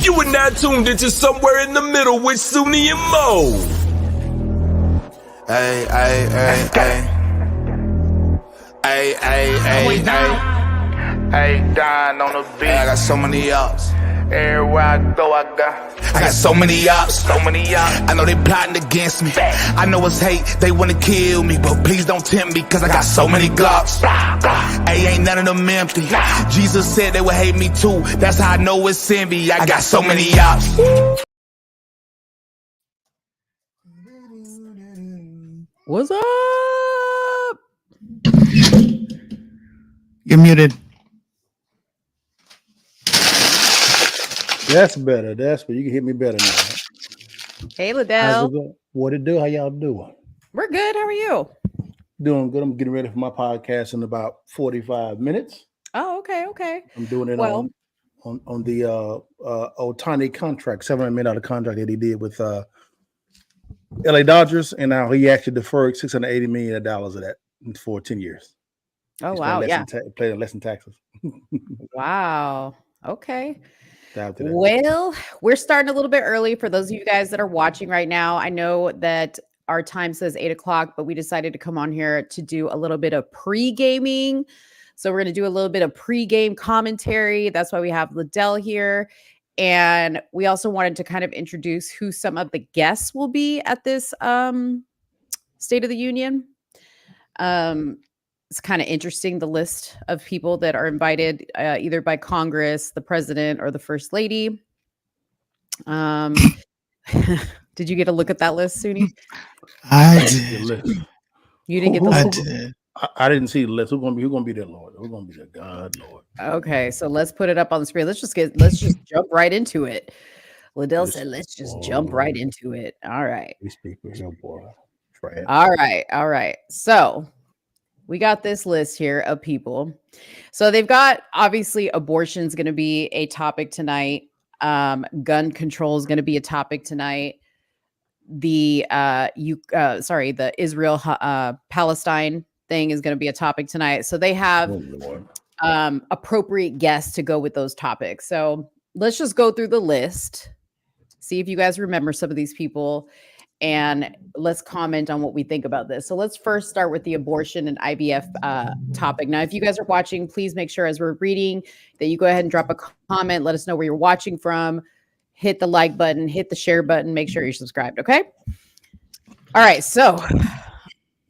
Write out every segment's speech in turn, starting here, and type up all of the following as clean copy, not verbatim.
You are now tuned into Somewhere in the Middle with Soonie and Mo. Hey, hey, hey, hey. Hey, hey, hey, hey. Hey, Don on the beat. I got so many ups. Everywhere I go, I got so many ups. so many ups. I know they plotting against me. I know it's hate, they wanna kill me, but please don't tempt me, cause I got so many glocks. Hey, ain't none of them empty. Jesus said they would hate me too. That's how I know it's envy. I got so many ups. What's up? You're muted. That's better. That's where you can hit me better now. Hey, How's Liddell. it going? What it do? How y'all doing? We're good. How are you? Doing good. I'm getting ready for my podcast in about 45 minutes. Oh, okay. I'm doing it Well, on the Otani contract, $700 million contract that he did with LA Dodgers, and now he actually deferred $680 million of that for 10 years. oh, He's wow. Yeah. paying less in taxes. Wow. Okay. Down to that. Well, we're starting a little bit early for those of you guys that are watching right now. I know that our time says 8:00, but we decided to come on here to do a little bit of pre-gaming. So we're going to do a little bit of pre-game commentary. That's why we have Liddell here. And we also wanted to kind of introduce who some of the guests will be at this State of the Union. It's kind of interesting, the list of people that are invited either by Congress, the president, or the first lady. Did you get a look at that list, Soonie? I The did. list. You didn't get the I list? did. I didn't see the list. Who's gonna be there, Lord? Who's gonna be there? God, Lord. Okay, so let's put it up on the screen. Let's just jump right into it. Liddell said, let's just jump right into it. All right. These people here, boy. Trash. All right. So we got this list here of people. So they've got, obviously, abortion's going to be a topic tonight. Gun control is going to be a topic tonight. The the Israel Palestine thing is going to be a topic tonight. So they have appropriate guests to go with those topics. So let's just go through the list, see if you guys remember some of these people, and let's comment on what we think about this. So let's first start with the abortion and IVF topic. Now, if you guys are watching, please make sure as we're reading that you go ahead and drop a comment. Let us know where you're watching from. Hit the like button, hit the share button. Make sure you're subscribed, okay? All right, so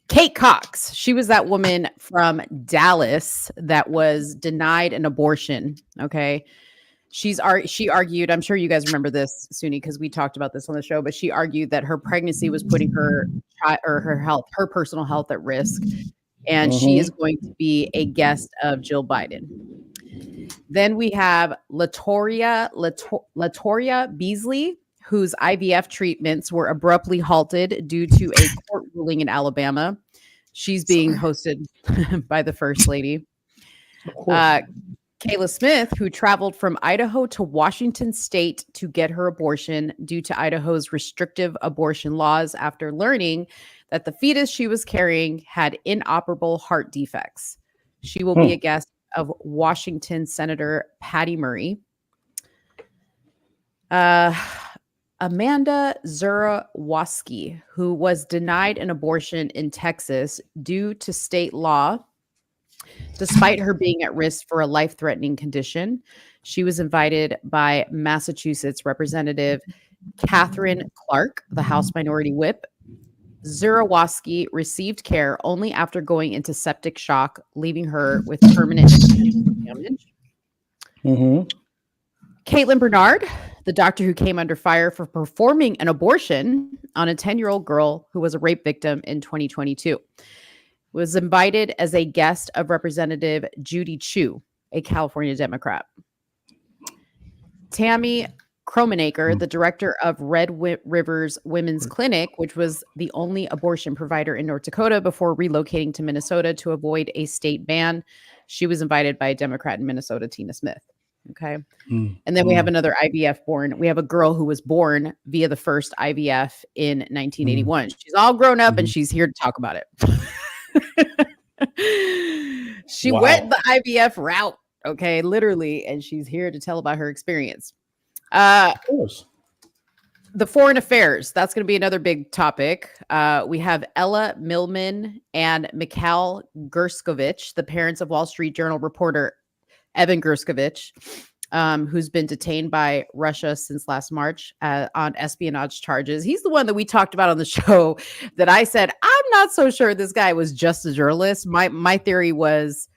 Kate Cox, she was that woman from Dallas that was denied an abortion, okay? She argued, I'm sure you guys remember this, Soonie, because we talked about this on the show, but she argued that her pregnancy was putting her personal health at risk, and she is going to be a guest of Jill Biden. Then we have Latoria Beasley, whose IVF treatments were abruptly halted due to a court ruling in Alabama. She's being hosted by the First Lady. Kayla Smith, who traveled from Idaho to Washington State to get her abortion due to Idaho's restrictive abortion laws after learning that the fetus she was carrying had inoperable heart defects. She will be a guest of Washington Senator Patty Murray. Amanda Zurawoski, who was denied an abortion in Texas due to state law, despite her being at risk for a life-threatening condition. She was invited by Massachusetts Representative Catherine Clark, the House Minority Whip. Zurawoski received care only after going into septic shock, leaving her with permanent damage. Caitlin Bernard, the doctor who came under fire for performing an abortion on a 10-year-old girl who was a rape victim in 2022, was invited as a guest of Representative Judy Chu, a California Democrat. Tammy Cromanacre, the director of Red Rivers Women's Clinic, which was the only abortion provider in North Dakota before relocating to Minnesota to avoid a state ban. She was invited by a Democrat in Minnesota, Tina Smith. Okay. And then we have another IVF born. We have a girl who was born via the first IVF in 1981. She's all grown up and she's here to talk about it. She went the IVF route, okay, literally, and she's here to tell about her experience. Of course. The foreign affairs, that's going to be another big topic. We have Ella Millman and Mikhail Gerskovich, the parents of Wall Street Journal reporter Evan Gerskovich, who's been detained by Russia since last March on espionage charges. He's the one that we talked about on the show that I said, I'm not so sure this guy was just a journalist. My theory was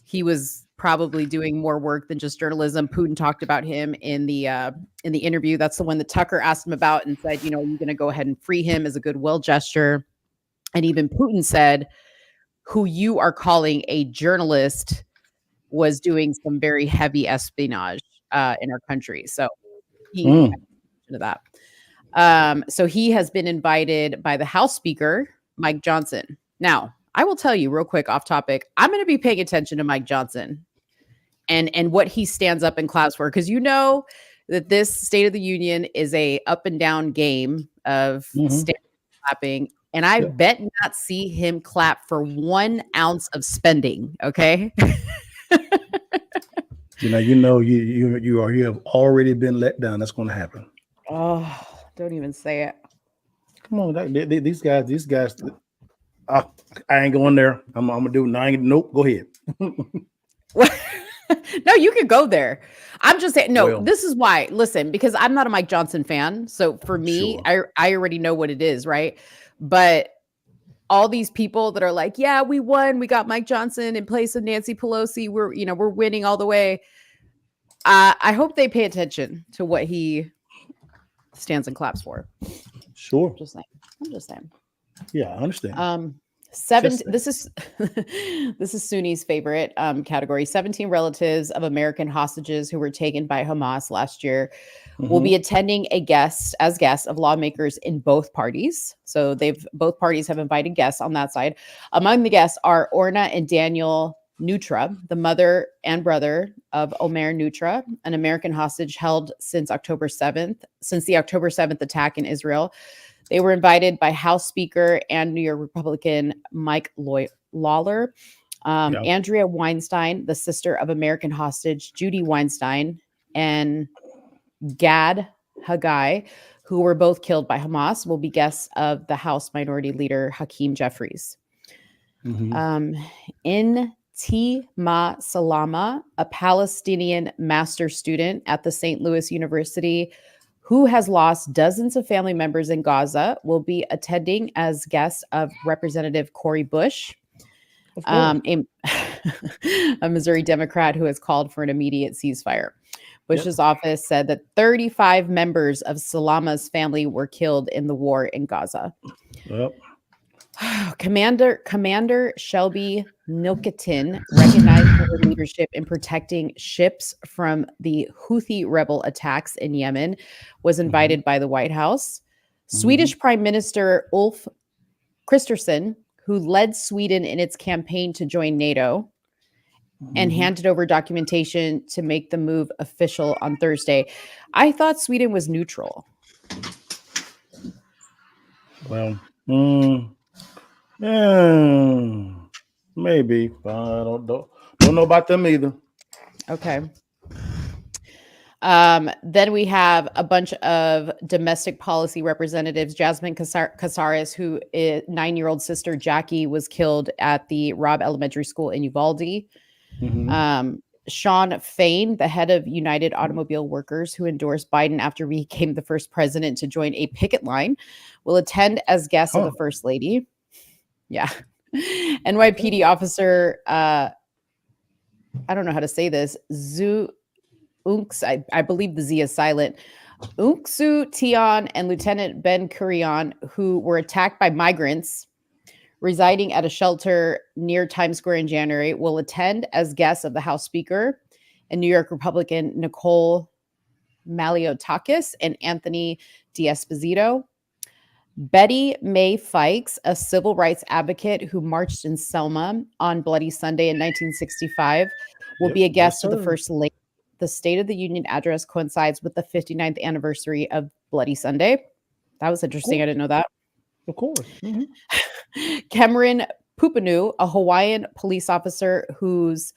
he was probably doing more work than just journalism. Putin talked about him in the interview. That's the one that Tucker asked him about and said, you're going to go ahead and free him as a goodwill gesture. And even Putin said, who you are calling a journalist was doing some very heavy espionage in our country. So he into that. So he has been invited by the House Speaker, Mike Johnson. Now, I will tell you real quick off topic, I'm going to be paying attention to Mike Johnson and what he stands up and claps for. Because you know that this State of the Union is a up and down game of clapping. And I bet not see him clap for 1 ounce of spending. Okay. You have already been let down. That's going to happen. Oh, don't even say it. Come on. These guys. I ain't going there. I'm gonna do it. Nope. Go ahead. No, you could go there. I'm just saying. No, this is why. Listen, because I'm not a Mike Johnson fan, so for me, I already know what it is, right? But all these people that are like, yeah, we won. We got Mike Johnson in place of Nancy Pelosi. We're winning all the way. I hope they pay attention to what he stands and claps for. Sure. I'm just saying. Yeah, I understand. This is Sooni's favorite category. 17 relatives of American hostages who were taken by Hamas last year will be attending as guests of lawmakers in both parties. So both parties have invited guests on that side. Among the guests are Orna and Daniel Nutra, the mother and brother of Omer Nutra, an American hostage held since the October 7th attack in Israel. They were invited by House Speaker and New York Republican Mike Lawler, Andrea Weinstein, the sister of American hostage Judy Weinstein, and Gad Haggai, who were both killed by Hamas, will be guests of the House Minority Leader Hakeem Jeffries. Intima Salama, a Palestinian master student at the St. Louis University, who has lost dozens of family members in Gaza, will be attending as guests of Representative Cori Bush, a Missouri Democrat who has called for an immediate ceasefire. Bush's office said that 35 members of Salama's family were killed in the war in Gaza. Yep. Commander Shelby Nilketin, recognized for her leadership in protecting ships from the Houthi rebel attacks in Yemen, was invited by the White House. Swedish Prime Minister Ulf Kristersson, who led Sweden in its campaign to join NATO and handed over documentation to make the move official on Thursday. I thought Sweden was neutral. Well, maybe. I don't know about them either. Okay. Then we have a bunch of domestic policy representatives. Jasmine Casares, who is 9-year-old sister Jackie, was killed at the Robb Elementary School in Uvalde. Sean Fain, the head of United Automobile Workers, who endorsed Biden after he became the first president to join a picket line, will attend as guests of the First Lady. Yeah. NYPD officer, I don't know how to say this, I believe the Z is silent, Unksu Tion and Lieutenant Ben Kurian, who were attacked by migrants residing at a shelter near Times Square in January, will attend as guests of the House Speaker and New York Republican Nicole Maliotakis and Anthony D'Esposito. Betty Mae Fikes, a civil rights advocate who marched in Selma on Bloody Sunday in 1965, will be a guest of the First Lady. The State of the Union address coincides with the 59th anniversary of Bloody Sunday. That was interesting. I didn't know that. Of course. Cameron Pupanu, a Hawaiian police officer whose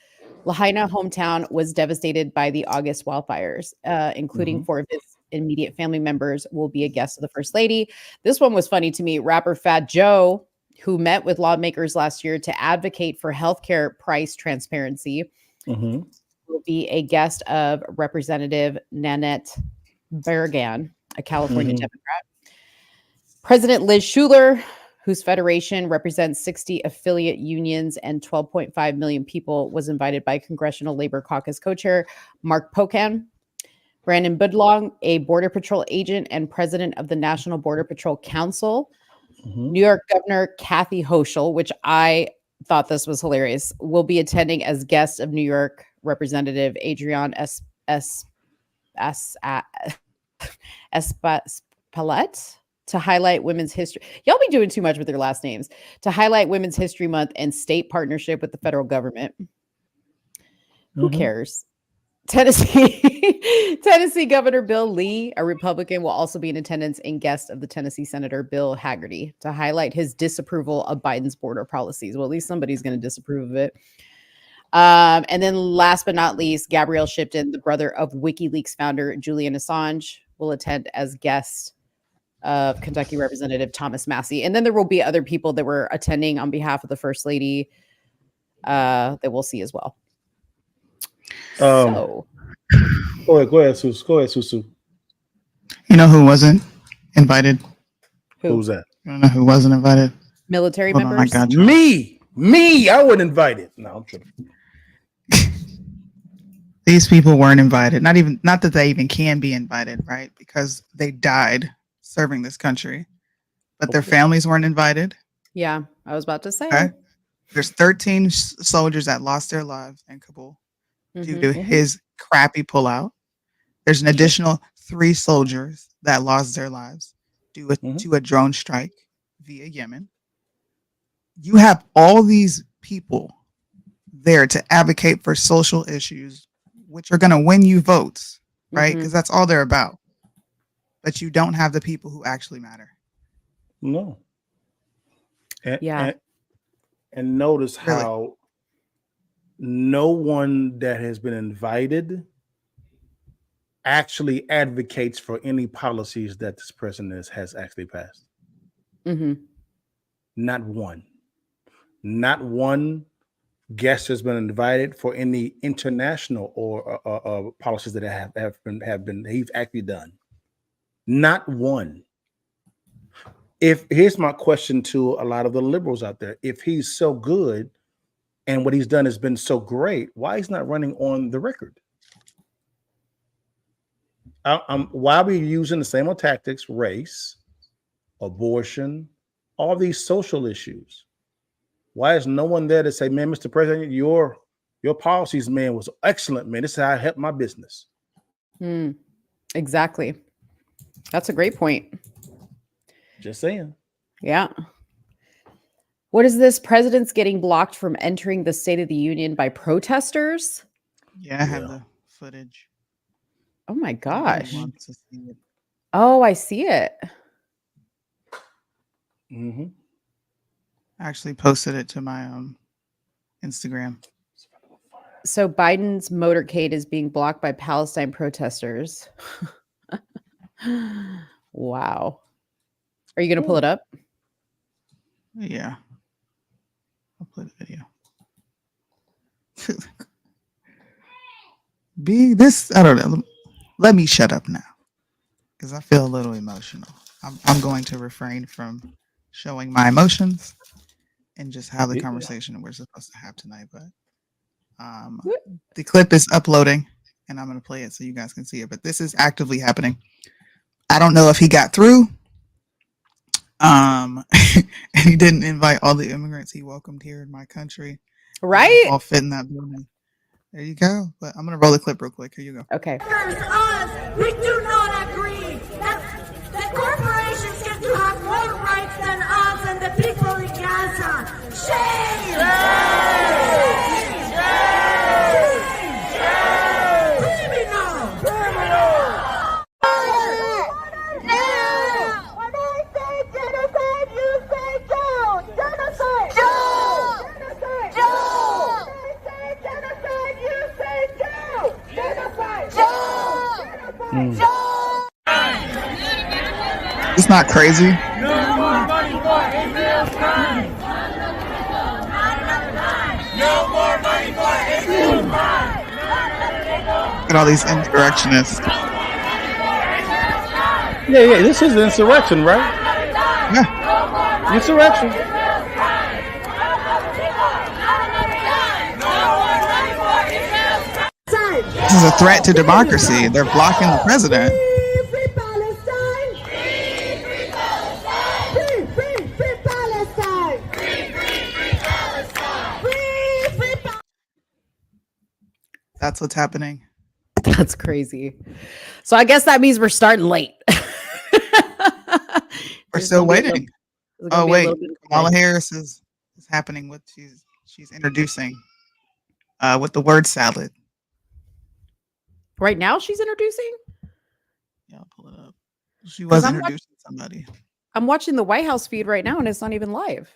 Lahaina hometown was devastated by the August wildfires, including 4 of his immediate family members will be a guest of the First Lady. This one was funny to me. Rapper Fat Joe, who met with lawmakers last year to advocate for healthcare price transparency, will be a guest of Representative Nanette Berrigan, a California Democrat. President Liz Schuler, whose federation represents 60 affiliate unions and 12.5 million people, was invited by Congressional Labor Caucus co-chair Mark Pocan. Brandon Budlong, a Border Patrol agent and president of the National Border Patrol Council. New York Governor Kathy Hochul, which I thought this was hilarious, will be attending as guest of New York Representative Adrian Espalette to highlight women's history. Y'all be doing too much with their last names. To highlight Women's History Month and state partnership with the federal government. Who cares? Tennessee Governor Bill Lee, a Republican, will also be in attendance and guest of the Tennessee Senator Bill Hagerty to highlight his disapproval of Biden's border policies. Well, at least somebody's going to disapprove of it. And then last but not least, Gabrielle Shipton, the brother of WikiLeaks founder Julian Assange, will attend as guest of Kentucky Representative Thomas Massey. And then there will be other people that were attending on behalf of the First Lady that we'll see as well. Go ahead, Susu. You know who wasn't invited? Who's that? You don't know who wasn't invited? Military Hold on, members? I got you. Me, I wasn't invited. No, I'm tripping. These people weren't invited. Not that they even can be invited, right? Because they died serving this country, but their families weren't invited. Yeah, I was about to say. Okay. There's 13 soldiers that lost their lives in Kabul due to his crappy pullout. There's an additional 3 soldiers that lost their lives due to a drone strike via Yemen. You have all these people there to advocate for social issues, which are going to win you votes, right? Because that's all they're about. But you don't have the people who actually matter. No. And notice how no one that has been invited actually advocates for any policies that this president has actually passed. Not one. Not one guest has been invited for any international or policies that have been he's actually done. Not one. Here's my question to a lot of the liberals out there: if he's so good and what he's done has been so great, why he's not running on the record? Why are we using the same old tactics? Race, abortion, all these social issues. Why is no one there to say, man, Mr. President, your policies, man, was excellent, man. This is how I help my business. Exactly. That's a great point. Just saying. Yeah. What is this? President's getting blocked from entering the State of the Union by protesters? Yeah, I have the footage. Oh my gosh. I want to see it. Oh, I see it. I actually posted it to my Instagram. So Biden's motorcade is being blocked by Palestine protesters. Wow. Are you going to pull it up? Yeah. I'll play the video. I don't know. Let me shut up now because I feel a little emotional. I'm going to refrain from showing my emotions and just have the conversation we're supposed to have tonight. But the clip is uploading and I'm going to play it so you guys can see it. But this is actively happening. I don't know if he got through. And he didn't invite all the immigrants he welcomed here in my country. Right? All fit in that building. There you go. But I'm going to roll the clip real quick. Here you go. Okay. We do not agree that corporations get to have more rights than us and the people in Gaza. Shame! Criminal! When I say genocide, you say Joe! Genocide! Joe! Genocide! Joe! When I say genocide, It's not crazy. Look at all these insurrectionists. Yeah. This is insurrection, right? Yeah. Insurrection. This is a threat to democracy. They're blocking the president. Free Palestine! Free Palestine! Free Palestine! Free Palestine! That's what's happening. That's crazy. So I guess that means we're starting late. We're still waiting. Oh wait, Kamala Kamala Harris is happening. What she's introducing with the word salad. Right now, she's introducing. Yeah, I'll pull it up. She was I'm introducing somebody. I'm watching the White House feed right now, and it's not even live.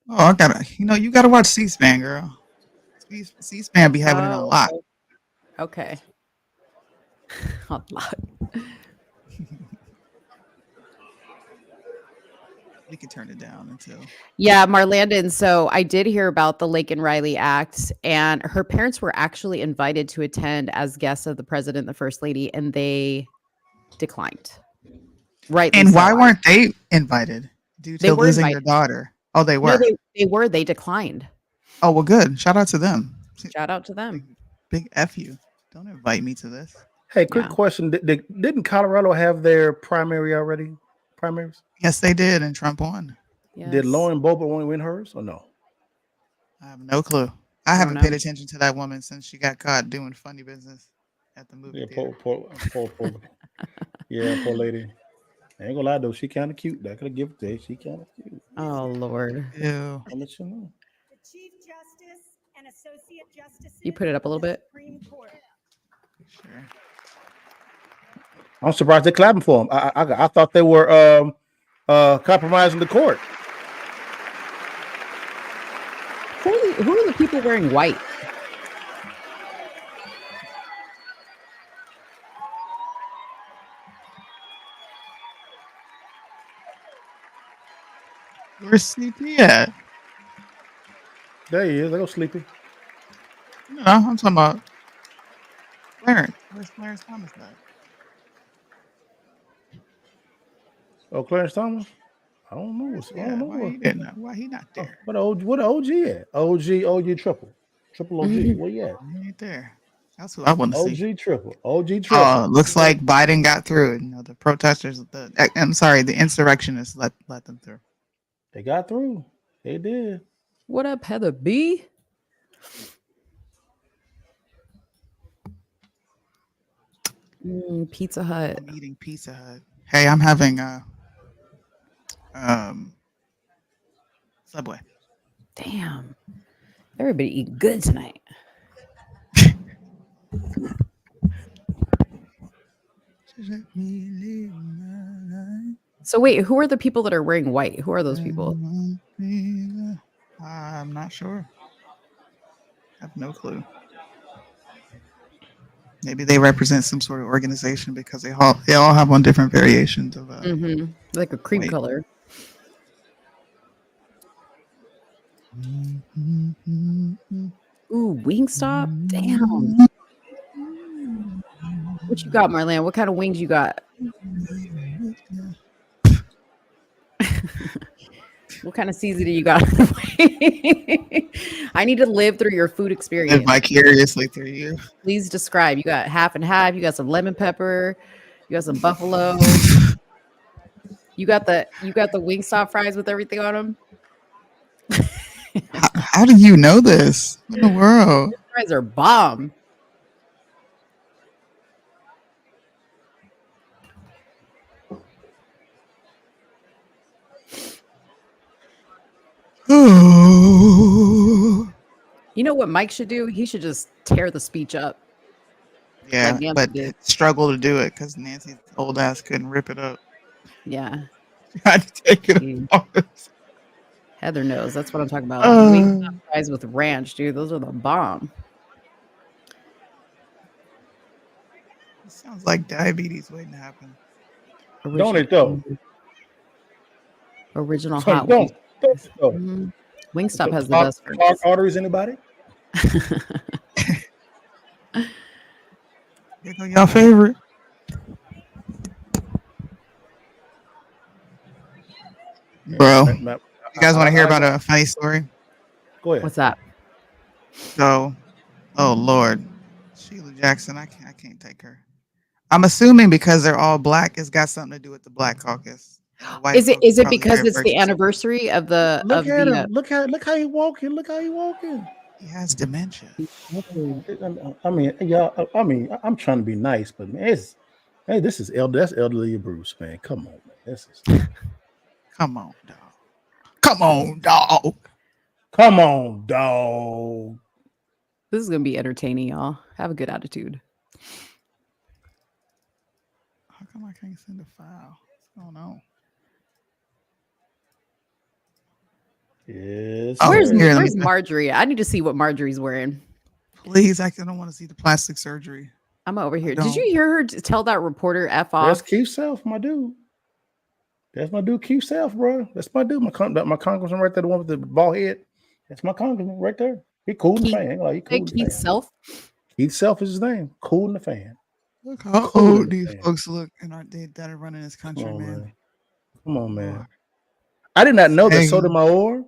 Oh, I gotta. You gotta watch C-SPAN, girl. C-SPAN be having it a lot. Okay. A lot. We could turn it down until. Yeah, Marlandon. So I did hear about the Laken Riley Act, and her parents were actually invited to attend as guests of the president and the first lady, and they declined. Right. And why weren't they invited? Due to were losing invited. their daughter. Oh, they were. No, they were. They declined. Oh, well, good. Shout out to them. Shout out to them. Big F you. Don't invite me to this. Hey, quick Yeah. question. Didn't Colorado have their primary already? Primaries? Yes, they did, and Trump won. Yes. Did Lauren Boebert want to win hers or no? I have no clue. I haven't paid attention to that woman since she got caught doing funny business at the movie theater. Poor yeah, poor lady. I ain't gonna lie though, she kind of cute. That could have given to her. She kind of cute. Oh Lord. Ew. I'll let you know. The Chief Justice and Associate Justices. You put it up a little bit. Supreme Court. Sure. I'm surprised they're clapping for him. I thought they were compromising the court. Who are the people wearing white? Where's Sleepy at? There he is. They go Sleepy. No, I'm talking about Clarence. Where's Clarence Thomas at? Oh, Clarence Thomas? I don't know. I don't know. Why he not there? What OG at? OG triple. Triple OG. Where you at? He ain't there. That's who I want to see. OG triple. OG triple. Oh, looks like Biden got through. The protesters, the insurrectionists let them through. They got through. They did. What up, Heather B? Pizza Hut. I'm eating Pizza Hut. Hey, I'm having Subway. Damn. Everybody eat good tonight. So wait, who are the people that are wearing white? Who are those people? I'm not sure. I have no clue. Maybe they represent some sort of organization because they all have on different variations of Like a cream white. color. Ooh, Wingstop? Damn. What you got, Marlene? What kind of wings you got? What kind of seasoning you got? I need to live through your food experience. Live vicariously through you. Please describe. You got half and half. You got some lemon pepper. You got some buffalo. You got the Wingstop fries with everything on them. How do you know this? What in the world? These fries are bomb. Ooh. You know what Mike should do? He should just tear the speech up. Yeah, Like Nancy but did. struggle to do it because Nancy's old ass couldn't rip it up. Yeah. She had to take it Dude. apart. Heather knows. That's what I'm talking about. Wingstop fries with ranch, dude. Those are the bomb. It sounds like diabetes waiting to happen. Don't it though? Original Don't, hot don't, wings. don't. Mhm. Wingstop has the Clog best burgers. arteries, anybody? Here go y'all favorite. Bro, you guys want to hear about a funny story? Go ahead. What's that? So, oh Lord, Sheila Jackson, I can't take her. I'm assuming because they're all black, it's got something to do with the Black Caucus. White Is it folks probably because very it's the purchased. anniversary of the Look of at the him. Look how he walking. Look how he walking. He has dementia. I mean, y'all. I mean, I'm trying to be nice, but man, this is that's elderly Bruce, man. Come on, man. This is. Come on, dog. Come on, dog. Come on, dog. This is gonna be entertaining, y'all. Have a good attitude. How come I can't send a file? What's going on? Yes. Oh, Where's here, let me- Marjorie? I need to see what Marjorie's wearing. Please, I don't want to see the plastic surgery. I'm over here. don't. Did you hear her tell that reporter F off? That's Keith Self, my dude. That's my dude, Keith Self, bro. That's my dude. My congressman right there, the one with the bald head. That's my congressman right there. He cool in the Keith- fan. Like, he cool in the Keith fan. Self. Keith Self is his name. Cool in the fan. Look how Cool in old the these fan. folks look and that are running this country, Come on, man. man. Come on, man. I did not know that Dang. Sotomayor.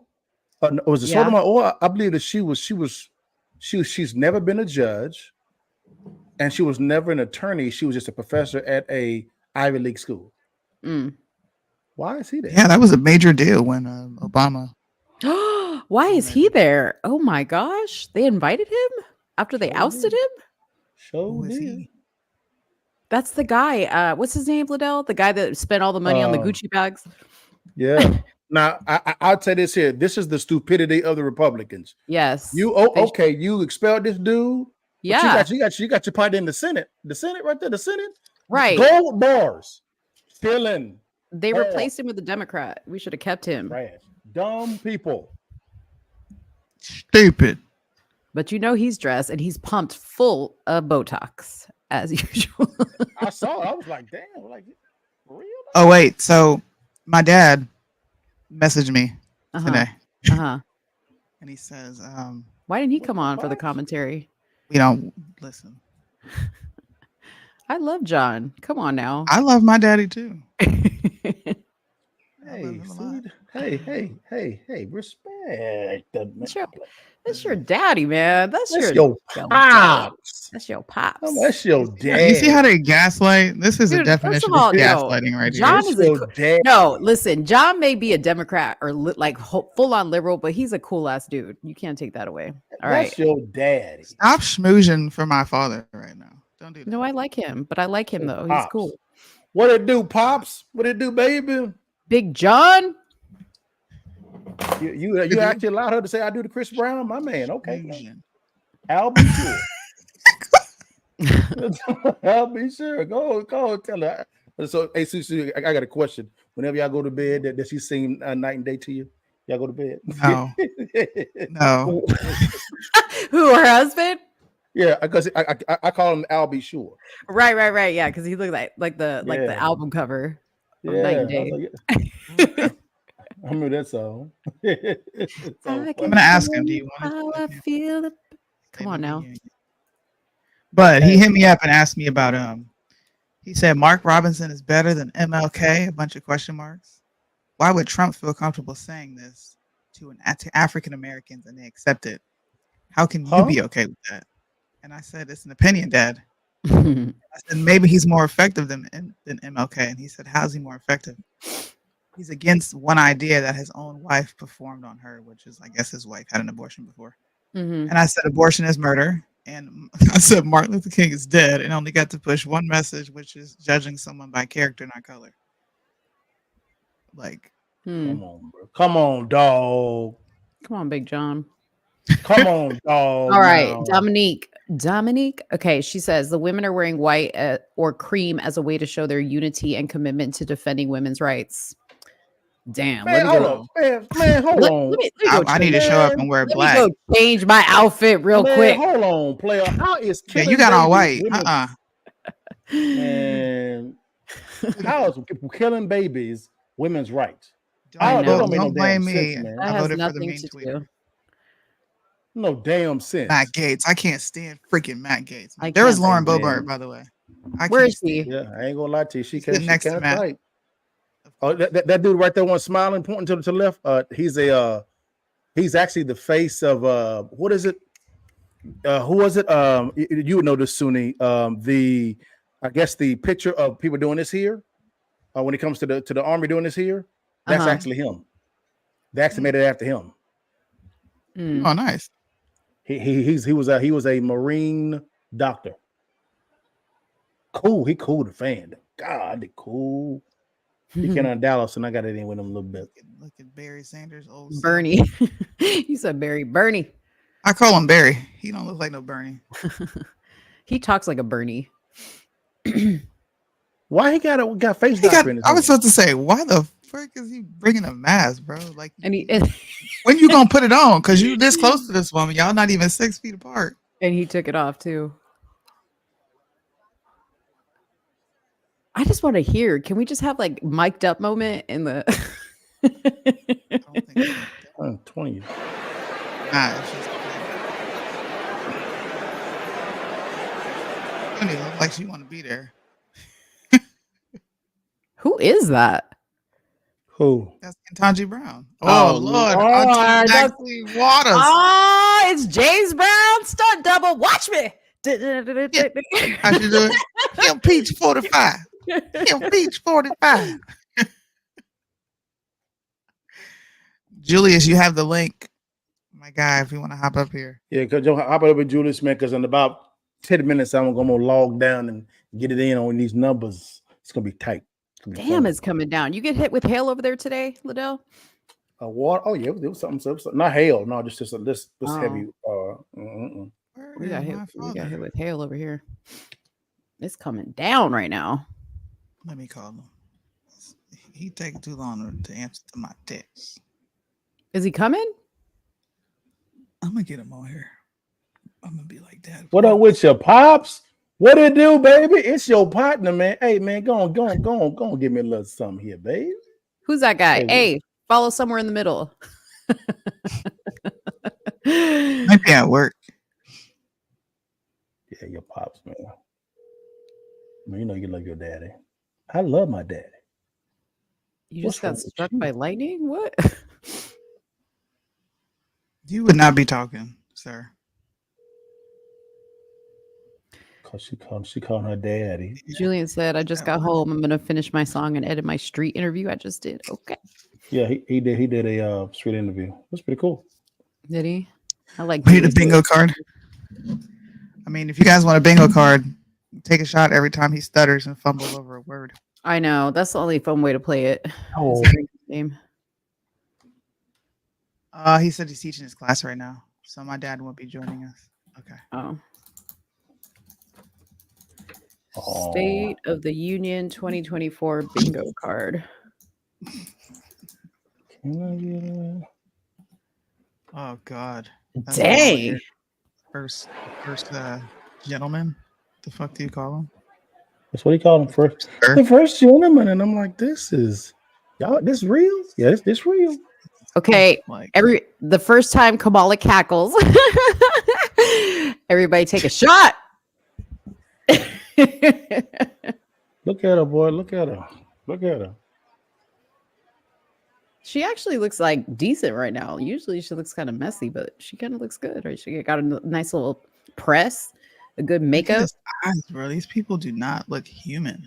Was it Yeah. Sotomayor? I believe that she's never been a judge, and she was never an attorney. She was just a professor at a Ivy League school. Mm. Why is he there? Yeah, that was a major deal when Obama. Why is he there? Oh my gosh. They invited him after they Sure ousted did. him? So Who is did. he? That's the guy. What's his name, Liddell? The guy that spent all the money on the Gucci bags. Yeah. Now I'll tell this here. This is the stupidity of the Republicans. Yes. Okay? You expelled this dude. Yeah. But you got your party in the Senate. The Senate right there. The Senate. Right. Gold bars. Filling. They Oh. replaced him with a Democrat. We should have kept him. Trash. Dumb people. Stupid. But you know he's dressed and he's pumped full of Botox as usual. I saw it. I was like, damn. Like, for real? Oh wait, so my dad messaged me today, Uh-huh. and he says, Why didn't he come on for the commentary? "We don't listen." I love John. Come on now. I love my daddy too. Hey, sweet. Hey, respect. That's your daddy, man. That's That's your your daddy. pops. That's your pops. That's your Yeah, dad. you see how they gaslight? This is a Dude, definition first of all, of no, gaslighting right John here. is a your dad. no. Listen, John may be a Democrat or full on liberal, but he's a cool ass dude. You can't take that away. All right. That's your daddy. Stop schmoozing for my father right now. Don't do that. No, I like him, but I like him though. He's Pops. cool. What it do, pops? What it do, baby? Big John. You actually allowed her to say I do the Chris Brown, my man. Okay, Schmoozing. I'll be sure. I'll be sure. Go tell her. So, hey, Susie, I got a question. Whenever y'all go to bed, does she sing night and day to you? Y'all go to bed? No. No. Who, her husband? Yeah, because I call him I'll be sure. Right. Yeah, because he looks like the Yeah. album cover of Yeah, Night I and Day. was like, yeah. I remember that song. I'm gonna ask him. Do you want How to I feel. Come on now. But he hit me up and asked me about he said Mark Robinson is better than MLK, a bunch of question marks. Why would Trump feel comfortable saying this to African Americans and they accept it? How can you be okay with that? And I said, it's an opinion, Dad. I said, maybe he's more effective than MLK. And he said, how's he more effective? He's against one idea that his own wife performed on her, which is, I guess his wife had an abortion before. Mhm. And I said, abortion is murder. And I said, Martin Luther King is dead and only got to push one message, which is judging someone by character, not color. Like, Hmm. Come on, bro. Come on, dog. Come on, Big John. Come on, dog. All right, now. Dominique. Okay, she says the women are wearing white or cream as a way to show their unity and commitment to defending women's rights. Damn. Man, let me hold go. on. Man, hold on. Let me go I need to show up and wear let black. me go change my outfit real Man, quick. hold on, player. How is Yeah, killing you got all babies white. women- And how is killing babies women's rights? I Don't, know. Don't make no don't blame damn me. sense, man. That I has voted for the nothing mean to tweeter. do. No damn sense. Matt Gates. I can't stand freaking Matt Gates. I There was can't Lauren stand Boebert, him. by the way. I Where can't is he? Yeah, I ain't gonna lie to you. She He's sitting can't. She next to can't Matt. fight. Oh, that dude right there, one smiling, pointing to the left. He's actually the face of what is it? Who was it? You would know this, Soonie. I guess the picture of people doing this here. When it comes to the army doing this here, that's actually him. They actually made it after him. Mm. Oh, nice. He was a Marine doctor. Cool. He cool the fan. God, they cool. He came on Dallas, and I got it in with him a little bit. Look at Barry Sanders, old Bernie. You said Barry. Bernie. I call him Barry. He don't look like no Bernie. He talks like a Bernie. Why he got face He got, doctor in his I was hand? supposed to say, why the frick is he bringing a mask, bro? Like, And he when you gonna put it on? Because you this close to this woman. Y'all not even 6 feet apart. and he took it off too. I just want to hear. Can we just have like mic'd up moment in the? I don't think so. 20. Nah, it's just it don't even look like she want to be there. Who is that? Who? That's Ketanji Brown. Oh, Oh, Lord. Lord, Auntie that's- Maxine Waters. Oh, it's James Brown stunt double. Watch me. How'd you do it? Kim Peach 45. Kim Peach 45. Julius, you have the link. My guy, if you want to hop up here. Yeah, because hop up with Julius, man, because in about 10 minutes, I'm going to log down and get it in on these numbers. It's going to be tight. Damn, it's coming down. You get hit with hail over there today, Liddell? Water. Oh, yeah, there was something. Not hail. No, just this Oh. heavy. We got hit. My We got father? hit with hail over here. It's coming down right now. Let me call him. He taking too long to answer to my text. Is he coming? I'm gonna get him on here. I'm gonna be like that. What up with your pops? What it do, baby? It's your partner, man. Hey, man, go on, give me a little something here, baby. Who's that guy? Hey, Hey, follow somewhere in the middle. Might be at work. Yeah, your pops, man. I mean, you know you love your daddy. I love my daddy. You What's just got wrong with struck you? by lightning? What? You would not be talking, sir. Cause she called her daddy. Julian said, I just got home. I'm going to finish my song and edit my street interview I just did. Okay. Yeah, he did a street interview. That's pretty cool. Did he? I like We need a Julian's bingo card. I mean, if you guys want a bingo card, take a shot every time he stutters and fumbles over a word. I know. That's the only fun way to play it. Oh, It's a drinking game. He said he's teaching his class right now, so my dad won't be joining us. Okay. Oh. oh. State of the Union 2024 bingo card. Can I get Oh God. That's Dang. weird. First gentleman. The fuck do you call him? That's what he called him first. Sir? The first gentleman, and I'm like, this is y'all. This real? Yeah, this real. Okay. Like The first time Kamala cackles, everybody take a shot. Look at her, boy. Look at her. Look at her. She actually looks like decent right now. Usually she looks kind of messy, but she kind of looks good, right? She got a nice little press, a good look at makeup. his eyes, bro. These people do not look human.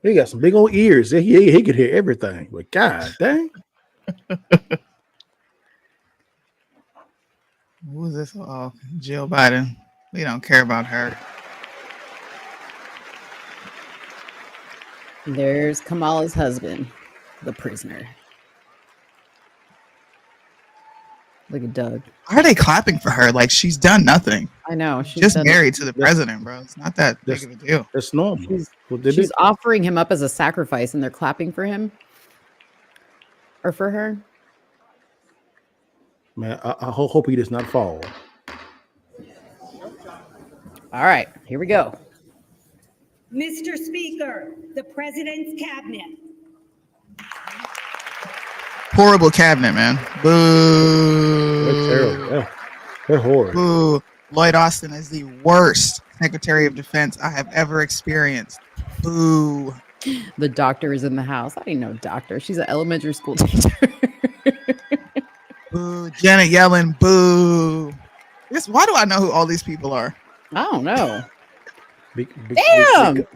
He got some big old ears. He could hear everything. But God dang. Who is this? Oh, Jill Biden. We don't care about her. There's Kamala's husband, the prisoner. Look at Doug. Why are they clapping for her? Like she's done nothing. I know. She's Just done- married to the president, bro. It's not that big That's- of a deal. That's normal. She's- What they She's do. offering him up as a sacrifice, and they're clapping for him or for her. Man, I hope he does not fall. All right, here we go. Mr. Speaker, the President's Cabinet. Horrible cabinet, man. Boo. They're terrible. They're horrid. Boo. Lloyd Austin is the worst Secretary of Defense I have ever experienced. Boo. The doctor is in the house. I didn't know doctor. She's an elementary school teacher. Boo. Janet Yellen. Boo. Why do I know who all these people are? I don't know. Damn.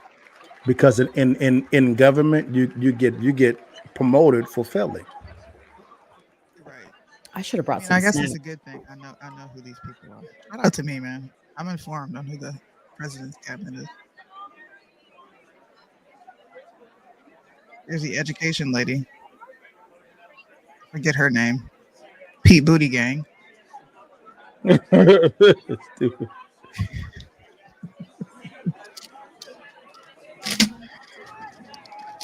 Because in government, you get promoted for failing. I should have brought some. I guess snacks. it's a good thing. I know who these people are. Shout out to me, man. I'm informed on who the president's cabinet is. Here's the education lady. Forget her name. Pete Booty Gang. Stupid.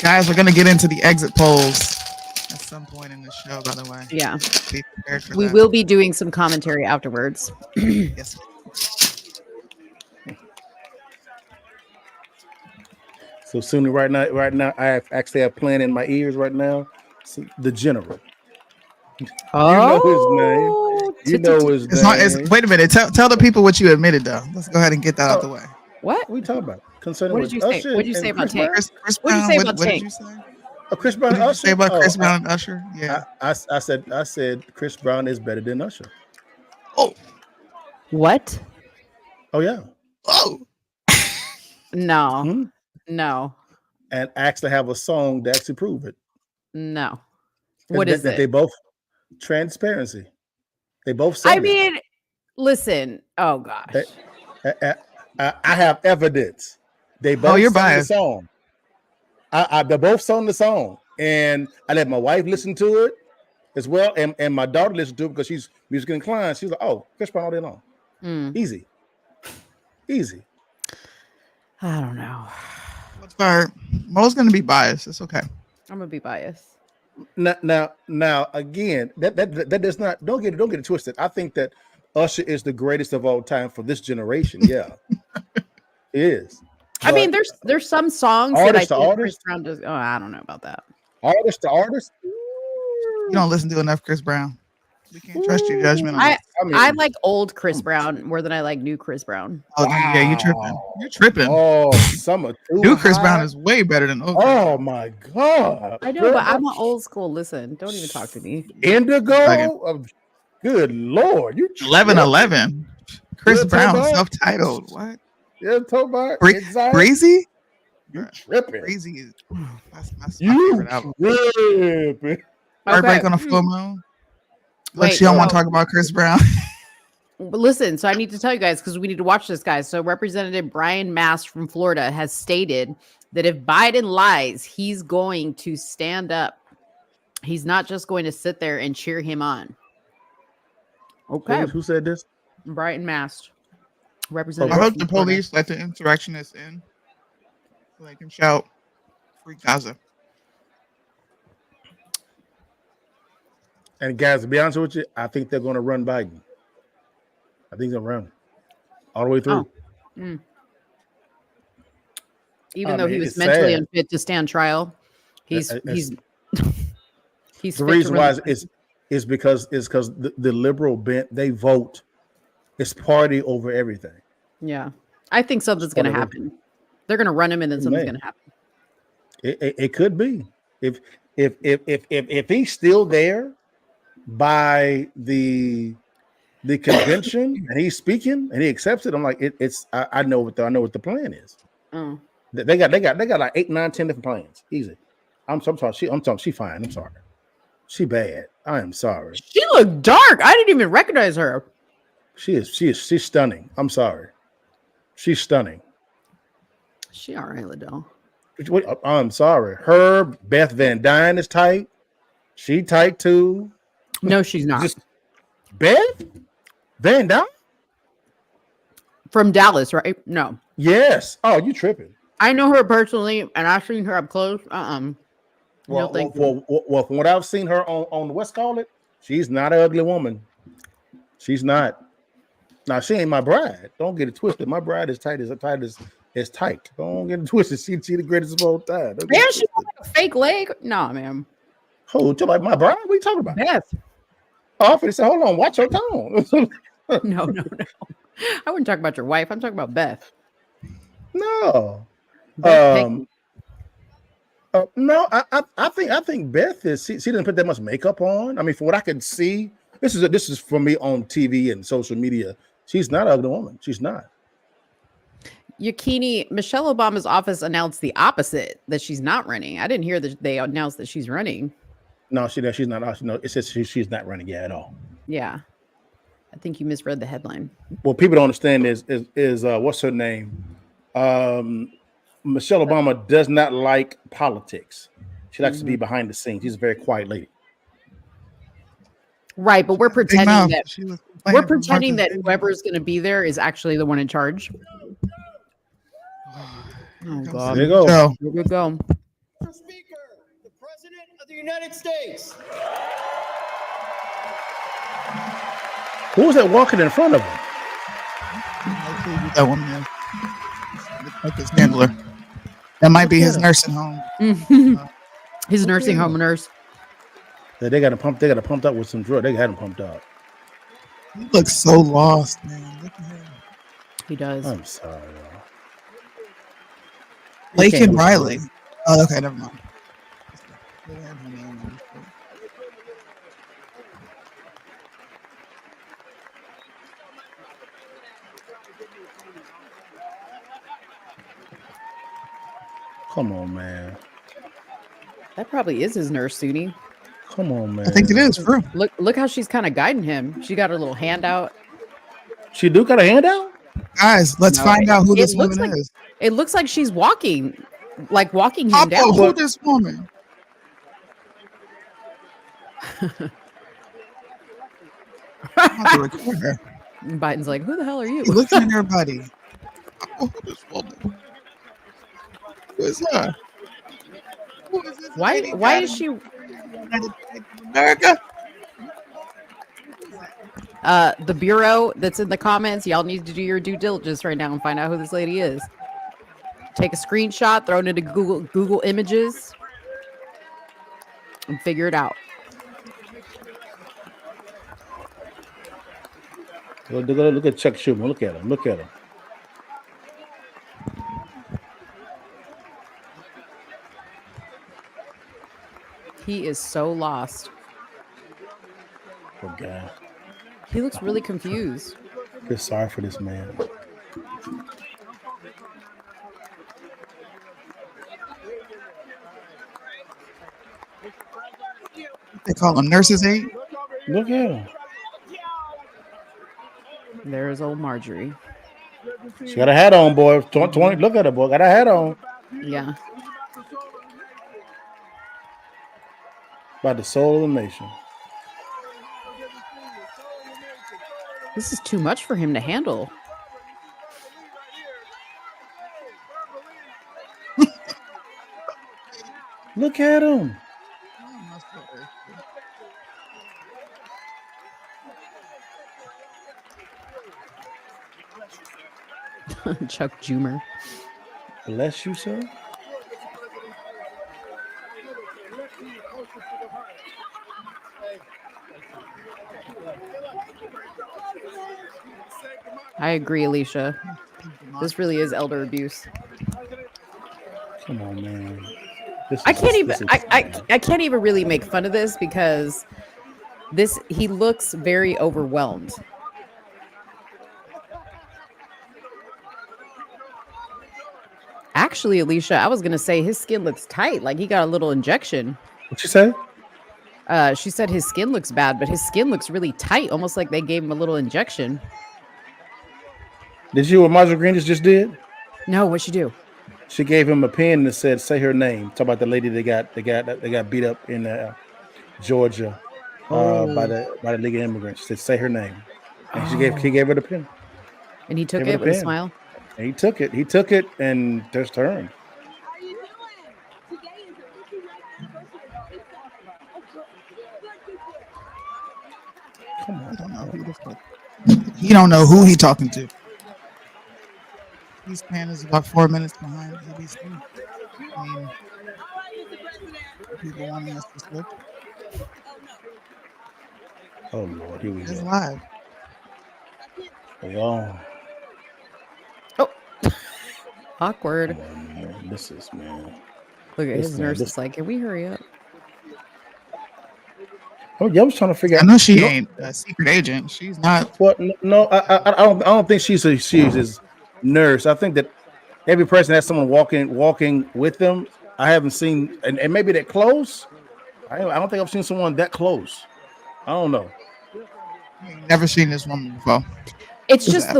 Guys, we're gonna get into the exit polls at some point in the show, by the way. Yeah. Be prepared for We that. will be doing some commentary afterwards. Yes. So Soonie, right now, I actually have playing in my ears right now. The General. Oh, You know his name. Wait a minute. Tell the people what you admitted, though. Let's go ahead and get that out the way. What? What are you talking about? Concerning What did you say? Usher What did you say and about Chris Tank? Brown? Chris What did you Brown, say what about did Tank? you say? Chris Brown What and did you Usher? say about Chris Brown and Usher? Yeah. I said Chris Brown is better than Usher. Oh. What? Oh yeah. Oh. No. Hmm? No. And actually have a song to actually prove it. No. What is that it? They both transparency. They both sang I it. mean, listen. Oh gosh. I have evidence. They both you're sang biased. the song. They both sung the song, and I let my wife listen to it as well, and my daughter listened to it because she's music inclined. She's like, "Oh, Chris Brown all day long, easy." I don't know. What's fair? Mo's gonna be biased. It's okay. I'm gonna be biased. Now, again, that does not don't get it twisted. I think that Usher is the greatest of all time for this generation. Yeah, it is. I mean, there's some songs that I Artist to think Chris artist? Brown does. Oh, I don't know about that. Artist to artist. You don't listen to enough Chris Brown. We can't trust your judgment on I it. I like old Chris Brown more than I like new Chris Brown. Oh, yeah, you tripping. You're tripping. Oh, summer. New Chris Brown is way better than old. Oh my God! I know, but I'm an old school. Listen, don't even talk to me. Indigo. Second. Good Lord, you 11-11. Chris Yeah, Brown, Tobar. self-titled. What? Yeah, Tobar. Breezy? You tripping? Breezy is that's my You favorite album. tripping? Heartbreak Okay. on a Full Moon. Look, Wait, she don't want so- to talk about Chris Brown. But listen, so I need to tell you guys because we need to watch this, guys. So Representative Brian Mast from Florida has stated that if Biden lies, he's going to stand up. He's not just going to sit there and cheer him on. Okay. Who said this? Brian Mast. I Representative. hope from the Florida. police let the insurrectionists in so they can shout Free Gaza. And guys, to be honest with you, I think they're going to run Biden. I think they're going to run all the way through. Even I though mean, he was it's mentally sad. unfit to stand trial, he's It's- he's The fit to reason why run- is because the liberal bent, they vote. It's party over everything. yeah. I think something's going to Whatever. happen. They're going to run him, and then something's Man. going to happen. It could be if he's still there by the convention and he's speaking and he accepts it. I'm like I know what the plan is. Oh. They got like 8, 9, 10 different plans. Easy. I'm sorry. She fine. I'm sorry. She bad. I am sorry. She looked dark. I didn't even recognize her. She's stunning. I'm sorry. She's stunning. She all right, Liddell. I'm sorry. Her Beth Van Dyne is tight. She tight too. No, she's not. Just Beth Van Dyne? From Dallas, right? No. Yes. Oh, you tripping. I know her personally, and I've seen her up close. No, thank you. Well, from what I've seen her on the West Call it, she's not an ugly woman. She's not. Now she ain't my bride. Don't get it twisted. My bride is tight as tight. Don't get it twisted. She the greatest of all time. Don't get Man, it she twisted. got a fake leg. Nah, man. Who? To like my bride? What are you talking about? Beth. Oh, I said, hold on, watch your tone. No. I wouldn't talk about your wife. I'm talking about Beth. No. Beth No, I think Beth is she didn't put that much makeup on. I mean, from what I can see, this is for me on TV and social media. She's not an ugly woman. She's not. Yakini, Michelle Obama's office announced the opposite, that she's not running. I didn't hear that they announced that she's running. No, she's not. No, it says she's not running yet at all. Yeah. I think you misread the headline. What people don't understand is what's her name? Michelle Obama does not like politics. She likes to be behind the scenes. She's a very quiet lady. Right, but we're pretending that Martha's whoever's going to be there is actually the one in charge. Oh God! There you go. Joe. Here we go. Mr. Speaker, the President of the United States. Who was that walking in front of him? That woman is. Like his handler. That might be his nursing home. His nursing home nurse. They got him pumped. They got him pumped up with some drug. They had him pumped up. He looks so lost, man. Look at him. He does. I'm sorry. Lake and Riley. Oh, okay, never mind. Come on, man. That probably is his nurse, Soonie. Come on, man. I think it is, bro. Look how she's kind of guiding him. She got her little hand out. She do got a handout? Guys, let's find out who this woman is. It looks like she's walking him Papa, down. who this woman? I have to record her. Biden's like, who the hell are you? He's looking at everybody. Papa, who this woman? Who is her? Who is this lady? Why is she? America? The bureau that's in the comments, y'all need to do your due diligence right now and find out who this lady is. Take a screenshot, throw it into Google Images, and figure it out. Look at Chuck Schumer. Look at him. Look at him. He is so lost. Poor guy. He looks really confused. Feel sorry for this man. They call them nurses' aid. Look at him. There's old Marjorie. She got a hat on, boy. 20. Look at her, boy. Got a hat on. Yeah. By the soul of the nation. This is too much for him to handle. Look at him. Chuck Schumer. Bless you, sir. I agree, Alicia. This really is elder abuse. Come on, man. I can't even really make fun of this because he looks very overwhelmed. Actually, Alicia, I was gonna say his skin looks tight, like he got a little injection. What'd you say? She said his skin looks bad, but his skin looks really tight, almost like they gave him a little injection. Did you what Marjorie Greene just did? No, what'd she do? She gave him a pen that said, "Say her name." Talk about the lady they got beat up in Georgia by the League of Immigrants. She said, "Say her name," and he gave her the pen. And he took it with a smile. And he took it. He took it and just turned. Come on. I don't know who the fuck He don't know who he talking to. C-SPAN is about 4 minutes behind ABC. I mean, people wanting us to switch. Oh Lord, here we It's go. live. They all. Oh, awkward. Come on, man. This is man. Look at This his man, nurse. this- Is like, can we hurry up? Oh, yeah, I was trying to figure I out. know she No, ain't a secret agent. She's not. Well, no, I don't think she's his nurse. I think that every person has someone walking with them. I haven't seen, and maybe that close. I don't think I've seen someone that close. I don't know. Never seen this woman before. It's Who's just that?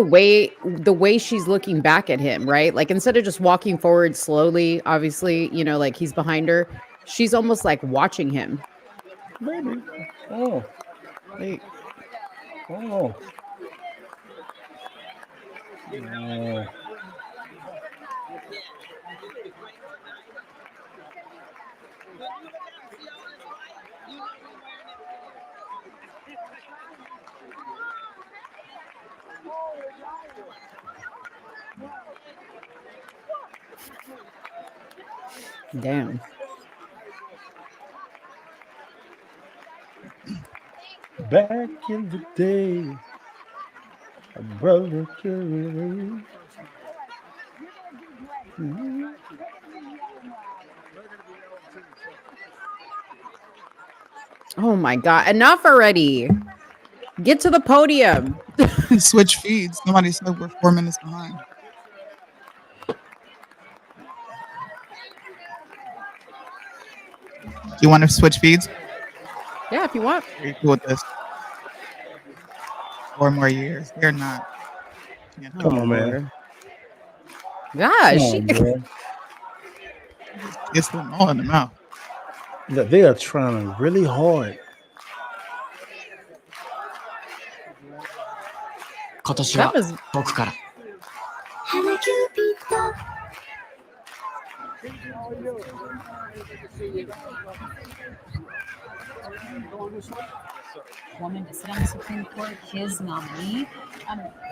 the way she's looking back at him, right? Like instead of just walking forward slowly, obviously, you know, like he's behind her, she's almost like watching him. Maybe. Oh, Like, oh. damn. Back in the day, a brother carried. Oh my god, enough already. Get to the podium. Switch feeds. Somebody said we're 4 minutes behind. Do you want to switch feeds? Yeah, if you want. Are you cool with this? 4 more years. They're not. Yeah, Come on, man. Gosh, Come on, bro. It's them all in the mouth. Look, they are trying really hard. that was woman to sit on the Supreme Court, his nominee,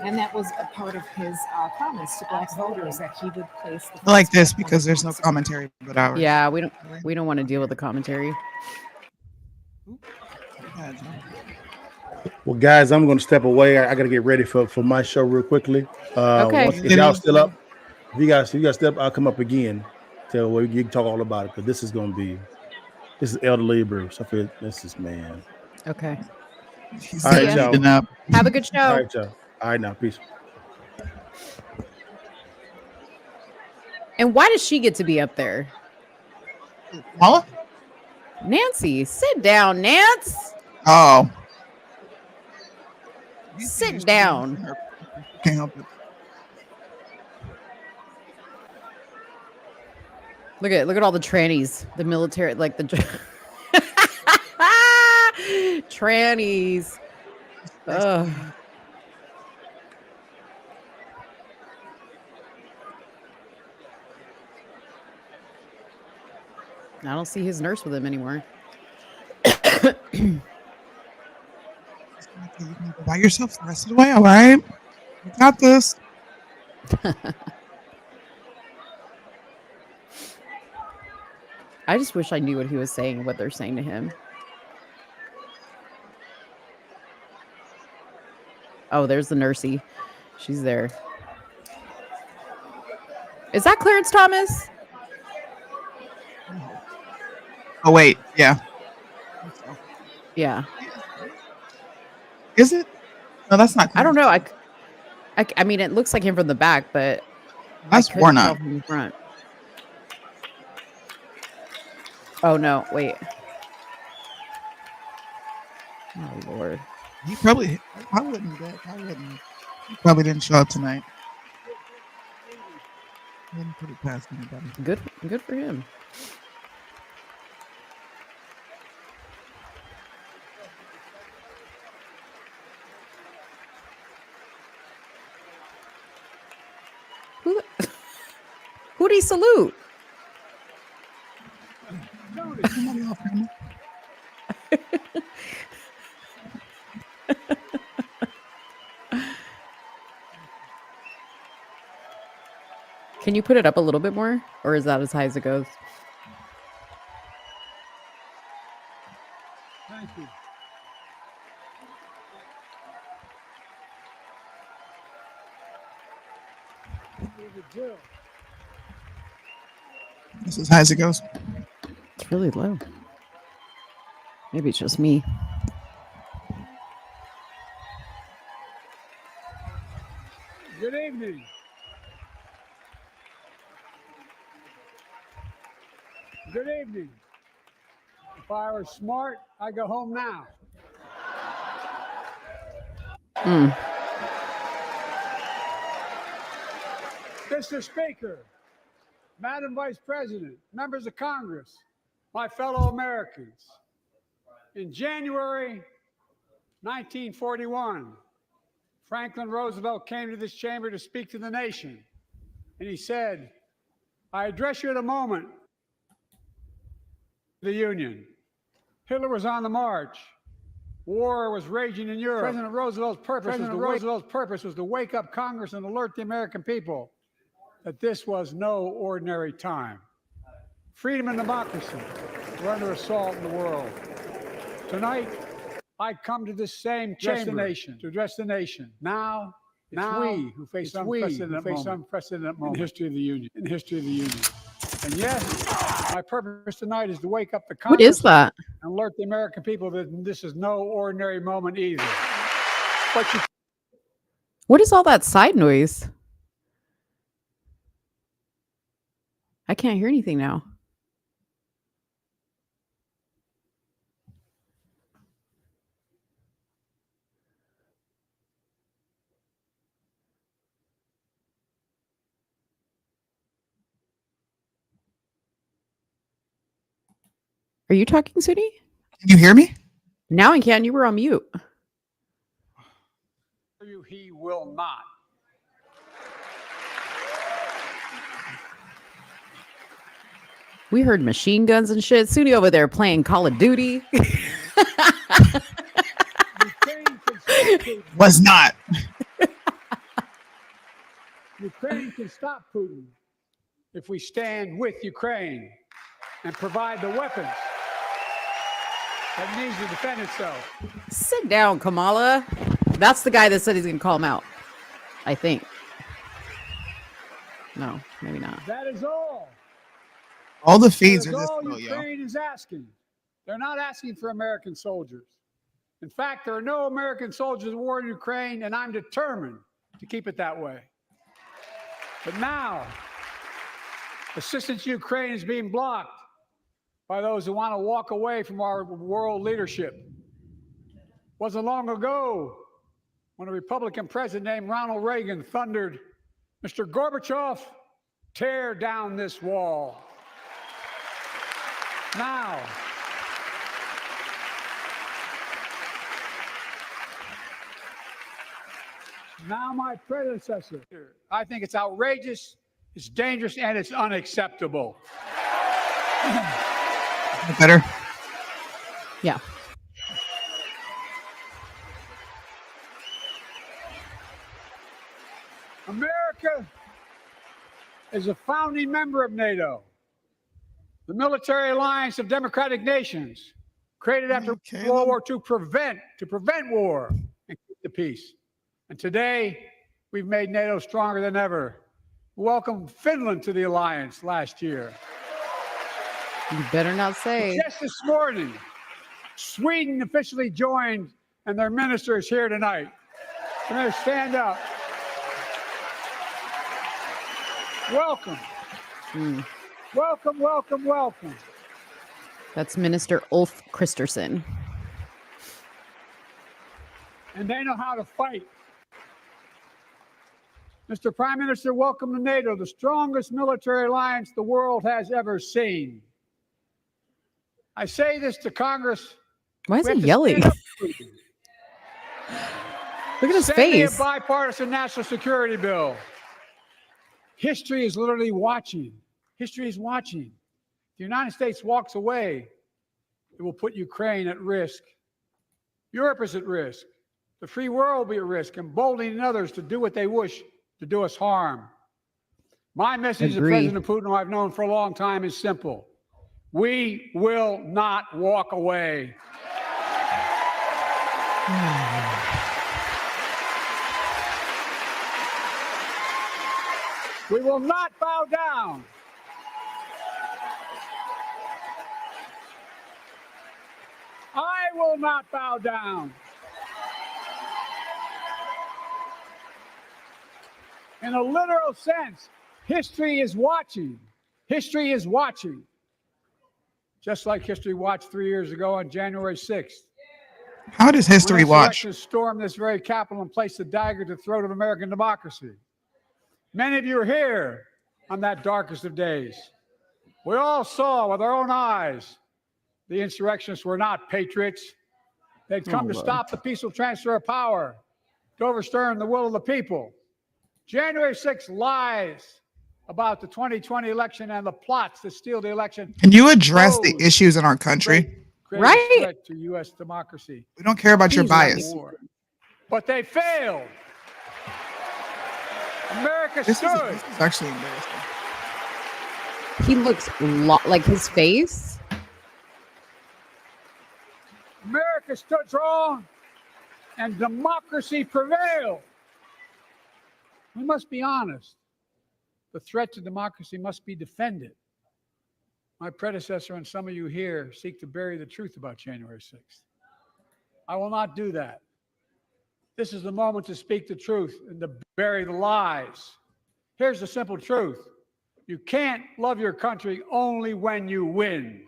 and that was a part of his promise to black voters that he would place. I like this because there's no commentary but ours. yeah, we don't want to deal with the commentary. Well, guys, I'm going to step away. I got to get ready for my show real quickly. Okay. If y'all still up, if you guys still up, I'll come up again. Tell where you can talk all about it because this is elder labor. So I feel this is man. Okay. All right, y'all. Have a good show. All right, y'all. All right, now peace. And why does she get to be up there? Mala? Nancy, sit down, Nance. Oh. Sit down. Can't help it. Look at all the trannies, the military, like the trannies. Ugh. I don't see his nurse with him anymore. You can go by yourself the rest of the way, all right? You got this. I just wish I knew what he was saying, what they're saying to him. Oh, there's the nursey. She's there. Is that Clarence Thomas? Oh, wait. Yeah. Yeah. Is it? No, that's not. I don't know. I mean, it looks like him from the back, but That's I couldn't tell Warnock. from the front. Oh no! Wait. Oh Lord. He probably. I wouldn't bet. I wouldn't. He probably didn't show up tonight. Wouldn't put it past anybody. Good for him. Who'd he salute? Can you put it up a little bit more? Or is that as high as it goes? Thank you. This is as high as it goes. It's really low. Maybe it's just me. Good evening. Good evening. If I were smart, I'd go home now. Mr. Speaker, Madam Vice President, members of Congress, my fellow Americans, in January 1941, Franklin Roosevelt came to this chamber to speak to the nation, and he said, I address you at a moment, the Union. Hitler was on the march. War was raging in Europe. President Roosevelt's purpose was to wake up Congress and alert the American people that this was no ordinary time. Freedom and democracy were under assault in the world. Tonight, I come to this same chamber to address the nation. Now, we who face unprecedented moment in the history of the Union. And yes, my purpose tonight is to wake up the Congress. What is that? And alert the American people that this is no ordinary moment either. What is all that side noise? I can't hear anything now. Are you talking, Soonie? Can you hear me? Now I can. You were on mute. He will not. We heard machine guns and shit. Soonie over there playing Call of Duty. Was not. Ukraine can stop Putin if we stand with Ukraine and provide the weapons that needs to defend itself. Sit down, Kamala. That's the guy that said he's going to call him out. I think. No, maybe not. That is all. All the feeds That are is this all low, yo. Ukraine is asking. They're not asking for American soldiers. In fact, there are no American soldiers in war in Ukraine, and I'm determined to keep it that way. But now, assistance to Ukraine is being blocked by those who want to walk away from our world leadership. It wasn't long ago when a Republican president named Ronald Reagan thundered, Mr. Gorbachev, tear down this wall. Now, my predecessor, I think it's outrageous, it's dangerous, and it's unacceptable. Better? Yeah. America is a founding member of NATO, the military alliance of democratic nations created after World War II to prevent war and keep the peace. And today, we've made NATO stronger than ever. We welcomed Finland to the alliance last year. You better not say. Just this morning, Sweden officially joined, and their minister is here tonight. I'm going to stand up. Welcome. Welcome, welcome, welcome. That's Minister Ulf Kristersson. And they know how to fight. Mr. Prime Minister, welcome to NATO, the strongest military alliance the world has ever seen. I say this to Congress. Why is he yelling? Look at his face. A bipartisan national security bill. History is literally watching. History is watching. If the United States walks away, it will put Ukraine at risk. Europe is at risk. The free world will be at risk, emboldening others to do what they wish to do us harm. My message to President Putin, who I've known for a long time, is simple. We will not walk away. We will not bow down. I will not bow down. In a literal sense, history is watching. History is watching. Just like history watched 3 years ago on January 6th. How does history watch? Stormed this very Capitol and placed a dagger to the throat of American democracy. Many of you are here on that darkest of days. We all saw with our own eyes the insurrectionists were not patriots. They'd come to stop the peaceful transfer of power, to overturn the will of the people. January 6th lies about the 2020 election and the plots to steal the election. Can you address the issues in our country? Right. Threat to U.S. democracy. We don't care about your bias. But they failed. America This stood. is actually embarrassing. He looks like his face. America stood strong and democracy prevailed. We must be honest. The threat to democracy must be defended. My predecessor and some of you here seek to bury the truth about January 6th. I will not do that. This is the moment to speak the truth and to bury the lies. Here's the simple truth. You can't love your country only when you win.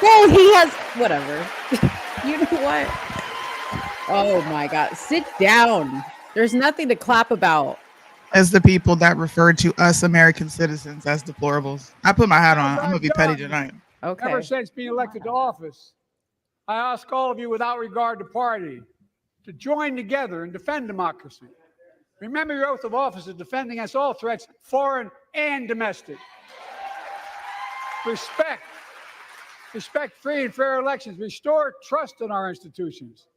Well, he has whatever. You know what? Oh my God. Sit down. There's nothing to clap about. As the people that refer to us American citizens as deplorables. I put my hat on. I'm going to be petty tonight. Okay. Ever since being elected to office, I ask all of you without regard to party to join together and defend democracy. Remember your oath of office to defend against all threats, foreign and domestic. Respect free and fair elections, restore trust in our institutions,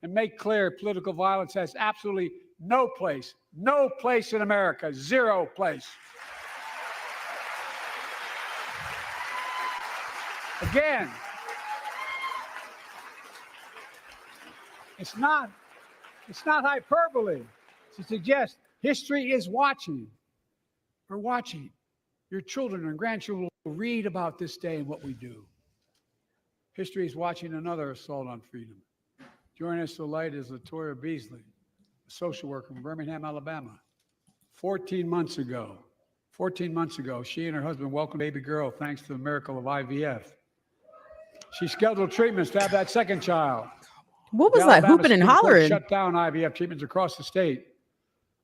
and make clear political violence has absolutely no place in America, zero place. Again, it's not hyperbole to suggest history is watching. We're watching. Your children and grandchildren will read about this day and what we do. History is watching another assault on freedom. Joining us tonight is Latoya Beasley, a social worker from Birmingham, Alabama. 14 months ago, she and her husband welcomed a baby girl thanks to the miracle of IVF. She scheduled treatments to have that second child. What was that? Hooping and hollering. Shut down IVF treatments across the state.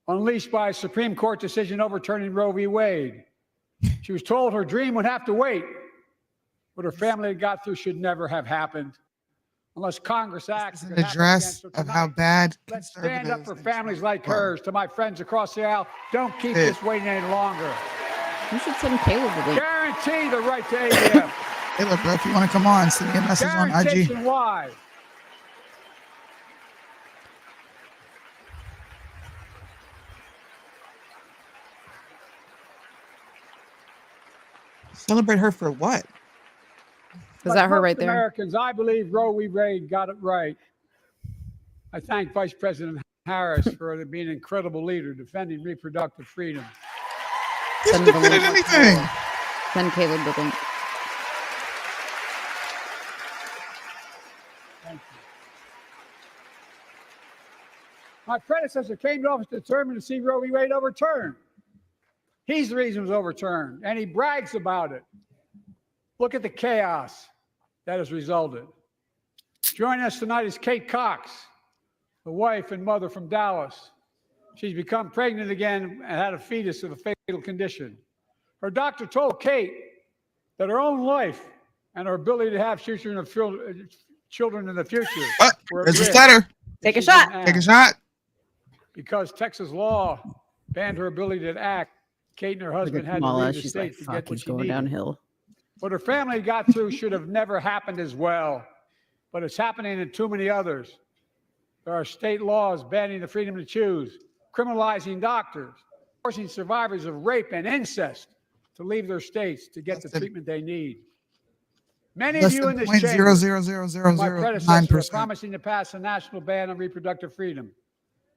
Unleashed by a Supreme Court decision overturning Roe v. Wade. She was told her dream would have to wait. What her family had got through should never have happened. Unless Congress acts. This is an address of how bad. Let's stand up for families like hers. To my friends across the aisle, don't keep this waiting any longer. You should send Caleb the link. Guarantee the right to ABM. Hey, look, bro, if you want to come on, send me a message on IG. Why? Celebrate her for what? Is that her right there? Americans, I believe Roe v. Wade got it right. I thank Vice President Harris for being an incredible leader defending reproductive freedom. Just defended anything. Send Caleb the link. Thank you. My predecessor came to office determined to see Roe v. Wade overturned. He's the reason it was overturned, and he brags about it. Look at the chaos that has resulted. Joining us tonight is Kate Cox, the wife and mother from Dallas. She's become pregnant again and had a fetus with a fatal condition. Her doctor told Kate that her own life and her ability to have children in the future. There's a stutter. Take a shot. Take a shot. Because Texas law banned her ability to act, Kate and her husband had to leave the state to get what she needed. Downhill. What her family got through should have never happened as well, but it's happening in too many others. There are state laws banning the freedom to choose, criminalizing doctors, forcing survivors of rape and incest to leave their states to get the treatment they need. Many of you in this chamber, my predecessor, are promising to pass a national ban on reproductive freedom.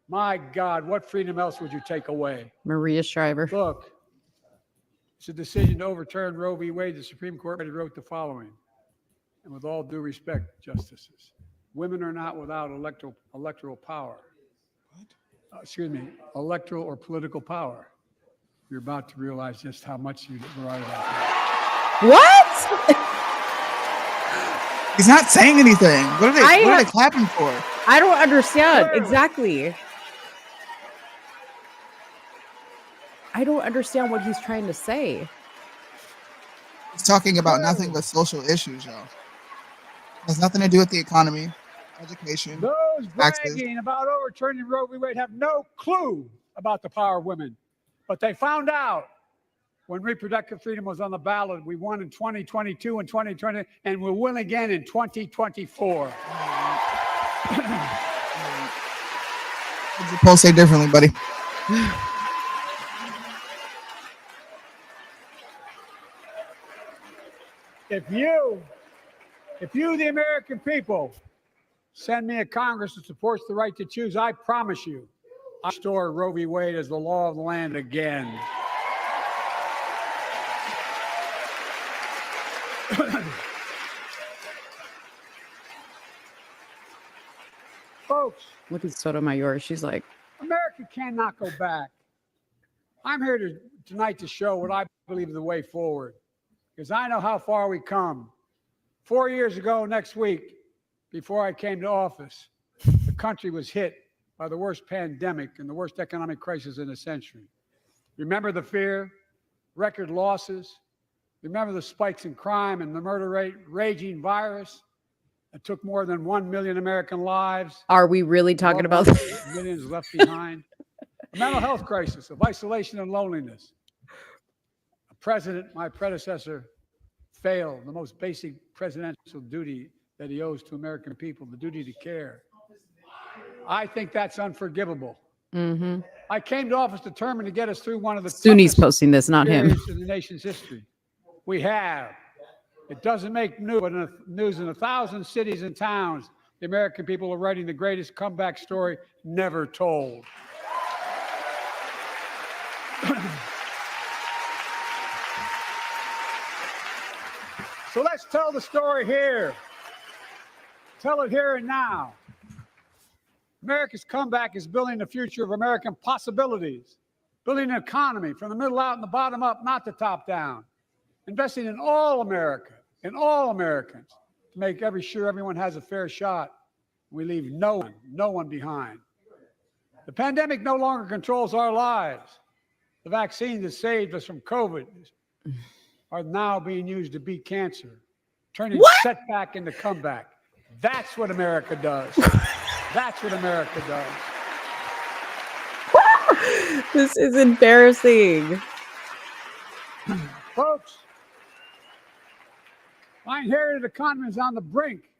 My God, what freedom else would you take away? Maria Shriver. Look, it's a decision to overturn Roe v. Wade. The Supreme Court wrote the following, and with all due respect, justices, women are not without electoral power. Electoral or political power. You're about to realize just how much you were right about that. What? He's not saying anything. What are they clapping for? I don't understand. Exactly. I don't understand what he's trying to say. He's talking about nothing but social issues, y'all. Has nothing to do with the economy, education. Those taxes. bragging about overturning Roe v. Wade have no clue about the power of women. But they found out when reproductive freedom was on the ballot. We won in 2022 and 2020, and we'll win again in 2024. What's the poll say differently, buddy? If you, the American people, send me a Congress that supports the right to choose, I promise you, I'll restore Roe v. Wade as the law of the land again. Folks, Look at Sotomayor. She's like, America cannot go back. I'm here tonight to show what I believe is the way forward, because I know how far we come. 4 years ago next week, before I came to office, the country was hit by the worst pandemic and the worst economic crisis in a century. Remember the fear, record losses? Remember the spikes in crime and the murder rate, raging virus that took more than 1 million American lives? are we really talking about millions left behind? A mental health crisis of isolation and loneliness. A president, my predecessor, failed the most basic presidential duty that he owes to American people, the duty to care. I think that's unforgivable. Mm-hmm. I came to office determined to get us through one of the Sooni's toughest posting this, not him. periods in the nation's history. We have. It doesn't make news in 1,000 cities and towns. The American people are writing the greatest comeback story never told. So let's tell the story here. Tell it here and now. America's comeback is building the future of American possibilities, building an economy from the middle out and the bottom up, not the top down, investing in all America, in all Americans, to make sure everyone has a fair shot. We leave no one behind. The pandemic no longer controls our lives. The vaccine that saved us from COVID are now being used to beat cancer, turning setback into comeback. That's what America does. That's what America does. This is embarrassing. Folks, my inherited economy is on the brink.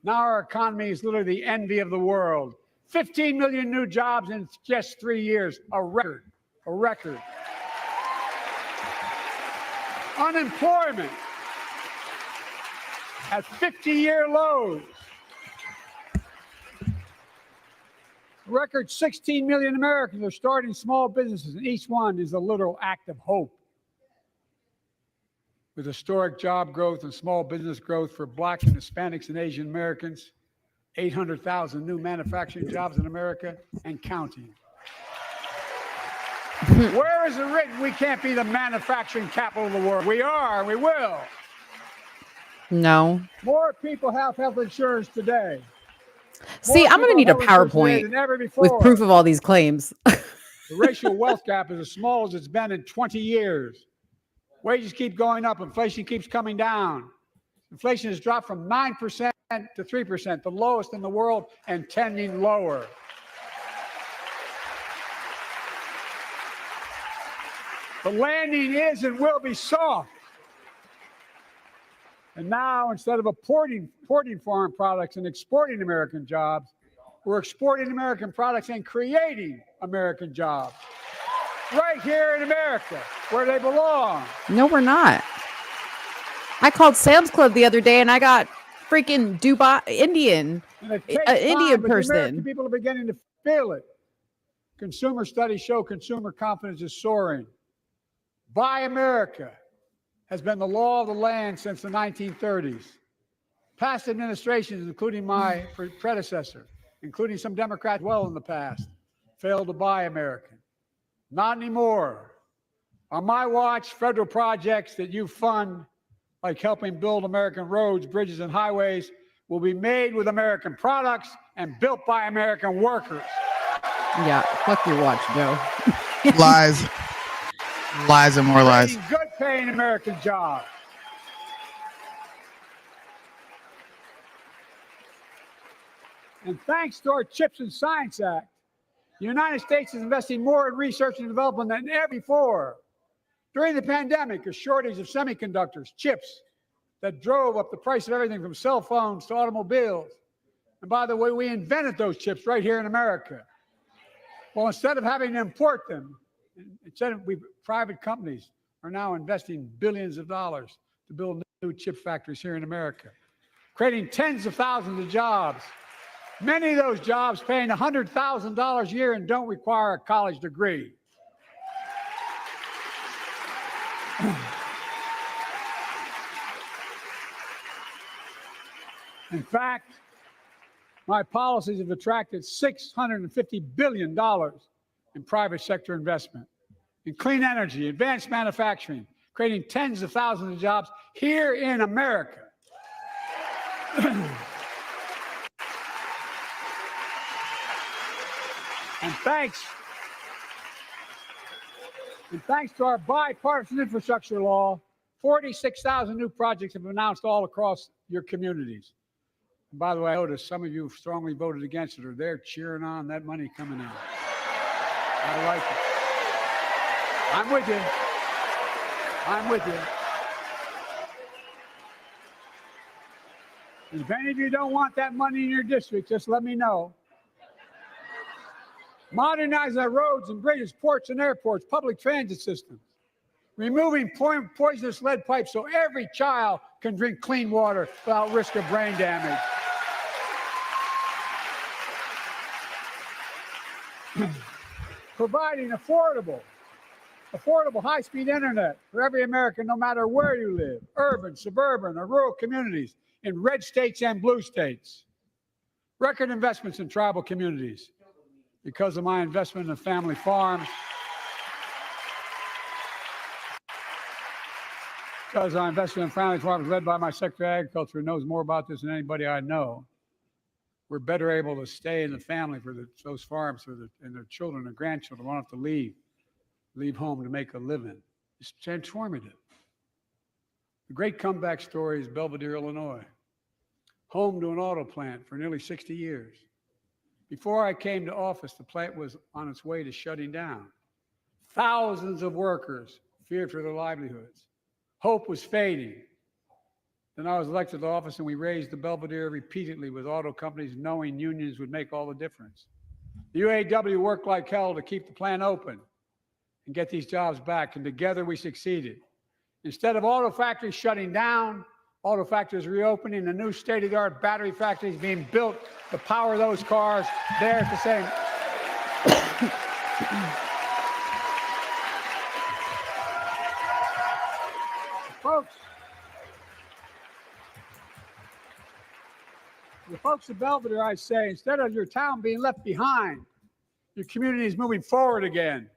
Now our economy is literally the envy of the world. 15 million new jobs in just 3 years, a record, a record. Unemployment at 50-year lows. A record 16 million Americans are starting small businesses, and each one is a literal act of hope. With historic job growth and small business growth for Black and Hispanics and Asian Americans, 800,000 new manufacturing jobs in America and counting. Where is it written we can't be the manufacturing capital of the world? We are, we will. No. More people have health insurance today. See, I'm going to need a PowerPoint with proof of all these claims. The racial wealth gap is as small as it's been in 20 years. Wages keep going up. Inflation keeps coming down. Inflation has dropped from 9% to 3%, the lowest in the world and tending lower. The landing is and will be soft. And now, instead of importing foreign products and exporting American jobs, We're exporting American products and creating American jobs right here in America where they belong. No, we're not. I called Sam's Club the other day and I got freaking Dubai Indian Indian The person. American people are beginning to feel it. Consumer studies show consumer confidence is soaring. Buy America has been the law of the land since the 1930s. Past administrations, including my predecessor, including some Democrats well in the past, failed to buy American. Not anymore. On my watch, federal projects that you fund, like helping build American roads, bridges, and highways, will be made with American products and built by American workers. Yeah, fuck your watch, Joe. Lies. Lies and more lies. Good paying American jobs. And thanks to our CHIPS and Science Act, the United States is investing more in research and development than ever before. During the pandemic, a shortage of semiconductors, chips, that drove up the price of everything from cell phones to automobiles. And by the way, we invented those chips right here in America. Well, instead of having to import them, private companies are now investing billions of dollars to build new chip factories here in America, creating tens of thousands of jobs. Many of those jobs paying $100,000 a year and don't require a college degree. In fact, my policies have attracted $650 billion in private sector investment in clean energy, advanced manufacturing, creating tens of thousands of jobs here in America. And thanks to our bipartisan infrastructure law, 46,000 new projects have been announced all across your communities. And by the way, I noticed some of you strongly voted against it, or they're cheering on that money coming in. I like it. I'm with you. I'm with you. If any of you don't want that money in your district, just let me know. Modernizing our roads and bridges, ports and airports, public transit systems. Removing poisonous lead pipes so every child can drink clean water without risk of brain damage. Providing affordable high-speed internet for every American, no matter where you live, urban, suburban, or rural communities in red states and blue states. Record investments in tribal communities. Because of my investment in family farms, because our investment in family farms led by my Secretary of Agriculture, who knows more about this than anybody I know, we're better able to stay in the family for those farms and their children and grandchildren won't have to leave home to make a living. It's transformative. The great comeback story is Belvedere, Illinois, home to an auto plant for nearly 60 years. Before I came to office, the plant was on its way to shutting down. Thousands of workers feared for their livelihoods. Hope was fading. Then I was elected to office and we raised the Belvedere repeatedly with auto companies knowing unions would make all the difference. The UAW worked like hell to keep the plant open and get these jobs back, and together we succeeded. Instead of auto factories shutting down, auto factories reopening, and new state-of-the-art battery factories being built to power those cars there at the same. The folks at Belvedere, I say, instead of your town being left behind, your community is moving forward again.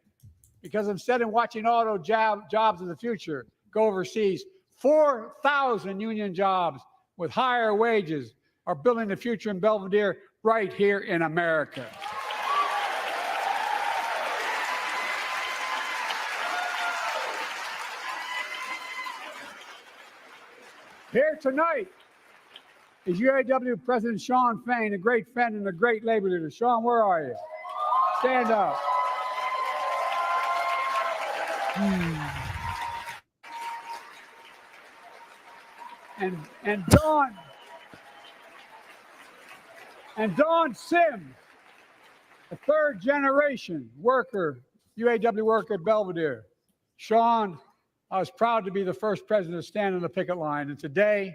Because instead of watching auto jobs in the future go overseas, 4,000 union jobs with higher wages are building the future in Belvedere right here in America. Here tonight is UAW President Shawn Fain, a great friend and a great labor leader. Shawn, where are you? Stand up. And And Dawn Sims, a third-generation worker, UAW worker at Belvedere. Sean, I was proud to be the first president to stand on the picket line. And today,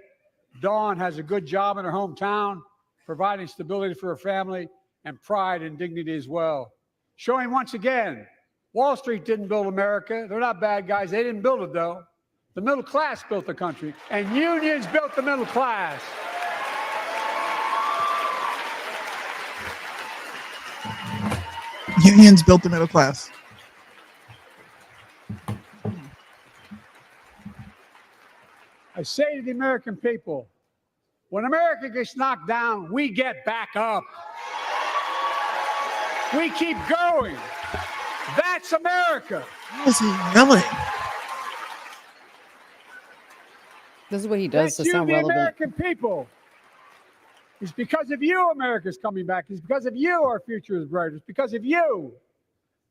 Dawn has a good job in her hometown, providing stability for her family and pride and dignity as well. Showing once again, Wall Street didn't build America. They're not bad guys. They didn't build it, though. The middle class built the country, and unions built the middle class. Unions built the middle class. I say to the American people, when America gets knocked down, we get back up. We keep going. That's America. How is he yelling? This is what he does That's to sound the relevant. American people. It's because of you America's coming back. It's because of you our future is bright. It's because of you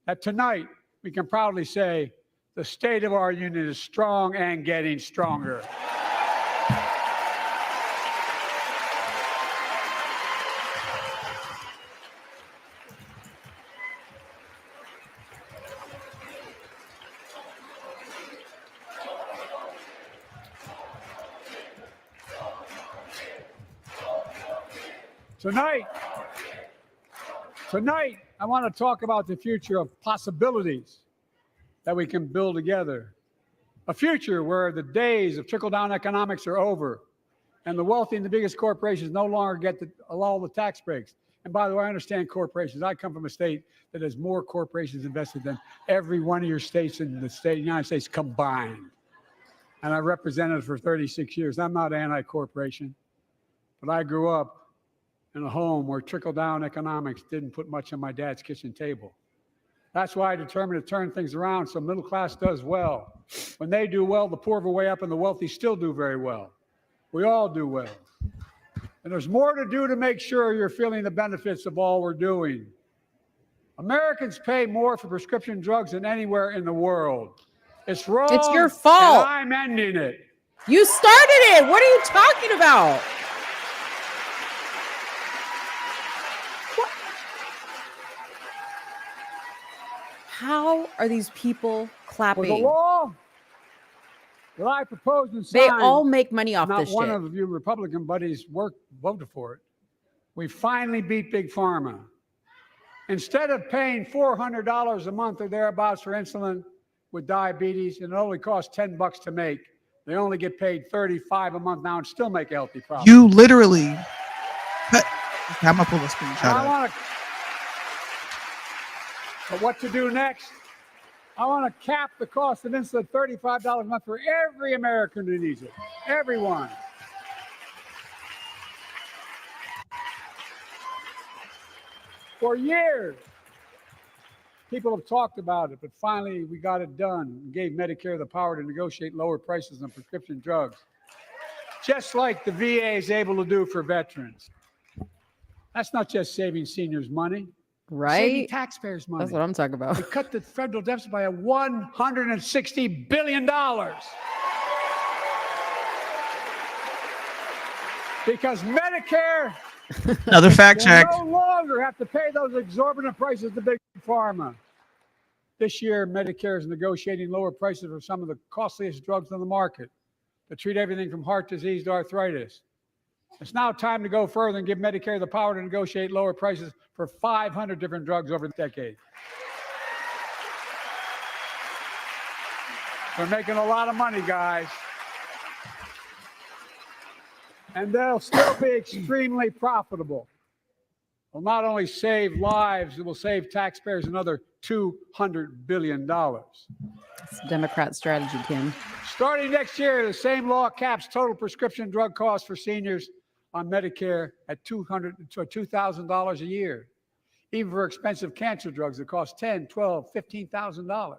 that tonight we can proudly say the state of our union is strong and getting stronger. Tonight, I want to talk about the future of possibilities that we can build together. A future where the days of trickle-down economics are over and the wealthy and the biggest corporations no longer get all the tax breaks. And by the way, I understand corporations. I come from a state that has more corporations invested than every one of your states in the United States combined. And I represented it for 36 years. I'm not anti-corporation, but I grew up in a home where trickle-down economics didn't put much on my dad's kitchen table. That's why I determined to turn things around so middle class does well. When they do well, the poor go way up and the wealthy still do very well. We all do well. And there's more to do to make sure you're feeling the benefits of all we're doing. Americans pay more for prescription drugs than anywhere in the world. It's wrong. It's your fault. And I'm ending it. You started it. What are you talking about? How are these people clapping? For the law that I proposed and They signed, all make money off not this one shit. of you Republican buddies voted for it. We finally beat Big Pharma. Instead of paying $400 a month or thereabouts for insulin with diabetes, and it only costs $10 to make, they only get paid $35 a month now and still make a healthy profit. You literally cut. I'm gonna pull a screenshot. I want to. But what to do next? I want to cap the cost of insulin at $35 a month for every American who needs it. Everyone. For years, people have talked about it, but finally we got it done and gave Medicare the power to negotiate lower prices on prescription drugs, just like the VA is able to do for veterans. That's not just saving seniors money. Right? Saving taxpayers money. That's what I'm talking about. We cut the federal deficit by $160 billion. Because Medicare Another fact will check. no longer have to pay those exorbitant prices to Big Pharma. This year, Medicare is negotiating lower prices for some of the costliest drugs on the market that treat everything from heart disease to arthritis. It's now time to go further and give Medicare the power to negotiate lower prices for 500 different drugs over the decade. They're making a lot of money, guys. And they'll still be extremely profitable. Will not only save lives, it will save taxpayers another $200 billion. It's a Democrat strategy, Kim. Starting next year, the same law caps total prescription drug costs for seniors on Medicare at $2,000 a year, even for expensive cancer drugs that cost $10,000, $12,000, $15,000.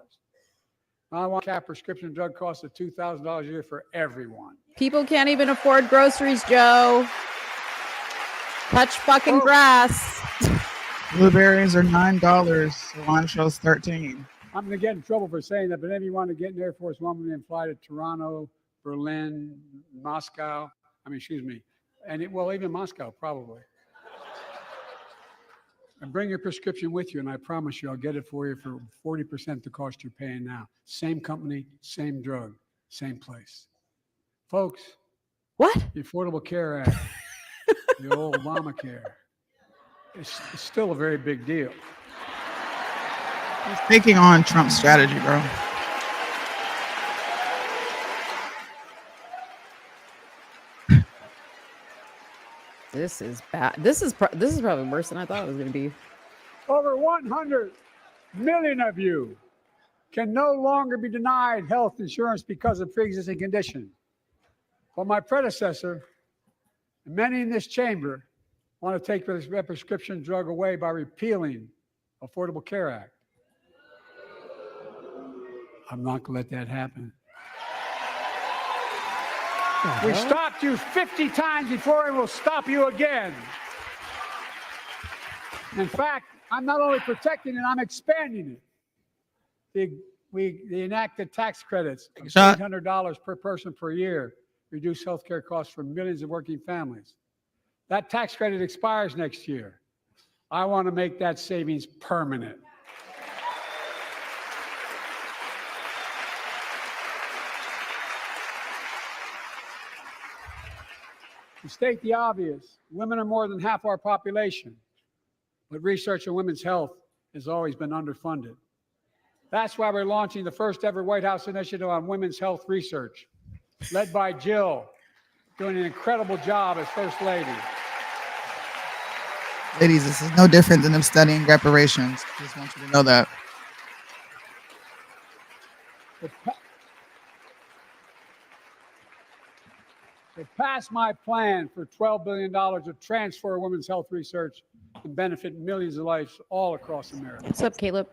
I want to cap prescription drug costs at $2,000 a year for everyone. People can't even afford groceries, Joe. Touch fucking grass. Blueberries are $9. Cilantro's $13. I'm going to get in trouble for saying that, but if you want to get in Air Force One and fly to Toronto, Berlin, Moscow, even Moscow, probably. And bring your prescription with you, and I promise you I'll get it for you for 40% the cost you're paying now. Same company, same drug, same place. Folks, What? the Affordable Care Act, the old Obamacare, it's still a very big deal. He's taking on Trump's strategy, bro. This is bad. This is probably worse than I thought it was going to be. Over 100 million of you can no longer be denied health insurance because of pre-existing condition. But my predecessor, and many in this chamber, want to take this prescription drug away by repealing Affordable Care Act. I'm not going to let that happen. We stopped you 50 times before, and we'll stop you again. In fact, I'm not only protecting it, I'm expanding it. We enacted tax credits of $800 per person per year, reduce healthcare costs for millions of working families. That tax credit expires next year. I want to make that savings permanent. To state the obvious, women are more than half our population, but research on women's health has always been underfunded. That's why we're launching the first ever White House initiative on women's health research, led by Jill, doing an incredible job as First Lady. Ladies, this is no different than them studying reparations. Just want you to know that. They passed my plan for $12 billion to transfer women's health research and benefit millions of lives all across America. What's up, Caleb?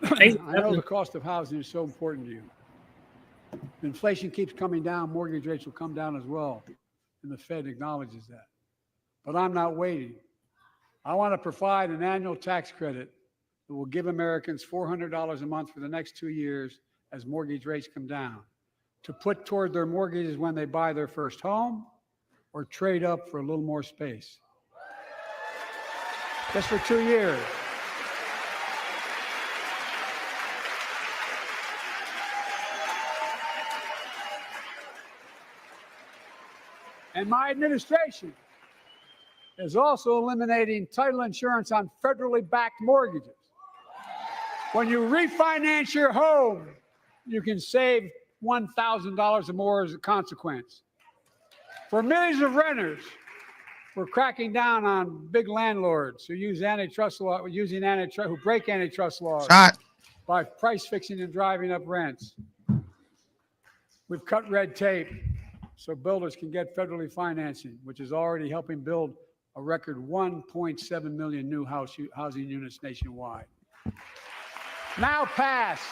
I know the cost of housing is so important to you. Inflation keeps coming down, mortgage rates will come down as well, and the Fed acknowledges that. But I'm not waiting. I want to provide an annual tax credit that will give Americans $400 a month for the next 2 years as mortgage rates come down, to put toward their mortgages when they buy their first home or trade up for a little more space. Just for 2 years. And my administration is also eliminating title insurance on federally backed mortgages. When you refinance your home, you can save $1,000 or more as a consequence. For millions of renters, we're cracking down on big landlords who use antitrust law, who break antitrust laws by price fixing and driving up rents. We've cut red tape so builders can get federally financing, which is already helping build a record 1.7 million new housing units nationwide. Now pass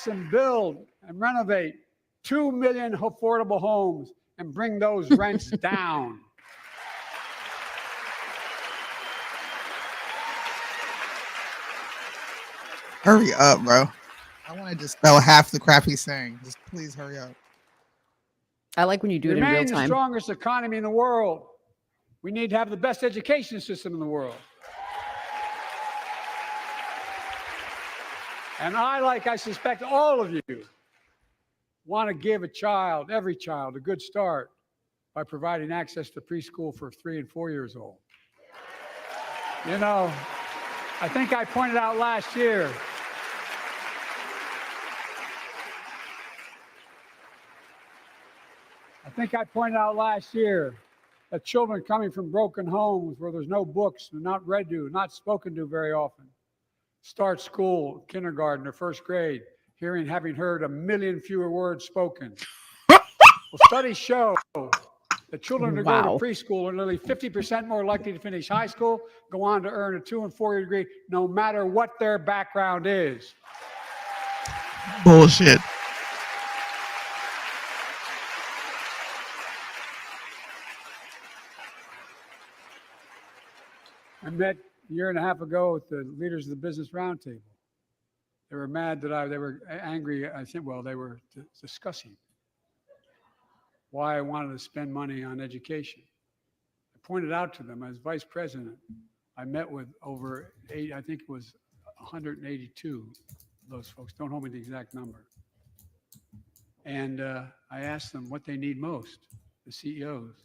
and build and renovate 2 million affordable homes and bring those rents down. Hurry up, bro. I want to just spell half the crap he's saying. Just please hurry up. I like when you do it in real Remain the time. strongest economy in the world. We need to have the best education system in the world. And I suspect all of you, want to give every child, a good start by providing access to preschool for 3 and 4 years old. You know, I think I pointed out last year, that children coming from broken homes where there's no books, they're not read to, not spoken to very often, start school, kindergarten, or first grade, having heard 1 million fewer words spoken. Well, studies show that children who go to preschool are nearly 50% more likely to finish high school, go on to earn a 2- and 4-year degree, no matter what their background is. Bullshit. I met a year and a half ago with the leaders of the Business Roundtable. They were mad that they were angry. I think, well, they were discussing why I wanted to spend money on education. I pointed out to them as vice president, I met with over 182 of those folks. Don't hold me to the exact number. And I asked them what they need most, the CEOs.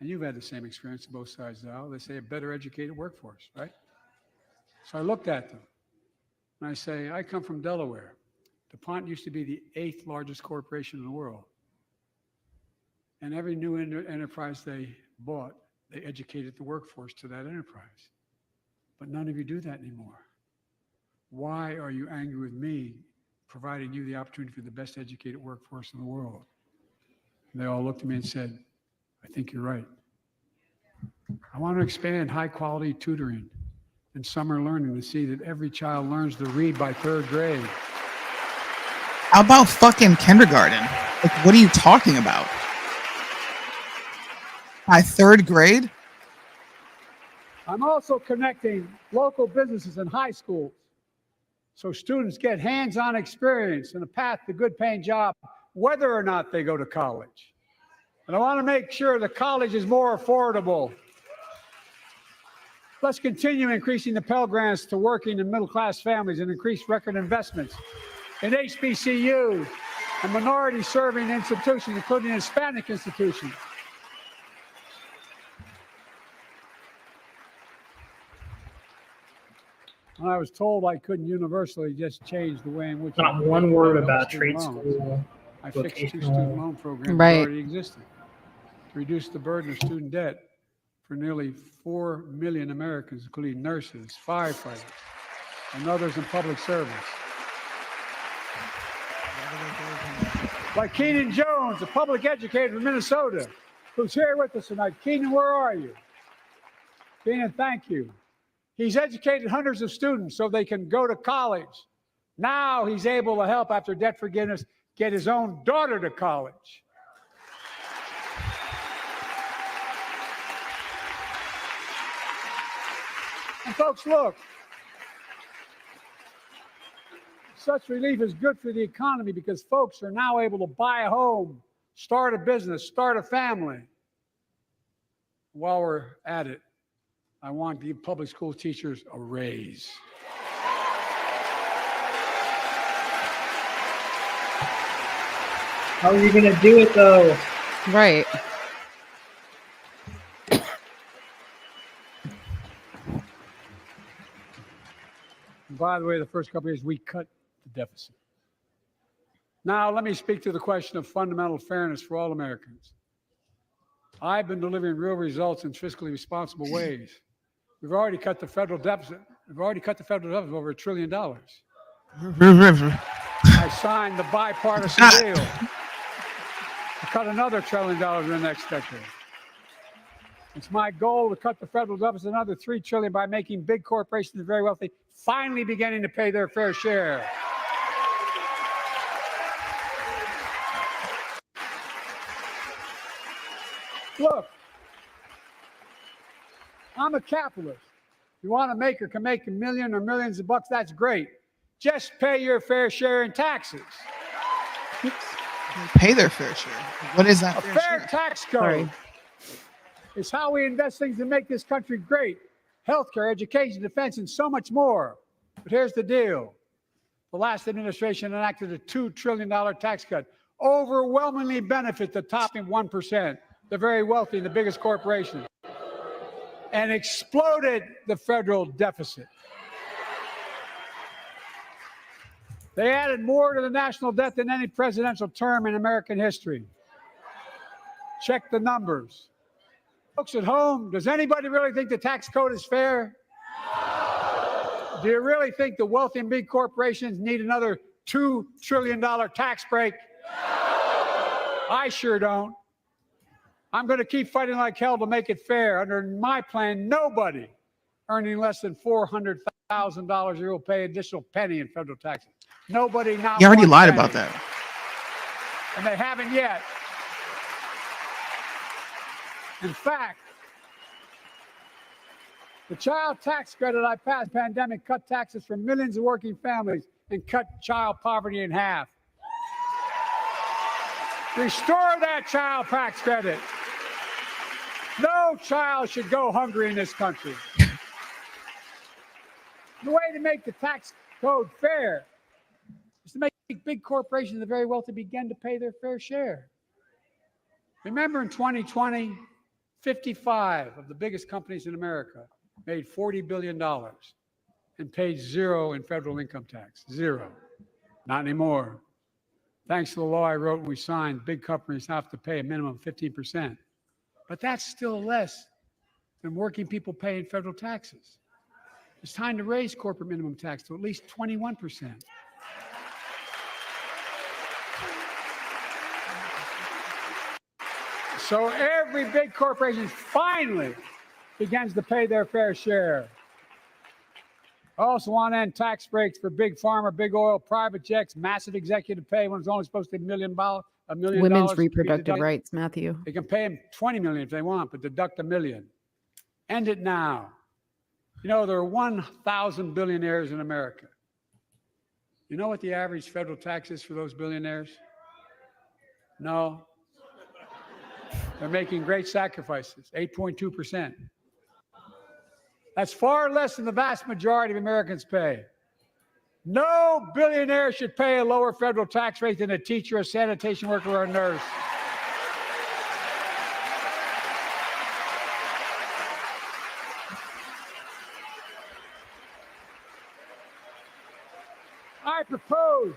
And you've had the same experience on both sides of the aisle. They say a better educated workforce, right? So I looked at them and I say, I come from Delaware. DuPont used to be the 8th largest corporation in the world. And every new enterprise they bought, they educated the workforce to that enterprise. But none of you do that anymore. Why are you angry with me providing you the opportunity for the best educated workforce in the world? And they all looked at me and said, I think you're right. I want to expand high quality tutoring and summer learning to see that every child learns to read by 3rd grade. How about fucking kindergarten? Like, what are you talking about? By 3rd grade? I'm also connecting local businesses and high schools so students get hands-on experience and a path to good paying job, whether or not they go to college. And I want to make sure the college is more affordable. Let's continue increasing the Pell Grants to working and middle-class families and increase record investments in HBCUs and minority-serving institutions, including Hispanic institutions. And I was told I couldn't universally just change the way in which. Not one word about trade school. I fixed 2 student loan programs Right. that already existed to reduce the burden of student debt for nearly 4 million Americans, including nurses, firefighters, and others in public service. Like Keenan Jones, a public educator from Minnesota, who's here with us tonight. Keenan, where are you? Keenan, thank you. He's educated hundreds of students so they can go to college. Now he's able to help, after debt forgiveness, get his own daughter to college. And folks, look, such relief is good for the economy because folks are now able to buy a home, start a business, start a family. While we're at it, I want to give public school teachers a raise. How are you going to do it, though? Right. And by the way, the first couple of years, we cut the deficit. Now, let me speak to the question of fundamental fairness for all Americans. I've been delivering real results in fiscally responsible ways. We've already cut the federal deficit. We've already cut the federal deficit over $1 trillion. I signed the bipartisan deal to cut another $1 trillion in the next decade. It's my goal to cut the federal deficit another $3 trillion by making big corporations and very wealthy finally beginning to pay their fair share. Look, I'm a capitalist. You want to make or can make $1 million or millions of bucks, that's great. Just pay your fair share in taxes. Pay their fair share. What is that? A fair tax code is how we invest things to make this country great. Healthcare, education, defense, and so much more. But here's the deal. The last administration enacted a $2 trillion tax cut, overwhelmingly benefit the top 1%, the very wealthy and the biggest corporations, and exploded the federal deficit. They added more to the national debt than any presidential term in American history. Check the numbers. Folks at home, does anybody really think the tax code is fair? Do you really think the wealthy and big corporations need another $2 trillion tax break? I sure don't. I'm going to keep fighting like hell to make it fair. Under my plan, nobody earning less than $400,000 a year will pay an additional penny in federal taxes. Nobody now. You already lied about that. And they haven't yet. In fact, the child tax credit I passed pandemic cut taxes for millions of working families and cut child poverty in half. Restore that child tax credit. No No child should go hungry in this country. The way to make the tax code fair is to make big corporations, the very wealthy, begin to pay their fair share. Remember in 2020, 55 of the biggest companies in America made $40 billion and paid zero in federal income tax. Zero. Not anymore. Thanks to the law I wrote and we signed, big companies have to pay a minimum of 15%. But that's still less than working people pay in federal taxes. It's time to raise corporate minimum tax to at least 21%. So every big corporation finally begins to pay their fair share. I also want to end tax breaks for big pharma, big oil, private jets, massive executive pay when it's only supposed to be $1 million. Women's reproductive rights, Matthew. They can pay them $20 million if they want, but deduct $1 million. End it now. You know, there are 1,000 billionaires in America. You know what the average federal tax is for those billionaires? No. They're making great sacrifices, 8.2%. That's far less than the vast majority of Americans pay. No billionaire should pay a lower federal tax rate than a teacher, a sanitation worker, or a nurse. I propose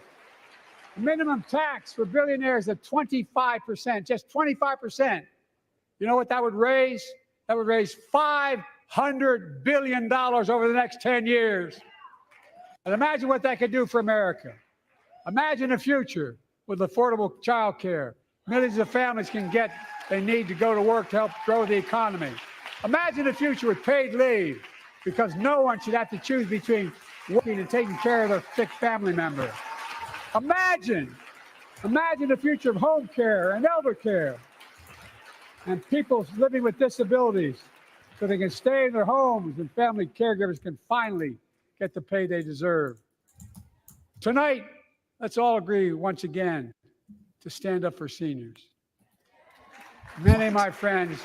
a minimum tax for billionaires of 25%, just 25%. You know what that would raise? That would raise $500 billion over the next 10 years. And imagine what that could do for America. Imagine a future with affordable child care. Millions of families can get they need to go to work to help grow the economy. Imagine a future with paid leave, because no one should have to choose between working and taking care of their sick family member. Imagine the future of home care and elder care, and people living with disabilities so they can stay in their homes and family caregivers can finally get the pay they deserve. Tonight, let's all agree once again to stand up for seniors. Many of my friends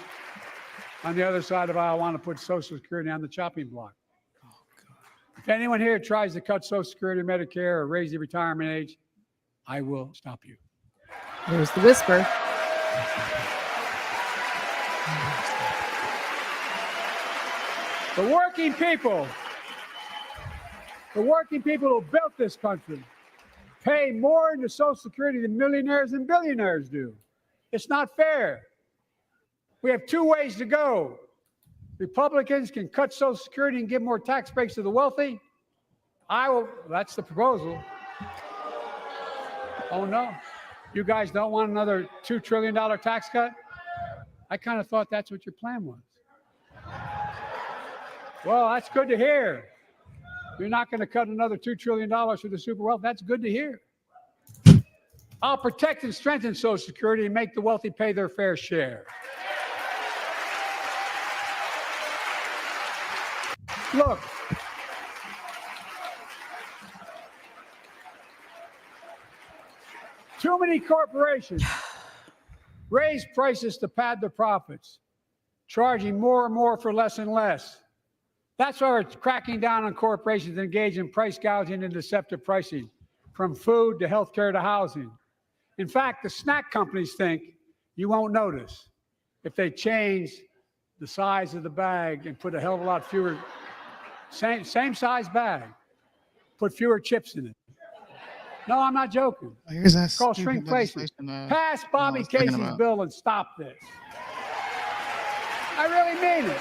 on the other side of the aisle want to put Social Security on the chopping block. If anyone here tries to cut Social Security, Medicare, or raise the retirement age, I will stop you. There's the whisper. The working people who built this country pay more into Social Security than millionaires and billionaires do. It's not fair. We have two ways to go. Republicans can cut Social Security and give more tax breaks to the wealthy. That's the proposal. Oh no, you guys don't want another $2 trillion tax cut? I kind of thought that's what your plan was. Well, that's good to hear. You're not going to cut another $2 trillion for the super wealthy. That's good to hear. I'll protect and strengthen Social Security and make the wealthy pay their fair share. Look, too many corporations raise prices to pad their profits, charging more and more for less and less. That's why we're cracking down on corporations that engage in price gouging and deceptive pricing, from food to healthcare to housing. In fact, the snack companies think you won't notice if they change the size of the bag and put a hell of a lot fewer, same size bag, put fewer chips in it. No, I'm not joking. Here's that called shrinkflation. Pass Bobby Casey's bill and stop this. I really mean it.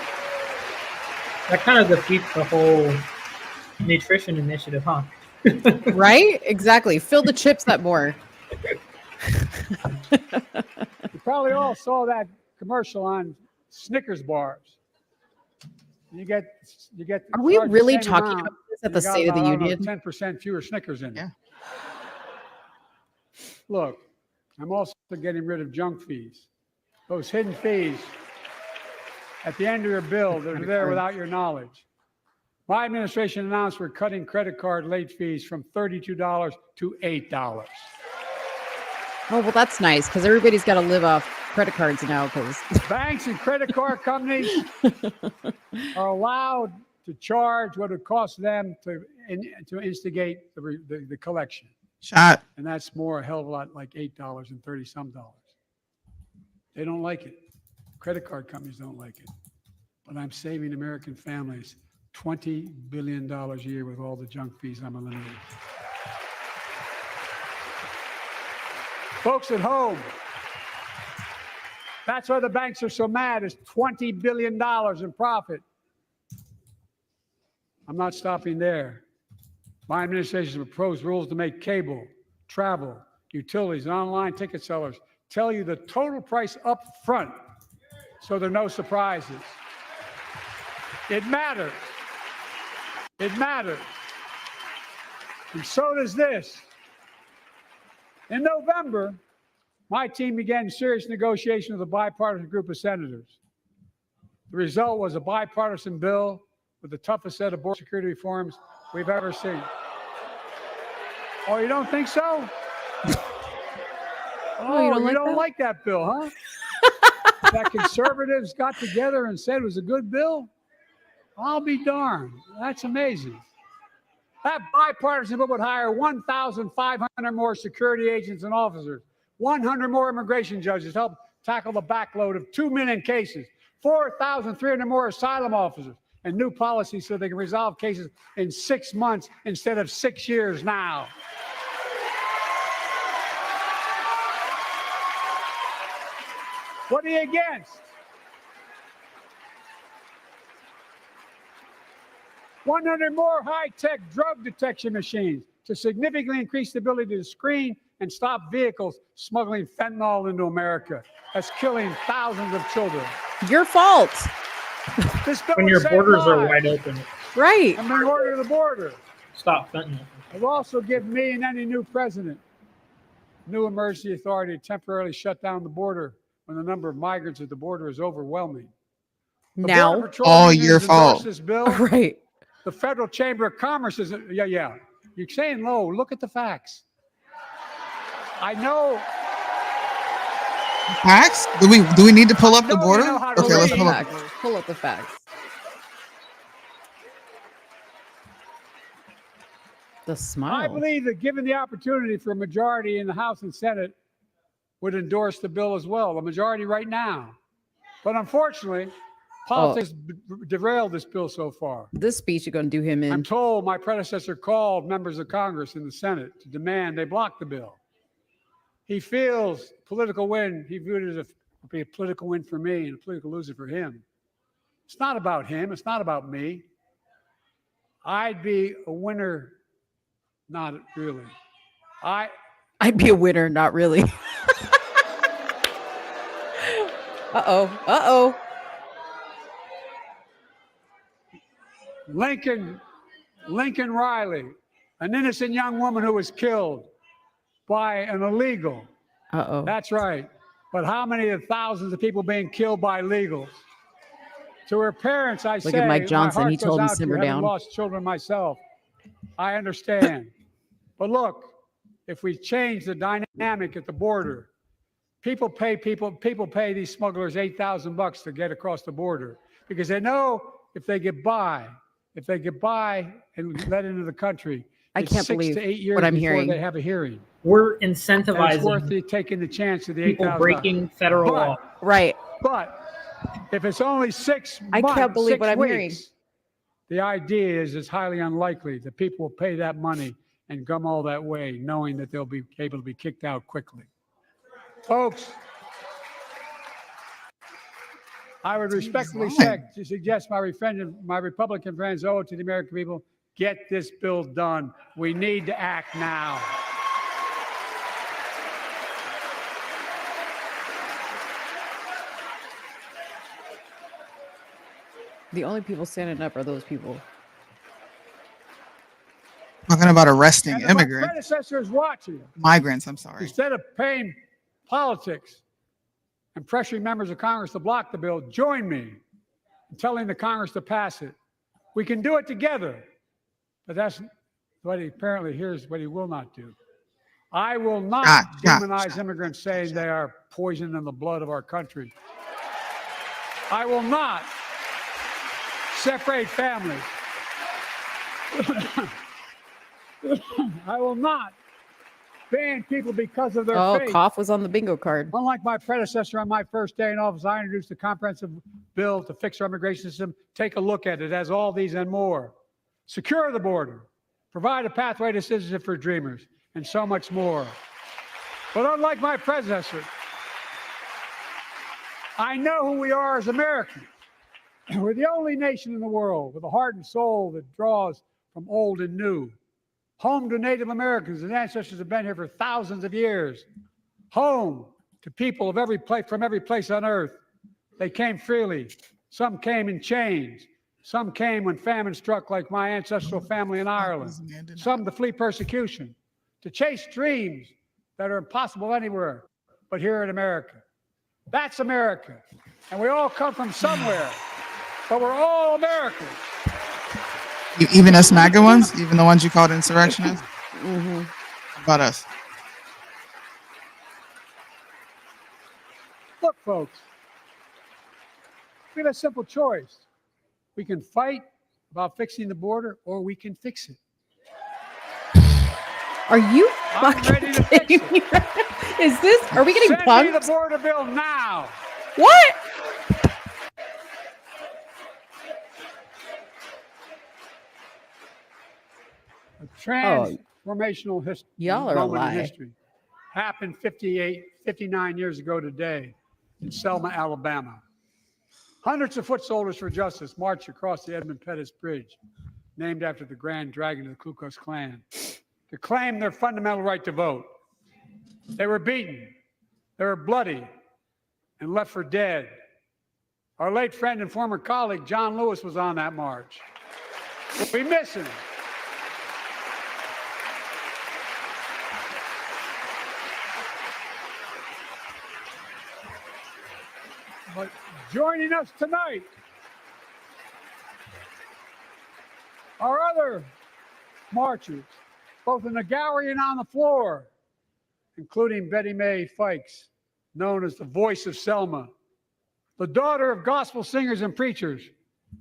That kind of defeats the whole nutrition initiative, huh? Right? Exactly. Fill the chips up more. You probably all saw that commercial on Snickers bars. You get. Are we really talking about this at the State of the Union? 10% fewer Snickers in it. Yeah. Look, I'm also getting rid of junk fees. Those hidden fees at the end of your bill that are there without your knowledge. My administration announced we're cutting credit card late fees from $32 to $8. Oh, well, that's nice, because everybody's got to live off credit cards now because banks and credit card companies are allowed to charge what it costs them to instigate the collection. Shot. And that's more a hell of a lot, like $8 and 30 some dollars. They don't like it. Credit card companies don't like it. But I'm saving American families $20 billion a year with all the junk fees I'm eliminating. Folks at home, that's why the banks are so mad. It's $20 billion in profit. I'm not stopping there. My administration has proposed rules to make cable, travel, utilities, and online ticket sellers tell you the total price up front so there are no surprises. It matters. It matters. And so does this. In November, my team began serious negotiation with a bipartisan group of senators. The result was a bipartisan bill with the toughest set of border security reforms we've ever seen. Oh, you don't think so? Oh, you don't don't like that bill, huh? That conservatives got together and said it was a good bill? I'll be darned. That's amazing. That bipartisan bill would hire 1,500 more security agents and officers, 100 more immigration judges to help tackle the backload of 2 million cases, 4,300 more asylum officers, and new policies so they can resolve cases in 6 months instead of 6 years now. What are you against? 100 more high-tech drug detection machines to significantly increase the ability to screen and stop vehicles smuggling fentanyl into America. That's killing thousands of children. Your fault. This bill When will your save borders are lives. wide open, Right. And we order the border. stop fentanyl. It will also give me and any new president new emergency authority to temporarily shut down the border when the number of migrants at the border is overwhelming. The Now, Border Patrol all unions your endorsed fault. This bill. right. The Federal Chamber of Commerce is, yeah. You're saying low. Look at the facts. I know. Facts? Do we need to pull up the No, you border? know how to Okay, let's read. pull up. Pull up the facts. The smile. I believe that given the opportunity for a majority in the House and Senate would endorse the bill as well, a majority right now. But unfortunately, politics derailed this bill so far. This speech you're going to do him in. I'm told my predecessor called members of Congress in the Senate to demand they block the bill. He feels political win. He viewed it as a political win for me and a political loser for him. It's not about him. It's not about me. I'd be a winner. Not really. I'd be a winner, not really. Uh-oh. Lincoln Riley, an innocent young woman who was killed by an illegal. Uh-oh. That's right. But how many of thousands of people being killed by illegals? To her parents, I say, Look at Mike Johnson. my heart He told goes him out to simmer you, having down. lost children myself. I understand. But look, if we change the dynamic at the border, people pay these smugglers $8,000 to get across the border because they know if they get by and let into the country, I it's can't 6 believe to 8 years what I'm before hearing. they have a hearing. We're And it's incentivizing worth it taking the chance of the people $8,000. breaking federal law. Right. But if it's only 6 I months, can't believe 6 what I'm weeks, hearing. the idea is it's highly unlikely that people will pay that money and come all that way, knowing that they'll be able to be kicked out quickly. Folks, I would respectfully suggest my Republican friends owe it to the American people, get this bill done. We need to act now. The only people standing up are those people. Talking about arresting And if my immigrants, predecessor is watching. migrants. I'm sorry. Instead of paying politics and pressuring members of Congress to block the bill, join me in telling the Congress to pass it. We can do it together. But that's what he apparently here's what he will not do. I will not demonize immigrants saying they are poison in the blood of our country. I will not separate families. I will not ban people because of their faith. Cough was on the bingo card. Unlike my predecessor on my first day in office, I introduced a comprehensive bill to fix our immigration system. Take a look at it. It has all these and more. Secure the border. Provide a pathway to citizenship for dreamers. And so much more. But unlike my predecessor, I know who we are as Americans. We're the only nation in the world with a heart and soul that draws from old and new. Home to Native Americans and ancestors have been here for thousands of years. Home to people of every place, from every place on earth. They came freely. Some came in chains. Some came when famine struck, like my ancestral family in Ireland. Some to flee persecution, to chase dreams that are impossible anywhere but here in America. That's America. And we all come from somewhere, but we're all Americans. Even us MAGA ones, even the ones you called insurrectionists? Mm-hmm. How about us? Look, folks, we have a simple choice. We can fight about fixing the border, or we can fix it. Are you I'm ready to fix it. Is this, are we getting Send punked? me the border bill now. What? A transformational Y'all are moment alive. in history happened 59 years ago today in Selma, Alabama. Hundreds of foot soldiers for justice marched across the Edmund Pettus Bridge, named after the Grand Dragon of the Ku Klux Klan, to claim their fundamental right to vote. They were beaten, they were bloody, and left for dead. Our late friend and former colleague, John Lewis, was on that march. We miss him. But joining us tonight are other marchers, both in the gallery and on the floor, including Betty Mae Fikes, known as the voice of Selma, the daughter of gospel singers and preachers.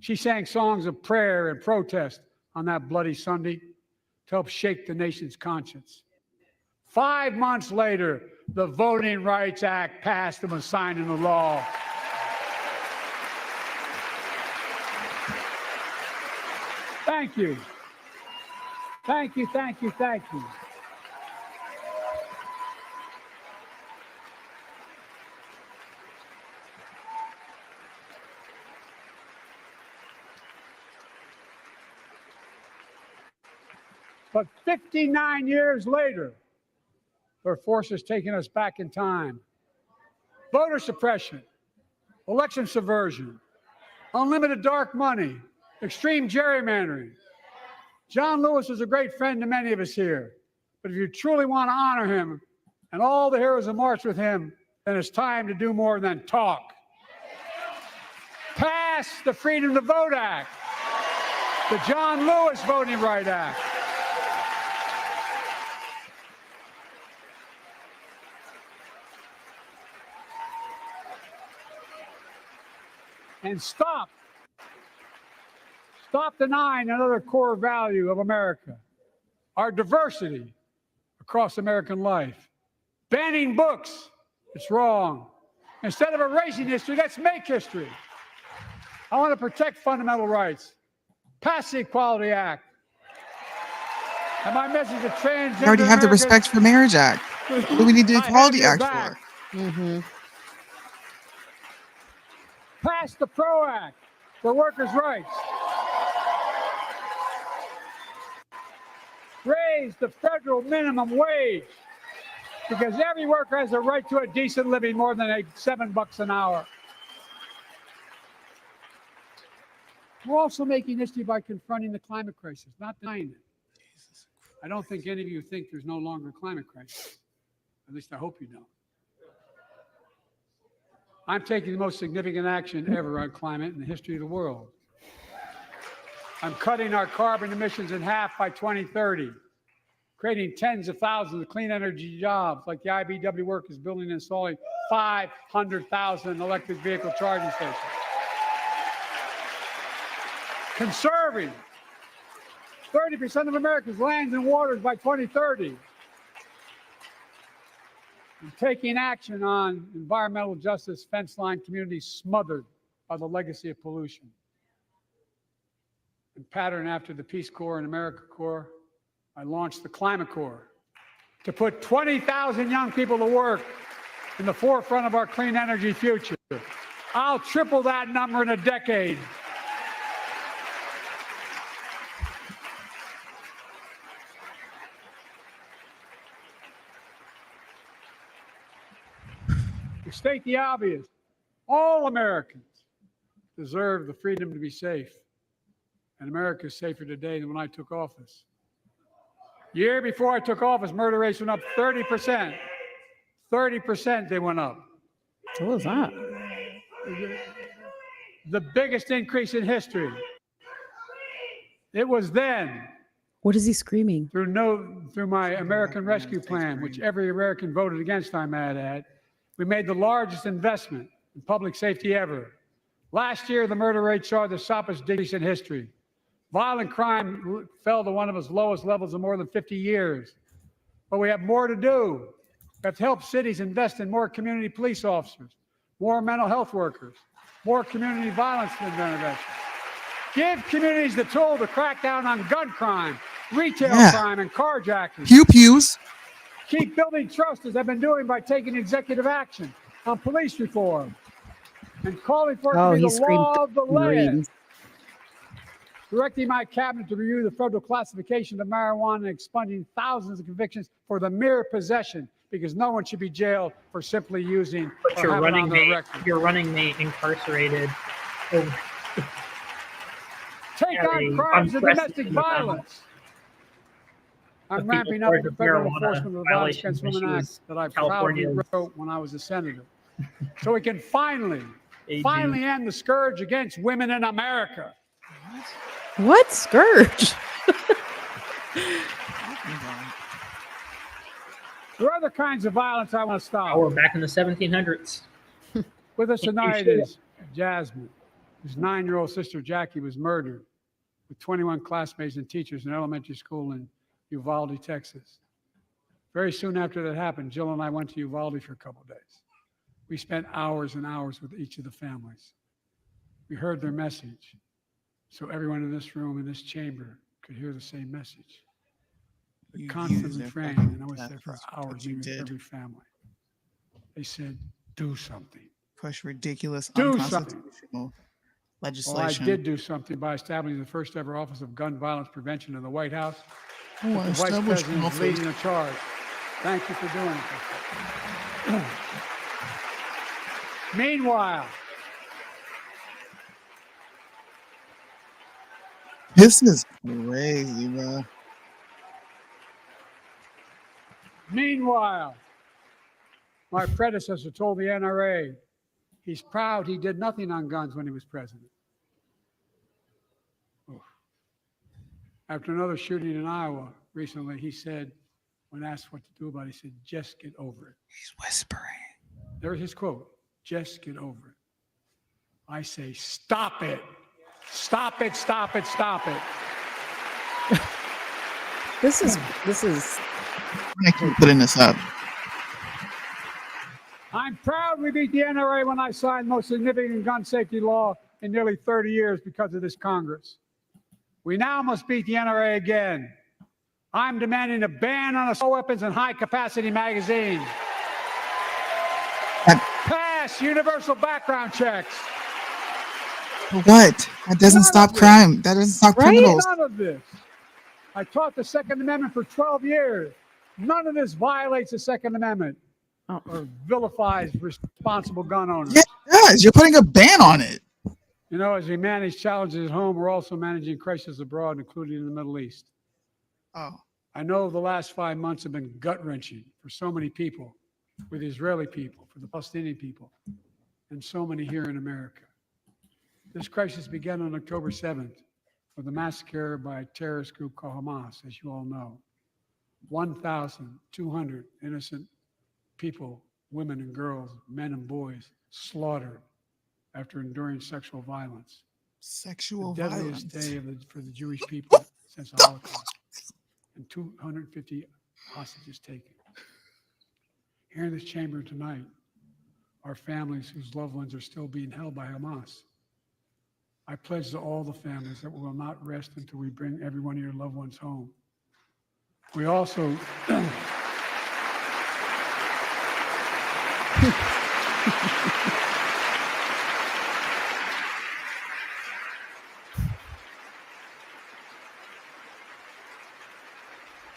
She sang songs of prayer and protest on that bloody Sunday to help shake the nation's conscience. 5 months later, the Voting Rights Act passed and was signed into law. Thank you. Thank you, thank you, thank you. But 59 years later, there are forces taking us back in time. Voter suppression, election subversion, unlimited dark money, extreme gerrymandering. John Lewis is a great friend to many of us here. But if you truly want to honor him and all the heroes who marched with him, then it's time to do more than talk. Pass the Freedom to Vote Act, the John Lewis Voting Rights Act. And stop denying another core value of America, our diversity across American life. Banning books, it's wrong. Instead of erasing history, let's make history. I want to protect fundamental rights. Pass the Equality Act. And my message to transgender We already have the Americans, Respect for Marriage Act. What do we need the I have Equality your Act back. for? Mm-hmm. Pass the PRO Act for workers' rights. Raise the federal minimum wage, because every worker has a right to a decent living more than $7 an hour. We're also making history by confronting the climate crisis, not denying it. I don't think any of you think there's no longer a climate crisis. At least I hope you don't. I'm taking the most significant action ever on climate in the history of the world. I'm cutting our carbon emissions in half by 2030. creating tens of thousands of clean energy jobs like the IBW workers building and installing 500,000 electric vehicle charging stations. Conserving 30% of America's lands and waters by 2030. And taking action on environmental justice fence line communities smothered by the legacy of pollution. And patterned after the Peace Corps and AmeriCorps, I launched the Climate Corps to put 20,000 young people to work in the forefront of our clean energy future. I'll triple that number in a decade. To state the obvious, all Americans deserve the freedom to be safe. And America is safer today than when I took office. Year before I took office, murder rates went up 30%. 30% they went up. What was that? The biggest increase in history. It was then. What is he screaming? Through my American Rescue Plan, which every American voted against, I might add, we made the largest investment in public safety ever. Last year, the murder rate saw the sharpest decrease in history. Violent crime fell to one of its lowest levels in more than 50 years. But we have more to do. We have to help cities invest in more community police officers, more mental health workers, more community violence intervention. Give communities the tool to crack down on gun crime, retail crime, and carjacking. Pew pews. Keep building trust as I've been doing by taking executive action on police reform and calling for it to be the law of the land. Directing my cabinet to review the federal classification of marijuana and expunging thousands of convictions for the mere possession, because no one should be jailed for simply using. But you're running me incarcerated. Take on crimes of domestic violence. I'm ramping up the federal enforcement of the Violence Against Women Act that I proudly wrote when I was a senator. So we can finally end the scourge against women in America. What scourge? There are other kinds of violence I want to stop. Oh, we're back in the 1700s. With us tonight is Jasmine, whose 9-year-old sister Jackie was murdered with 21 classmates and teachers in elementary school in Uvalde, Texas. Very soon after that happened, Jill and I went to Uvalde for a couple of days. We spent hours and hours with each of the families. We heard their message, so everyone in this room, in this chamber, could hear the same message. The confident frame, and I was there for hours meeting with every family. They said, do something. Push ridiculous, unconstitutional legislation. Well, I did do something by establishing the first ever Office of Gun Violence Prevention in the White House. Oh, the Vice President is leading the charge. Thank you for doing it. Meanwhile, this is crazy, bro. Meanwhile, my predecessor told the NRA he's proud he did nothing on guns when he was president. After another shooting in Iowa recently, he said, when asked what to do about it, he said, just get over it. He's whispering. There's his quote, just get over it. I say, stop it. Stop it, stop it, stop it. This is. I keep putting this up. I'm proud we beat the NRA when I signed the most significant gun safety law in nearly 30 years because of this Congress. We now must beat the NRA again. I'm demanding a ban on assault weapons and high-capacity magazines. Pass universal background checks. What? That doesn't stop crime. That doesn't stop criminals. None of this. I taught the Second Amendment for 12 years. None of this violates the Second Amendment or vilifies responsible gun owners. Yeah, it does. You're putting a ban on it. You know, as we manage challenges at home, we're also managing crises abroad, including in the Middle East. Oh. I know the last 5 months have been gut-wrenching for so many people, for the Israeli people, for the Palestinian people, and so many here in America. This crisis began on October 7th with a massacre by a terrorist group called Hamas, as you all know. 1,200 innocent people, women and girls, men and boys, slaughtered after enduring sexual violence. Sexual The deadliest violence. day for the Jewish people since the Holocaust. And 250 hostages taken. Here in this chamber tonight are families whose loved ones are still being held by Hamas. I pledge to all the families that we will not rest until we bring every one of your loved ones home. We also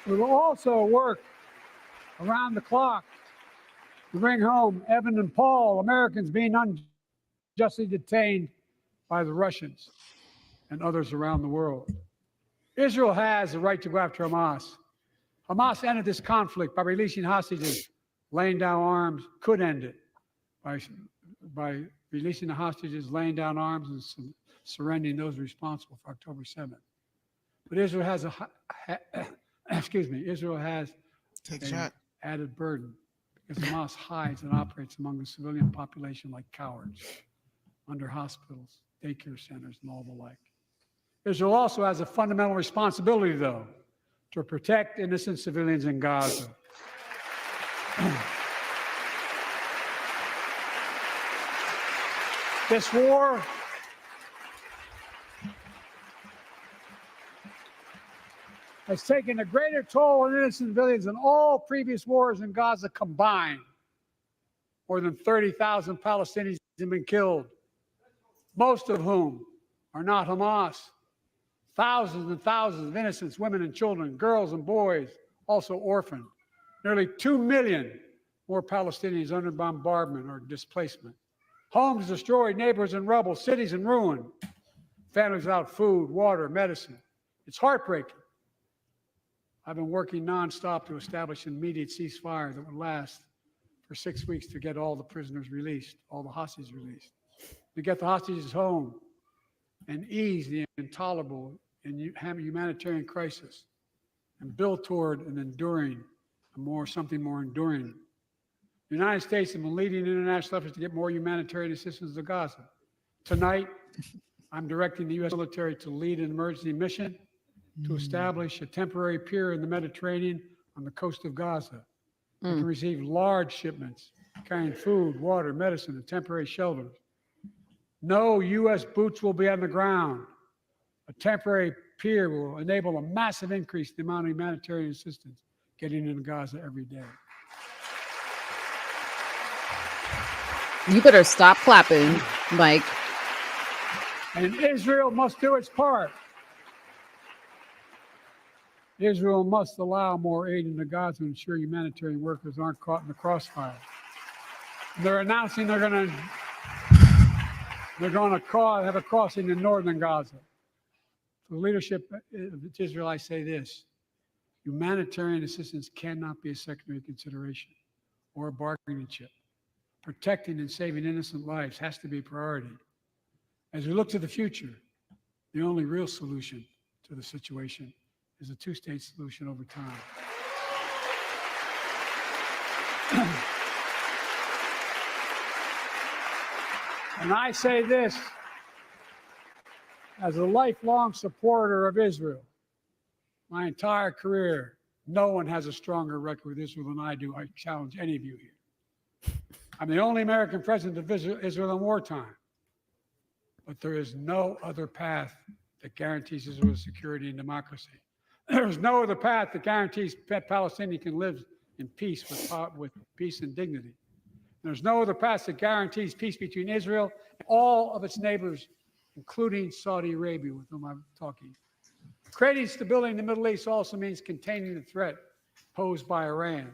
we will also work around the clock to bring home Evan and Paul, Americans being unjustly detained by the Russians and others around the world. Israel has the right to go after Hamas. Hamas ended this conflict by releasing hostages, laying down arms, could end it by releasing the hostages, laying down arms, and surrendering those responsible for October 7th. But Israel has Israel has an added burden because Hamas hides and operates among the civilian population like cowards under hospitals, daycare centers, and all the like. Israel also has a fundamental responsibility, though, to protect innocent civilians in Gaza. This war has taken a greater toll on innocent civilians than all previous wars in Gaza combined. More than 30,000 Palestinians have been killed, most of whom are not Hamas. Thousands and thousands of innocents, women and children, girls and boys, also orphaned. Nearly 2 million more Palestinians under bombardment or displacement. Homes destroyed, neighborhoods in rubble, cities in ruin, families without food, water, medicine. It's heartbreaking. I've been working nonstop to establish an immediate ceasefire that would last for 6 weeks to get all the prisoners released, all the hostages released, to get the hostages home and ease the intolerable and humanitarian crisis and build toward an enduring, something more enduring. The United States has been leading international efforts to get more humanitarian assistance to Gaza. Tonight, I'm directing the U.S. military to lead an emergency mission to establish a temporary pier in the Mediterranean on the coast of Gaza that can receive large shipments carrying food, water, medicine, and temporary shelters. No U.S. boots will be on the ground. A temporary pier will enable a massive increase in the amount of humanitarian assistance getting into Gaza every day. You better stop clapping, Mike. And Israel must do its part. Israel must allow more aid into Gaza to ensure humanitarian workers aren't caught in the crossfire. They're announcing they're going to have a crossing in northern Gaza. For the leadership of Israel, I say this: humanitarian assistance cannot be a secondary consideration or a bargaining chip. Protecting and saving innocent lives has to be a priority. As we look to the future, the only real solution to the situation is a two-state solution over time. And I say this as a lifelong supporter of Israel. My entire career, no one has a stronger record with Israel than I do. I challenge any of you here. I'm the only American president of Israel in wartime. But there is no other path that guarantees Israel's security and democracy. There is no other path that guarantees Palestinians can live in peace with peace and dignity. There's no other path that guarantees peace between Israel and all of its neighbors, including Saudi Arabia, with whom I'm talking. Creating stability in the Middle East also means containing the threat posed by Iran.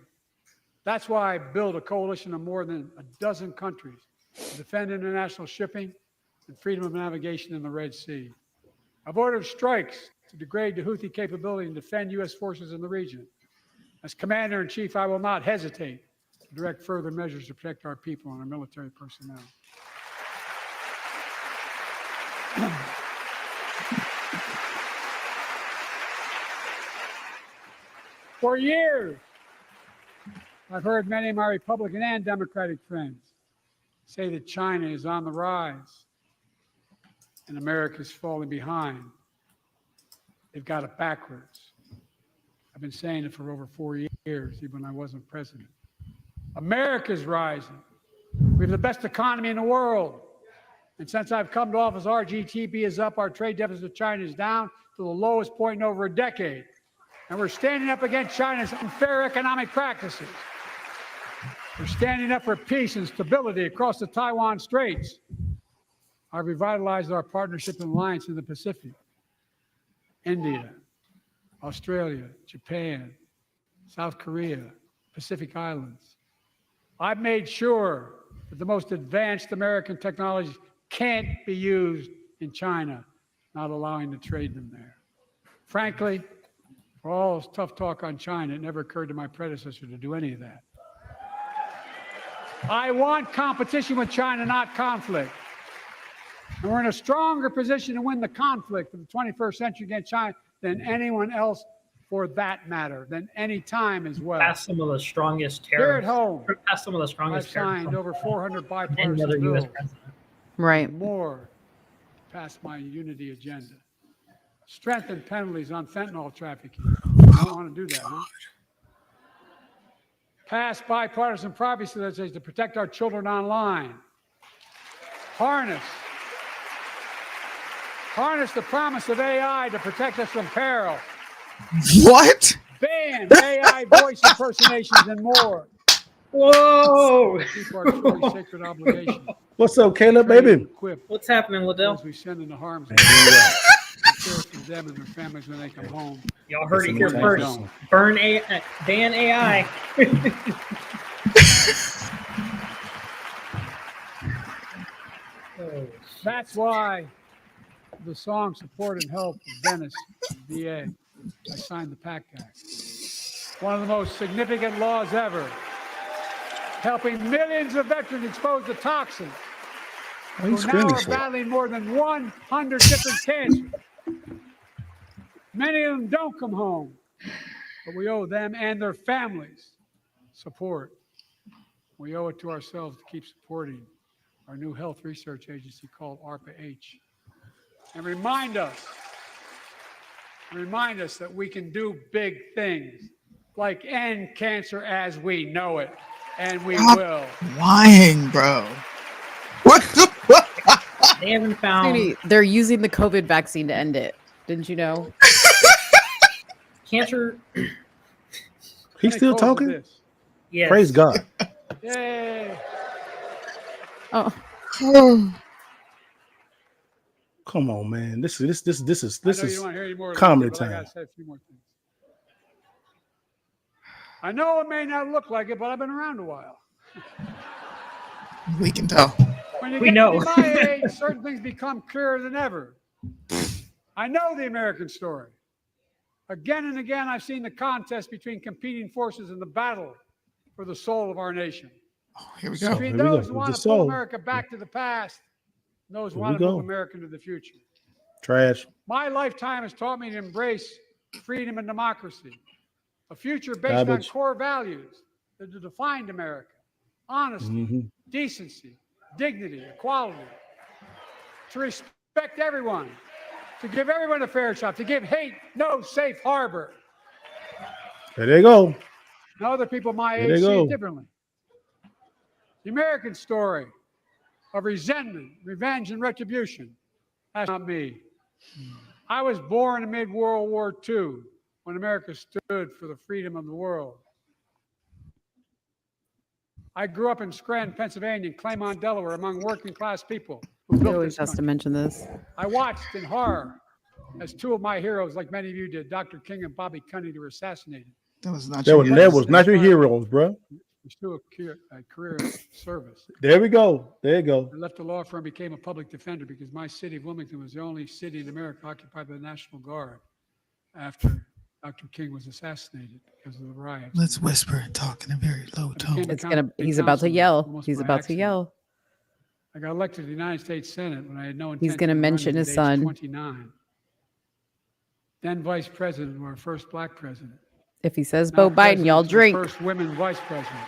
That's why I built a coalition of more than a dozen countries to defend international shipping and freedom of navigation in the Red Sea. I've ordered strikes to degrade the Houthi capability and defend U.S. forces in the region. As Commander-in-Chief, I will not hesitate to direct further measures to protect our people and our military personnel. For years, I've heard many of my Republican and Democratic friends say that China is on the rise and America's falling behind. They've got it backwards. I've been saying it for over 4 years, even when I wasn't president. America's rising. We have the best economy in the world. And since I've come to office, our GDP is up, our trade deficit with China is down to the lowest point in over a decade. And we're standing up against China's unfair economic practices. We're standing up for peace and stability across the Taiwan Straits. I've revitalized our partnership and alliance in the Pacific. India, Australia, Japan, South Korea, Pacific Islands. I've made sure that the most advanced American technologies can't be used in China, not allowing to trade them there. Frankly, for all this tough talk on China, it never occurred to my predecessor to do any of that. I want competition with China, not conflict. And we're in a stronger position to win the conflict of the 21st century against China than anyone else, for that matter, than any time as well. Passed some of the strongest Here tariffs. at home, Passed some of the strongest I've tariffs signed over 400 any bipartisan other U.S. bills. president. Right. More past my unity agenda. Strengthen penalties on fentanyl trafficking. I don't want to do that, huh? Pass bipartisan privacy legislation to protect our children online. Harness the promise of AI to protect us from peril. What? Ban AI voice impersonations and more. Whoa! Keep our truly sacred obligation. What's up, Caleb, baby? What's happening, Liddell? As we send into harm's way. Care for them and their families when they come home. Y'all heard it It's here a first. zone. Burn AI, ban AI. That's why the song Support and Help of Venice, VA, I signed the PACT Act. One of the most significant laws ever, helping millions of veterans exposed to toxins who now are battling more than 100 different cancers. Many of them don't come home, but we owe them and their families support. We owe it to ourselves to keep supporting our new health research agency called ARPA-H. And remind us that we can do big things, like end cancer as we know it, and we will. Lying, bro. What the fuck? They haven't found Soonie, they're using the COVID vaccine to end it. Didn't you know? cancer. He's still talking? Yes. Praise God. Yay! Oh. Come on, man. This is I know you don't want to hear any more of this, comedy but I time. gotta say a few more things. I know it may not look like it, but I've been around a while. We can tell. When you We get know. to be my age, certain things become clearer than ever. I know the American story. Again and again, I've seen the contest between competing forces in the battle for the soul of our nation. Oh, here we go. Between Here we those go. who want The to pull soul. America back to the past and those who Here want we to move go. America into the future. Trash. My lifetime has taught me to embrace freedom and democracy, a future based Garbage. on core values that have defined America: honesty, Mhm. decency, dignity, equality, to respect everyone, to give everyone a fair shot, to give hate no safe harbor. There they go. Now, other people my There age they see go. it differently. The American story of resentment, revenge, and retribution. That's not me. I was born amid World War II when America stood for the freedom of the world. I grew up in Scranton, Pennsylvania, and Claymont, Delaware, among working class people who He built always this has to country. mention this. I watched in horror as two of my heroes, like many of you did, Dr. King and Bobby Kennedy, were assassinated. That was not That your was, that was not your heroes, bro. Pursued a career of service. There we go. There you go. I left the law firm, became a public defender because my city of Wilmington was the only city in America occupied by the National Guard after Dr. King was assassinated because of the riots. Let's whisper and talk in a very low tone. It's gonna. He's about to yell. He's about to yell. I got elected to the United States Senate when I had no intention. He's gonna of running mention at his age son. 29. Then Vice President, our first Black president. If he says Now Bo Biden, y'all president and drink. First women vice president.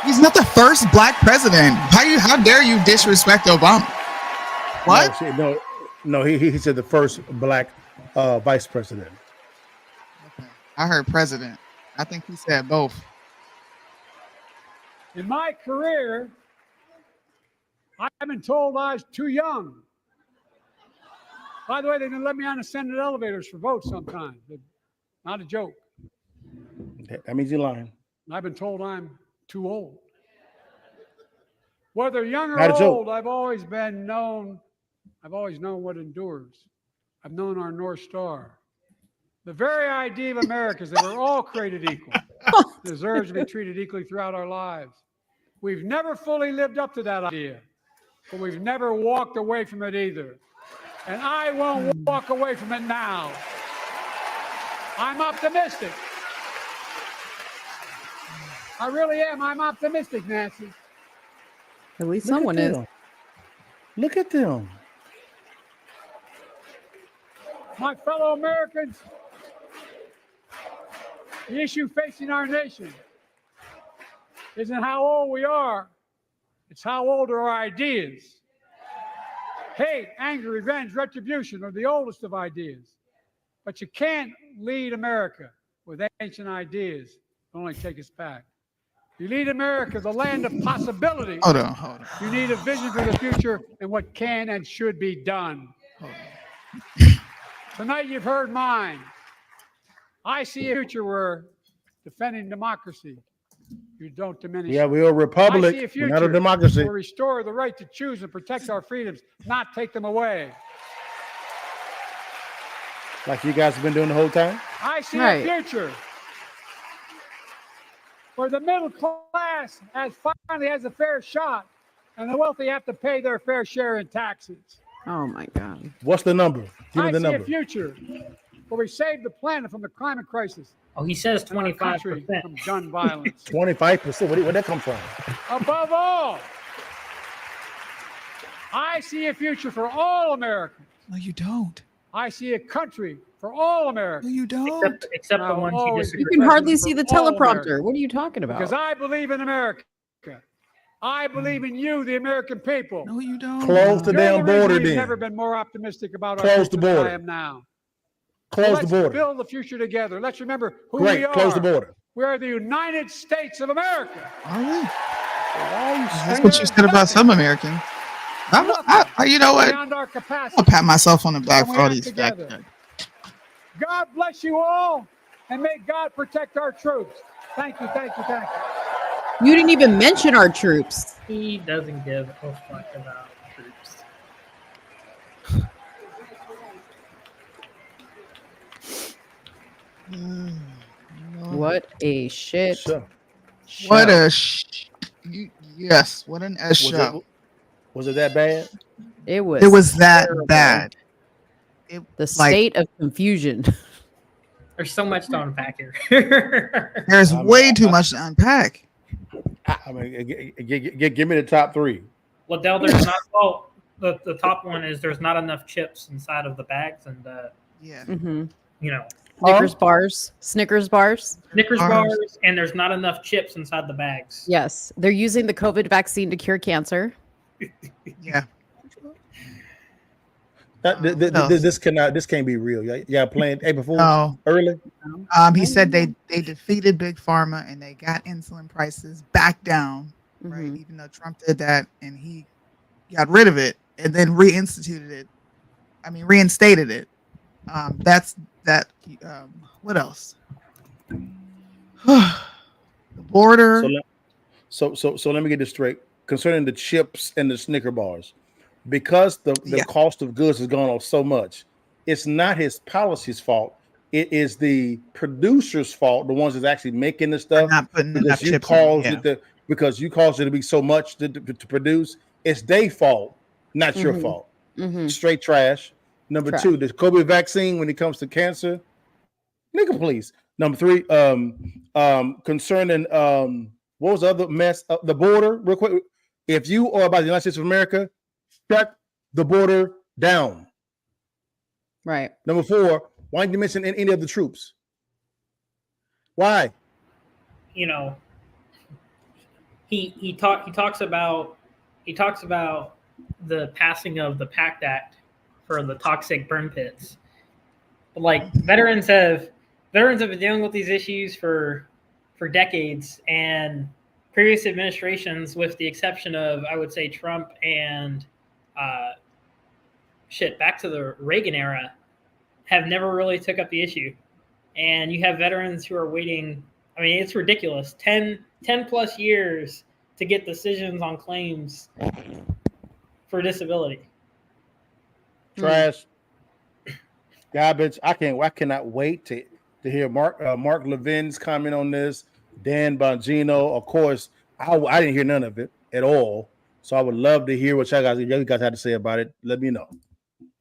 He's not the first black president. How dare you disrespect Obama? What? No, he said the first black vice president. Okay. I heard president. I think he said both. In my career, I've been told I was too young. By the way, they didn't let me on the Senate elevators for votes sometimes. Not a joke. That means you're lying. I've been told I'm too old. Whether young or Not a joke. old, I've always known what endures. I've known our North Star. The very idea of America is that we're all created equal, deserves to be treated equally throughout our lives. We've never fully lived up to that idea, but we've never walked away from it either. And I won't walk away from it now. I'm optimistic. I really am. I'm optimistic, Nancy. At least someone is. Look at them. My fellow Americans, the issue facing our nation isn't how old we are, it's how old are our ideas. Hate, anger, revenge, retribution are the oldest of ideas. But you can't lead America with ancient ideas. It'll only take us back. You lead America, the land of possibility. Hold on. You need a vision for the future and what can and should be done. Tonight you've heard mine. I see a future where defending democracy, you don't diminish. Yeah, we're a republic. I see a We're future not a democracy. where we restore the right to choose and protect our freedoms, not take them away. Like you guys have been doing the whole time? I see a future where the middle class finally has a fair shot and the wealthy have to pay their fair share in taxes. Oh my God. What's the number? Give me the number. I see a future where we save the planet from the climate crisis. Oh, he says and our country 25%. from gun violence. 25%. Where'd that come from? Above all, I see a future for all Americans. No, you don't. I see a country for all Americans. No, you don't. Except the ones you disagree You can with. hardly see the For all teleprompter. Americans. What are you talking about? Because I believe in America. I believe in you, the American people. No, you don't. Close the You're damn the reason border we've then. never been more optimistic about our Close the future than border. I am now. Close Let's the border. build the future together. Let's remember who Great. we are. Close the border. We are the United States of America. Are we? That's what you said about some Americans. You know what? Beyond our capacity. I'll pat myself on the back And for we all act these facts. together. God bless you all, and may God protect our troops. Thank you, thank you, thank you. You didn't even mention our troops. He doesn't give a fuck about troops. What a shit. Sure. What a yes, what an S show. Was it that bad? It was. It was that terrible. bad. The state of confusion. There's so much to unpack here. There's way too much to unpack. I mean, give me the top three. Liddell, there's not. Well, the top one is there's not enough chips inside of the bags, and Yeah. Mm-hmm. you know, Snickers bars. Snickers bars. Snickers bars, and there's not enough chips inside the bags. Yes. They're using the COVID vaccine to cure cancer. Yeah. This can't be real. Yeah, playing April Fool's No. early. He said they defeated Big Pharma and they got insulin prices back down, right? Even though Trump did that and he got rid of it and then reinstated it. That's that. What else? The border. So let me get this straight concerning the chips and the Snicker bars. Because the cost of goods has gone up so much, it's not his policy's fault. It is the producer's fault, the ones that's actually making the stuff. Because you caused it to be so much to produce. It's their fault, not your fault. Straight trash. Number two, the COVID vaccine when it comes to cancer, nigga, please. Number three, concerning what was the other mess? The border, real quick. If you are about the United States of America, shut the border down. Right. Number four, why didn't you mention any of the troops? Why? You know, he talks about the passing of the PACT Act for the toxic burn pits. But like veterans have been dealing with these issues for decades, and previous administrations, with the exception of I would say Trump and back to the Reagan era, have never really took up the issue. And you have veterans who are waiting. I mean, it's ridiculous. 10 plus years to get decisions on claims for disability. Trash, garbage. I cannot wait to hear Mark Levin's comment on this. Dan Bongino, of course. I didn't hear none of it at all. So I would love to hear what you guys had to say about it. Let me know.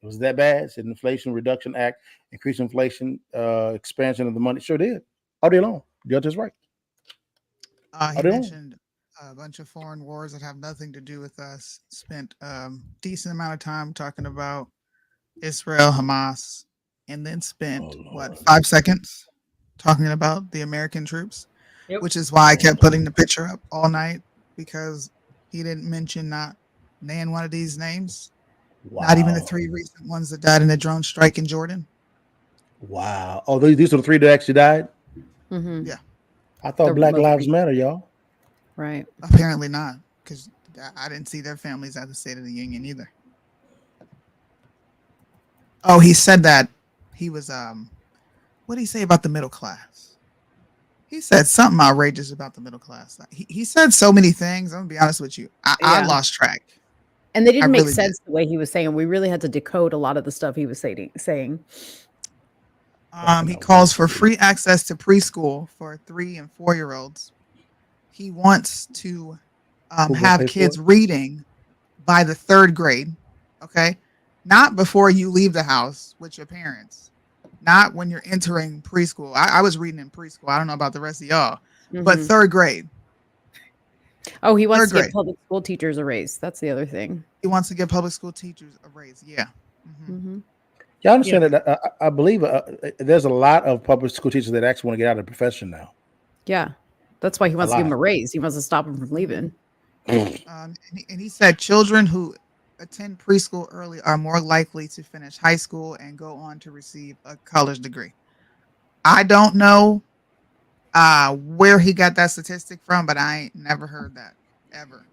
Was that bad? Said Inflation Reduction Act, increase inflation, expansion of the money. Sure did. All day long. You're just right. He mentioned a bunch of foreign wars that have nothing to do with us. Spent decent amount of time talking about Israel, Hamas, and then spent 5 seconds talking about the American troops, which is why I kept putting the picture up all night, because he didn't mention not one of these names. Wow. Not even the 3 recent ones that died in a drone strike in Jordan. Wow. Oh, these are the 3 that actually died? Mm-hmm. Yeah. I thought Black Lives Matter, y'all. Right. Apparently not, because I didn't see their families at the State of the Union either. Oh, he said that he was, what did he say about the middle class? He said something outrageous about the middle class. He said so many things. I'm going to be honest with you. I lost track. And they didn't make sense the way he was saying. We really had to decode a lot of the stuff he was saying. He calls for free access to preschool for 3 and 4-year-olds. He wants to have kids reading by the 3rd grade. Okay. Not before you leave the house with your parents. Not when you're entering preschool. I was reading in preschool. I don't know about the rest of y'all, but 3rd grade. Oh, he wants to give public school teachers a raise. That's the other thing. He wants to give public school teachers a raise. Yeah. Mm-hmm. Y'all understand that? I believe there's a lot of public school teachers that actually want to get out of the profession now. Yeah. That's why he wants to give them a raise. He wants to stop them from leaving. And he said children who attend preschool early are more likely to finish high school and go on to receive a college degree. I don't know where he got that statistic from, but I ain't never heard that ever.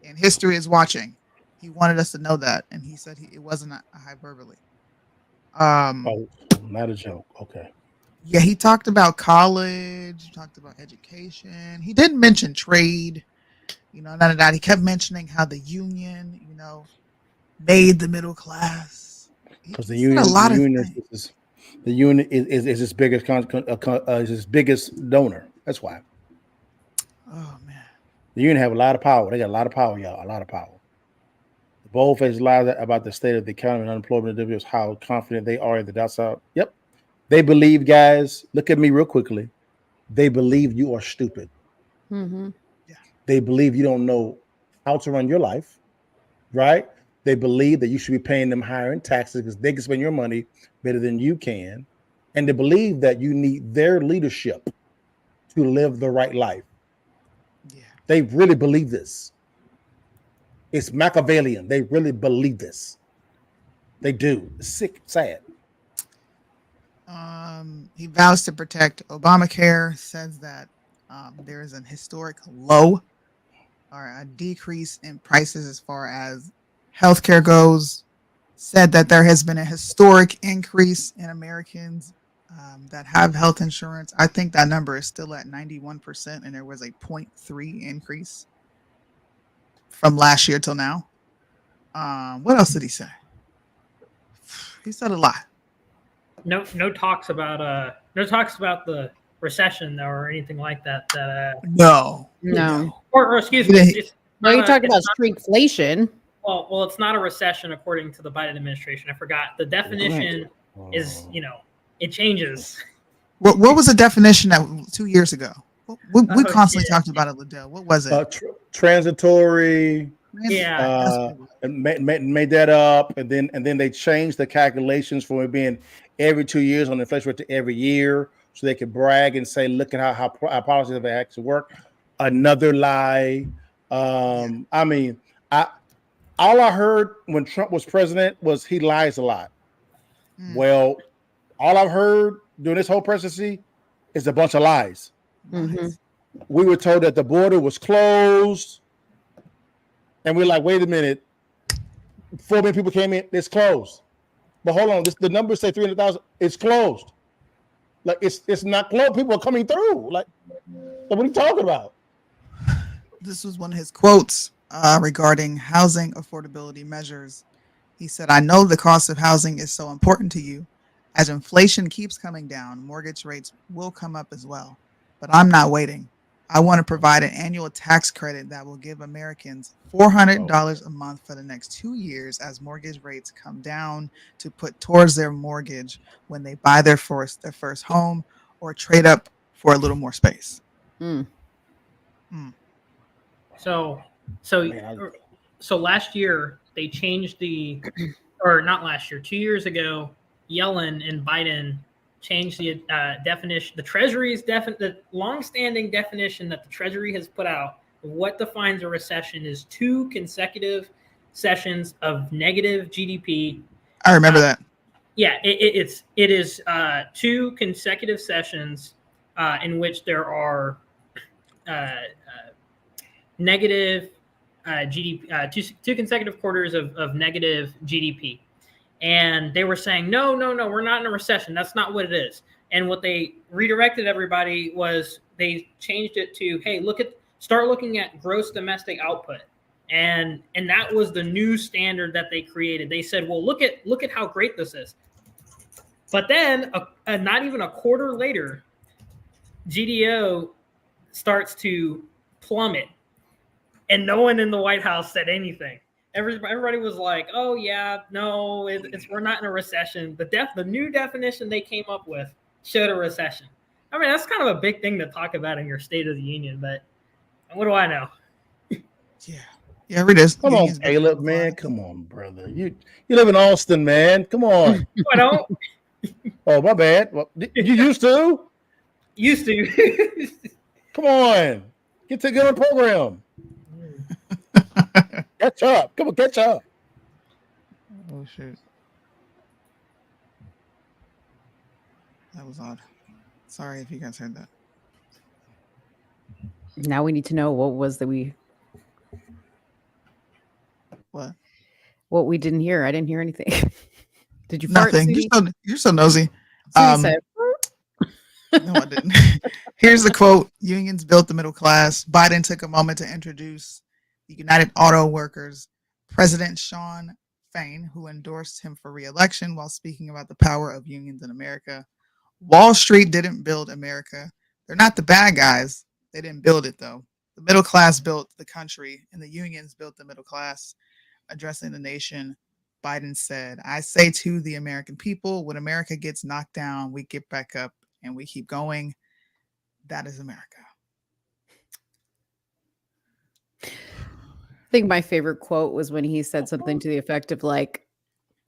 And history is watching. He wanted us to know that, and he said it wasn't a hyperbole. Not a joke. Okay. Yeah, he talked about college, talked about education. He didn't mention trade, none of that. He kept mentioning how the union, made the middle class. Because the union is his biggest is his biggest donor. That's why. Oh man, the union have a lot of power. They got a lot of power, y'all. A lot of power. The bold-faced lies about the state of the economy and unemployment individuals, how confident they are in the downside. Yep, they believe, guys. Look at me real quickly. They believe you are stupid. Mm-hmm. Yeah. They believe you don't know how to run your life, right? They believe that you should be paying them higher in taxes because they can spend your money better than you can. And they believe that you need their leadership to live the right life. Yeah. They really believe this. It's Machiavellian. They really believe this. They do. It's sick, sad. He vows to protect Obamacare, says that there is an historic low or a decrease in prices as far as healthcare goes, said that there has been a historic increase in Americans that have health insurance. I think that number is still at 91%, and there was a 0.3 increase from last year till now. What else did he say? He said a lot. No talks about the recession or anything like that. No. Or excuse me. No, you talked about shrinkflation. Well, it's not a recession according to the Biden administration. I forgot the definition is, it changes. What was the definition that 2 years ago? We constantly talked about it, Liddell. What was it? Transitory. Yeah. Made that up, and then they changed the calculations from it being every 2 years on the inflation rate to every year. so they could brag and say, look at how our policies have actually worked. Another lie. I mean, all I heard when Trump was president was he lies a lot. Well, all I've heard during this whole presidency is a bunch of lies. We were told that the border was closed, and we're like, wait a minute, 4 million people came in, it's closed. But hold on, the numbers say 300,000, it's closed. Like, it's not closed. People are coming through. Like, what are you talking about? This was one of his quotes regarding housing affordability measures. He said, I know the cost of housing is so important to you. As inflation keeps coming down, mortgage rates will come up as well. But I'm not waiting. I want to provide an annual tax credit that will give Americans $400 a month for the next 2 years as mortgage rates come down to put towards their mortgage when they buy their first home or trade up for a little more space. So last year they changed or not last year, 2 years ago, Yellen and Biden changed the definition, the Treasury's the longstanding definition that the Treasury has put out of what defines a recession is 2 consecutive sessions of negative GDP. I remember that. Yeah, it is 2 consecutive sessions in which there are negative GDP, two consecutive quarters of negative GDP. And they were saying, no, we're not in a recession. That's not what it is. And what they redirected everybody was they changed it to, hey, start looking at gross domestic output. And that was the new standard that they created. They said, well, look at how great this is. But then not even a quarter later, GDO starts to plummet. And no one in the White House said anything. Everybody was like, "Oh yeah, no, we're not in a recession." The new definition they came up with showed a recession. I mean, that's kind of a big thing to talk about in your State of the Union, but what do I know? Yeah, read this. Come on, Caleb, man. Come on, brother. You live in Austin, man. Come on. I don't. Oh, my bad. Well, you used to? Used to. Come on. Get to the program. Catch up. Come on, catch up. Oh, shoot. That was odd. Sorry if you guys heard that. Now we need to know what was that we... What we didn't hear. I didn't hear anything. Did you fart, Nothing. Soonie? You're so nosy. Said, no, I didn't. Here's the quote. Unions built the middle class. Biden took a moment to introduce the United Auto Workers President Sean Fain, who endorsed him for re-election while speaking about the power of unions in America. Wall Street didn't build America. They're not the bad guys. They didn't build it, though. The middle class built the country, and the unions built the middle class. Addressing the nation, Biden said, I say to the American people, when America gets knocked down, we get back up and we keep going. That is America. I think my favorite quote was when he said something to the effect of like,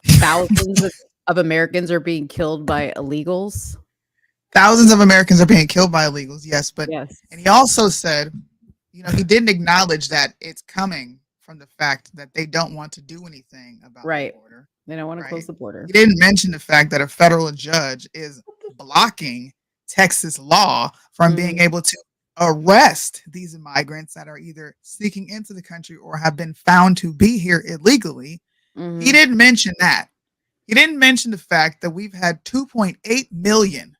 thousands of Americans are being killed by illegals. Thousands of Americans are being killed by illegals, yes. But yes. And he also said, he didn't acknowledge that it's coming from the fact that they don't want to do anything about the border. They don't want to close the border. He didn't mention the fact that a federal judge is blocking Texas law from being able to arrest these migrants that are either sneaking into the country or have been found to be here illegally. He didn't mention that. He didn't mention the fact that we've had 2.8 million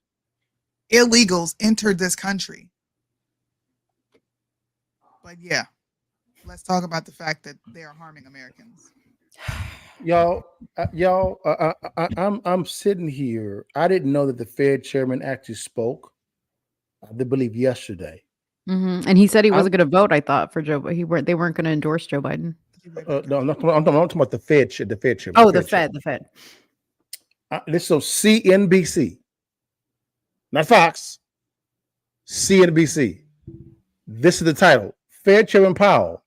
illegals entered this country. But yeah, let's talk about the fact that they are harming Americans. I'm sitting here. I didn't know that the Fed chairman actually spoke. I believe yesterday. And he said he wasn't going to vote. I thought for Joe, but they weren't going to endorse Joe Biden. No, I'm talking about the Fed chairman. Oh, the Fed. This is CNBC, not Fox. CNBC. This is the title. Fed Chairman Powell.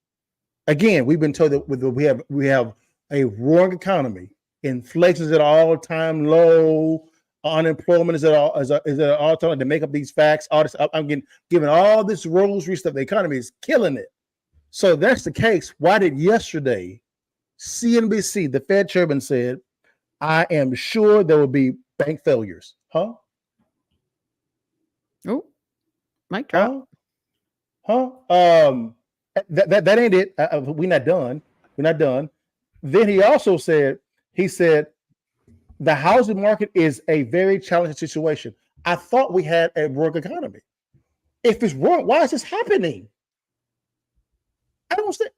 Again, we've been told that we have a roaring economy, inflation's at an all-time low, Unemployment is at all is at an all time to make up these facts. All this, I'm giving all this rosary stuff. The economy is killing it. So if that's the case. Why did yesterday CNBC, the Fed chairman, said, "I am sure there will be bank failures"? Huh? Oh, mic drop. Huh? That ain't it. We're not done. We're not done. Then he also said, the housing market is a very challenging situation. I thought we had a roaring economy. If it's wrong, why is this happening? I don't understand.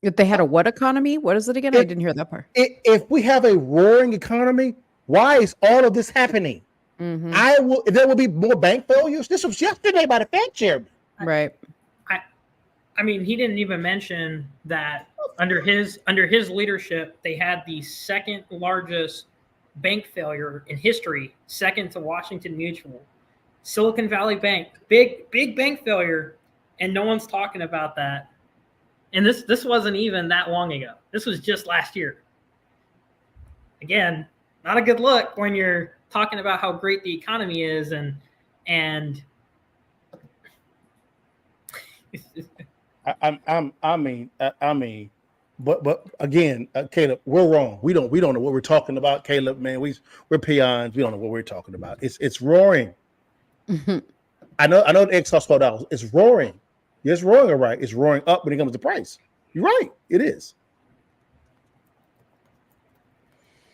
If they had a what economy? What is it again? I didn't hear that part. If we have a roaring economy, why is all of this happening? Mm-hmm. There will be more bank failures. This was yesterday by the Fed chairman. Right. I mean, he didn't even mention that under his leadership, they had the second largest bank failure in history, second to Washington Mutual. Silicon Valley Bank, big bank failure, and no one's talking about that. And this wasn't even that long ago. This was just last year. Again, not a good look when you're talking about how great the economy is and I mean, but again, Caleb, we're wrong. We don't know what we're talking about, Caleb. Man, we're peons. We don't know what we're talking about. It's roaring. Mm-hmm. I know the exhaust called out. It's roaring. It's roaring, all right. It's roaring up when it comes to price. You're right. It is.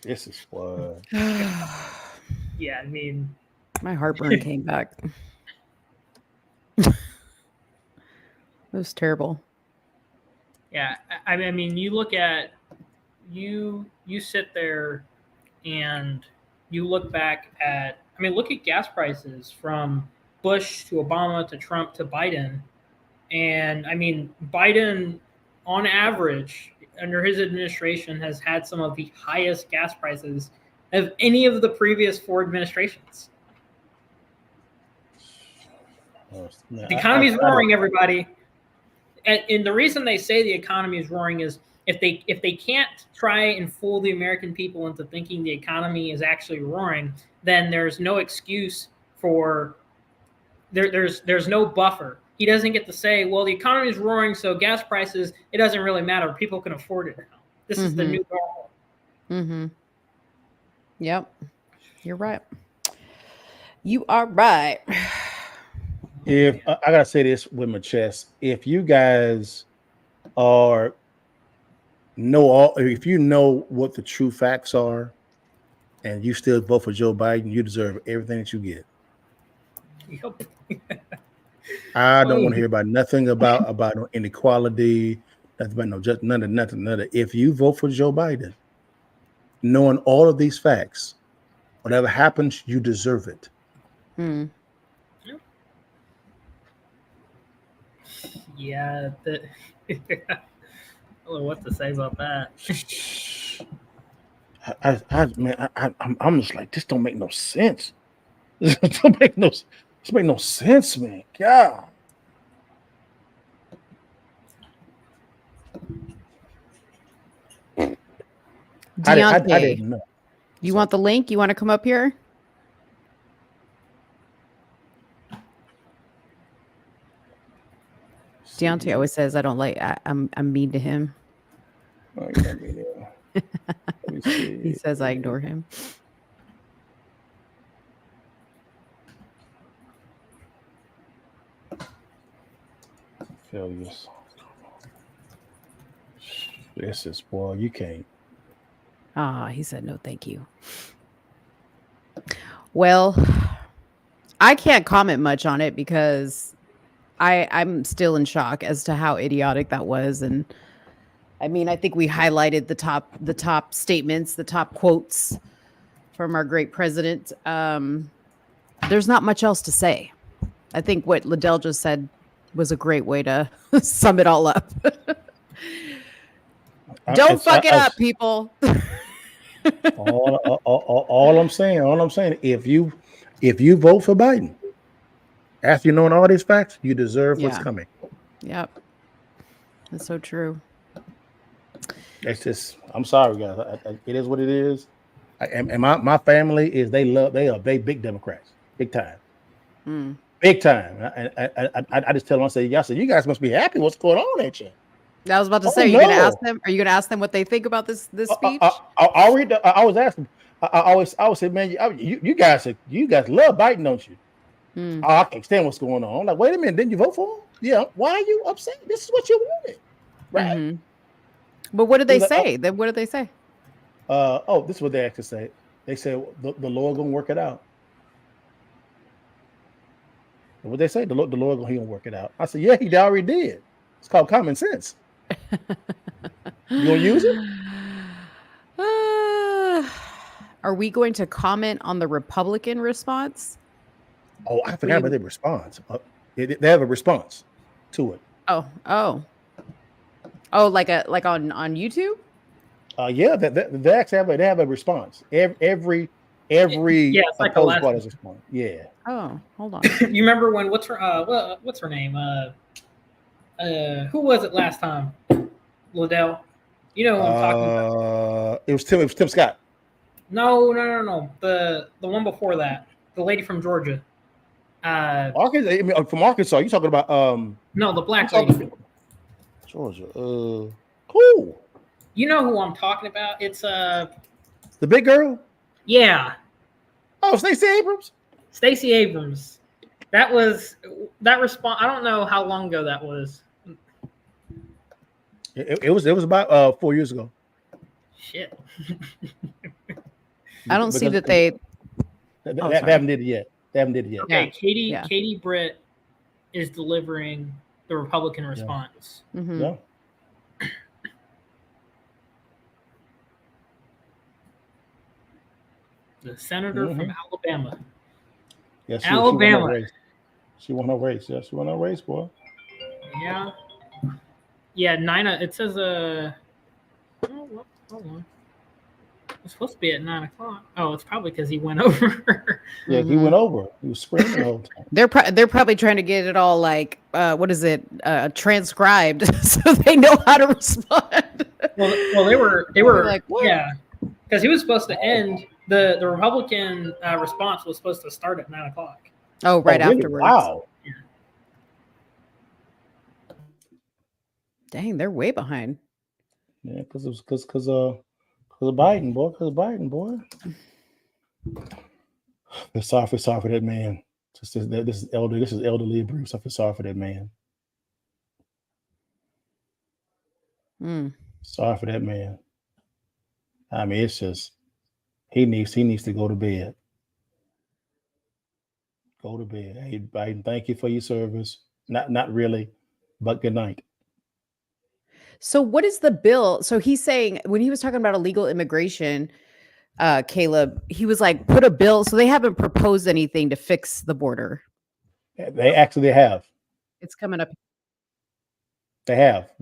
This is what. Yeah, I mean, my heartburn came back. It was terrible. Yeah, I mean, you look at you sit there and you look back at. I mean, look at gas prices from Bush to Obama to Trump to Biden, and I mean, Biden, on average, under his administration, has had some of the highest gas prices of any of the previous 4 administrations. The economy is roaring, everybody. And the reason they say the economy is roaring is if they can't try and fool the American people into thinking the economy is actually roaring, then there's no excuse for there's no buffer. He doesn't get to say, well, the economy is roaring, so gas prices, it doesn't really matter. People can afford it now. This is the new normal. Mm-hmm. Yep. You're right. You are right. If I gotta say this with my chest, if you guys if you know what the true facts are, and you still vote for Joe Biden, you deserve everything that you get. Yep. I don't want to hear about nothing about inequality, nothing about none of that. If you vote for Joe Biden, knowing all of these facts, whatever happens, you deserve it. Yeah, I don't know what to say about that. I'm just like, this don't make no sense. This don't make no sense, man. God. Deontay, I didn't know. You want the link? You want to come up here? Deontay always says, "I don't like. I'm mean to him." Oh, you got me there. Let me see. He says I ignore him. Failures. This is, boy, you can't. He said no, thank you. Well, I can't comment much on it because I'm still in shock as to how idiotic that was. And I mean, I think we highlighted the top statements, the top quotes from our great president. There's not much else to say. I think what Liddell just said was a great way to sum it all up. Don't fuck it up, people. all I'm saying, if you vote for Biden, after you knowing all these facts, you deserve what's coming. Yep. That's so true. It's just, I'm sorry, guys. It is what it is. And my family is they big Democrats, big time, big time. I just tell them, I say, y'all, you guys must be happy. What's going on at you? I was about to say, are you gonna ask them? Are you gonna ask them what they think about this speech? I always ask them. I always say, man, you guys love Biden, don't you? I can't stand what's going on. I'm like, wait a minute, didn't you vote for him? Yeah. Why are you upset? This is what you wanted, right? But what did they say? Then what did they say? This is what they actually say. They say the Lord gonna work it out. And what they say, the Lord he gonna work it out. I said, yeah, he already did. It's called common sense. You gonna use it? Are we going to comment on the Republican response? Oh, I forgot about their response. They have a response to it. Oh, like on YouTube? Yeah, they actually have a response. Every it's like opposed party has a response. Yeah. Oh, hold on. You remember when what's her name? Who was it last time? Liddell. You know who I'm talking about. It was Tim Scott. No. The one before that. The lady from Georgia. Arkansas, from Arkansas. You talking about no, the black lady. Georgia. Cool. You know who I'm talking about? It's the big girl? Yeah. Oh, Stacey Abrams? Stacey Abrams. That response. I don't know how long ago that was. It was about 4 years ago. Shit. I don't see that they haven't did it yet. They haven't did it yet. Okay, Katie Britt is delivering the Republican response. Yeah. The senator from Alabama. Yeah, Alabama. She won her race. Yeah, she won her race, boy. Yeah. Yeah, Nina. It says hold on. It's supposed to be at 9:00. Oh, it's probably because he went over. Yeah, he went over. He was screaming the whole time. They're probably trying to get it all like what is it transcribed so they know how to respond. Well, they were like, what? Yeah, because he was supposed to end the Republican response was supposed to start at 9:00. Oh, right afterwards. Wow. Yeah. Dang, they're way behind. Yeah, because of Biden, boy. Because of Biden, boy. I feel sorry for that man. This is elderly abuse. I feel sorry for that man. Sorry for that man. I mean, it's just he needs to go to bed. Go to bed. Hey, Biden, thank you for your service. Not really, but good night. So what is the bill? So he's saying when he was talking about illegal immigration, Caleb, he was like, put a bill. So they haven't proposed anything to fix the border. They actually have. It's coming up. They have.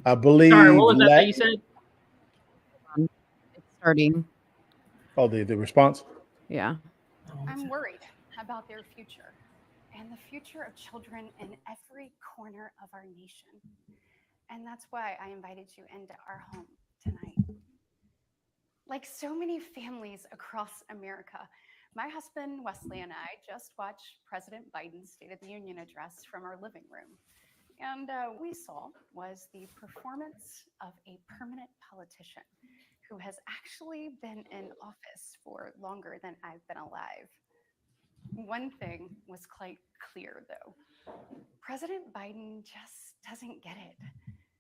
I believe. Sorry, what was that you said? It's starting. Oh, the response? Yeah. I'm worried about their future and the future of children in every corner of our nation. And that's why I invited you into our home tonight. Like so many families across America, my husband Wesley and I just watched President Biden's State of the Union address from our living room. And what we saw was the performance of a permanent politician who has actually been in office for longer than I've been alive. One thing was quite clear, though. President Biden just doesn't get it.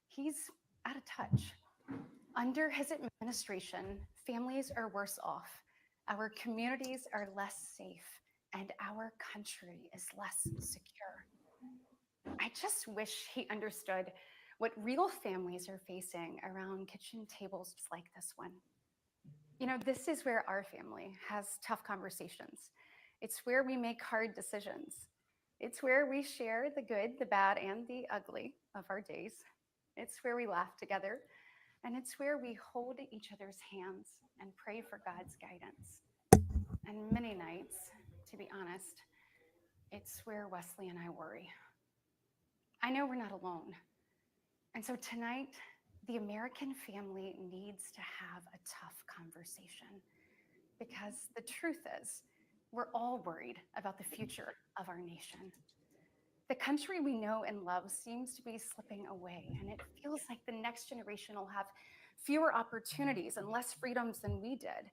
He's out of touch. Under his administration, families are worse off, our communities are less safe, and our country is less secure. I just wish he understood what real families are facing around kitchen tables just like this one. You know, this is where our family has tough conversations. It's where we make hard decisions. It's where we share the good, the bad, and the ugly of our days. It's where we laugh together, and it's where we hold each other's hands and pray for God's guidance. And many nights, to be honest, it's where Wesley and I worry. I know we're not alone. And so tonight, the American family needs to have a tough conversation, because the truth is, we're all worried about the future of our nation. The country we know and love seems to be slipping away, and it feels like the next generation will have fewer opportunities and less freedoms than we did.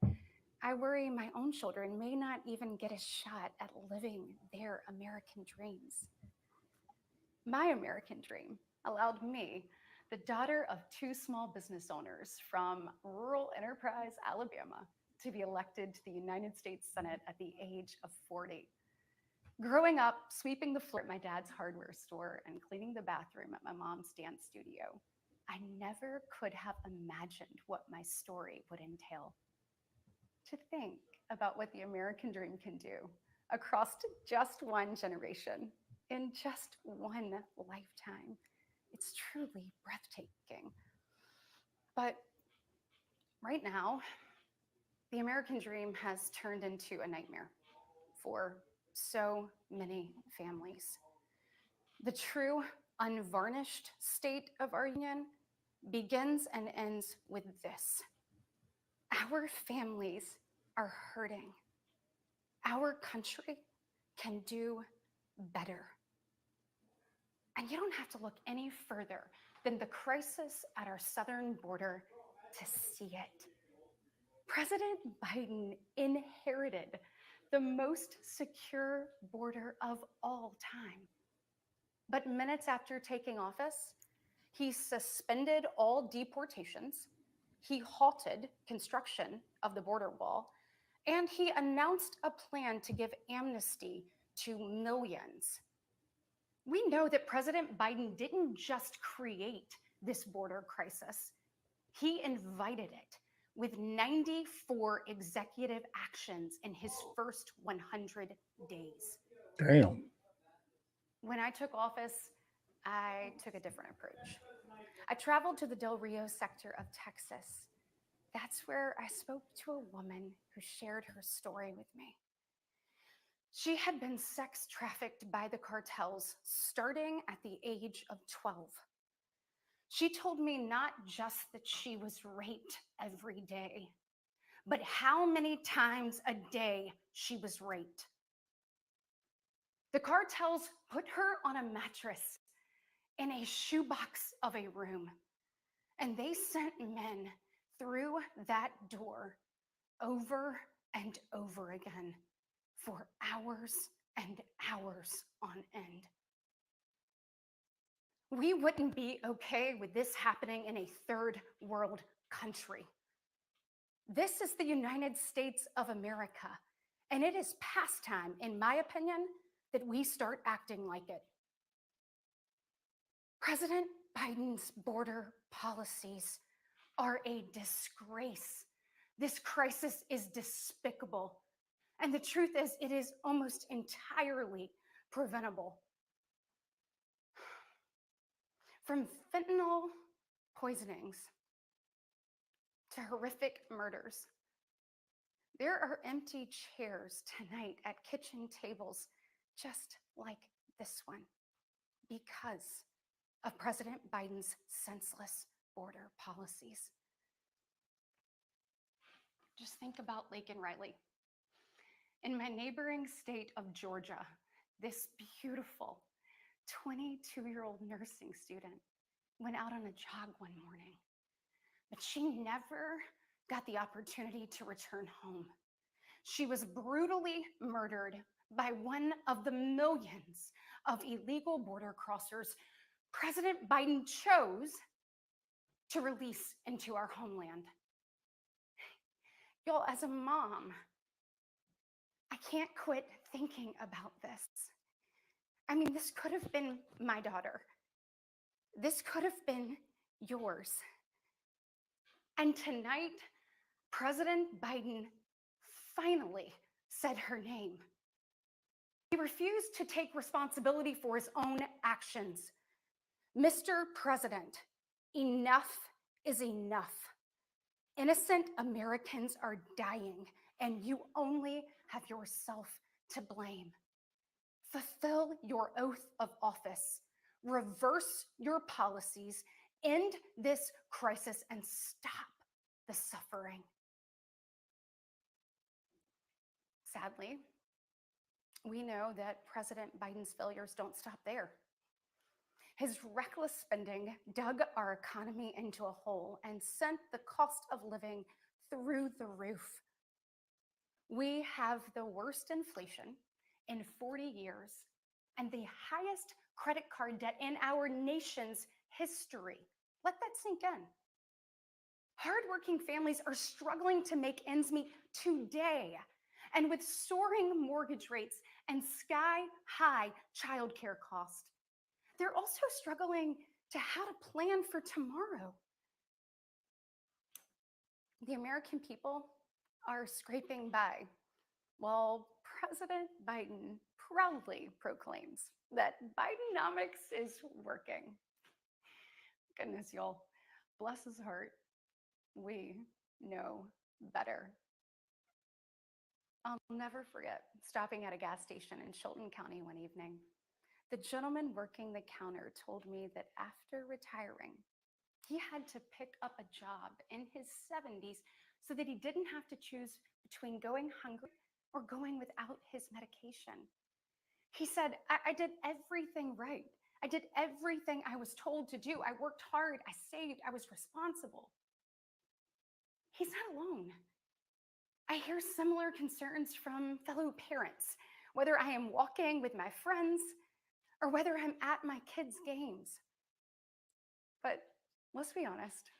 I worry my own children may not even get a shot at living their American dreams. My American dream allowed me, the daughter of two small business owners from rural Enterprise, Alabama, to be elected to the United States Senate at the age of 40. Growing up, sweeping the floor at my dad's hardware store and cleaning the bathroom at my mom's dance studio, I never could have imagined what my story would entail. To think about what the American dream can do across just one generation, in just one lifetime, it's truly breathtaking. But right now, the American dream has turned into a nightmare for so many families. The true, unvarnished state of our union begins and ends with this: our families are hurting. Our country can do better. And you don't have to look any further than the crisis at our southern border to see it. President Biden inherited the most secure border of all time. But minutes after taking office, he suspended all deportations, he halted construction of the border wall, and he announced a plan to give amnesty to millions. We know that President Biden didn't just create this border crisis, he invited it with 94 executive actions in his first 100 days. Damn. When I took office, I took a different approach. I traveled to the Del Rio sector of Texas. That's where I spoke to a woman who shared her story with me. She had been sex trafficked by the cartels starting at the age of 12. She told me not just that she was raped every day, but how many times a day she was raped. The cartels put her on a mattress in a shoebox of a room, and they sent men through that door over and over again for hours and hours on end. We wouldn't be okay with this happening in a third world country. This is the United States of America, and it is past time, in my opinion, that we start acting like it. President Biden's border policies are a disgrace. This crisis is despicable. And the truth is, it is almost entirely preventable. From fentanyl poisonings to horrific murders, there are empty chairs tonight at kitchen tables just like this one because of President Biden's senseless border policies. Just think about Laken Riley. In my neighboring state of Georgia, this beautiful 22-year-old nursing student went out on a jog one morning, but she never got the opportunity to return home. She was brutally murdered by one of the millions of illegal border crossers President Biden chose to release into our homeland. Y'all, as a mom, I can't quit thinking about this. I mean, this could have been my daughter. This could have been yours. And tonight, President Biden finally said her name. He refused to take responsibility for his own actions. Mr. President, enough is enough. Innocent Americans are dying, and you only have yourself to blame. Fulfill your oath of office, reverse your policies, end this crisis and stop the suffering. Sadly, we know that President Biden's failures don't stop there. His reckless spending dug our economy into a hole and sent the cost of living through the roof. We have the worst inflation in 40 years and the highest credit card debt in our nation's history. Let that sink in. Hardworking families are struggling to make ends meet today. And with soaring mortgage rates and sky-high childcare costs, they're also struggling to how to plan for tomorrow. The American people are scraping by, while President Biden proudly proclaims that Bidenomics is working. Goodness, y'all, bless his heart. We know better. I'll never forget stopping at a gas station in Chilton County one evening. The gentleman working the counter told me that after retiring, he had to pick up a job in his 70s so that he didn't have to choose between going hungry or going without his medication. He said, I did everything right. I did everything I was told to do. I worked hard, I saved, I was responsible. He's not alone. I hear similar concerns from fellow parents, whether I am walking with my friends or whether I'm at my kids' games. But let's be honest,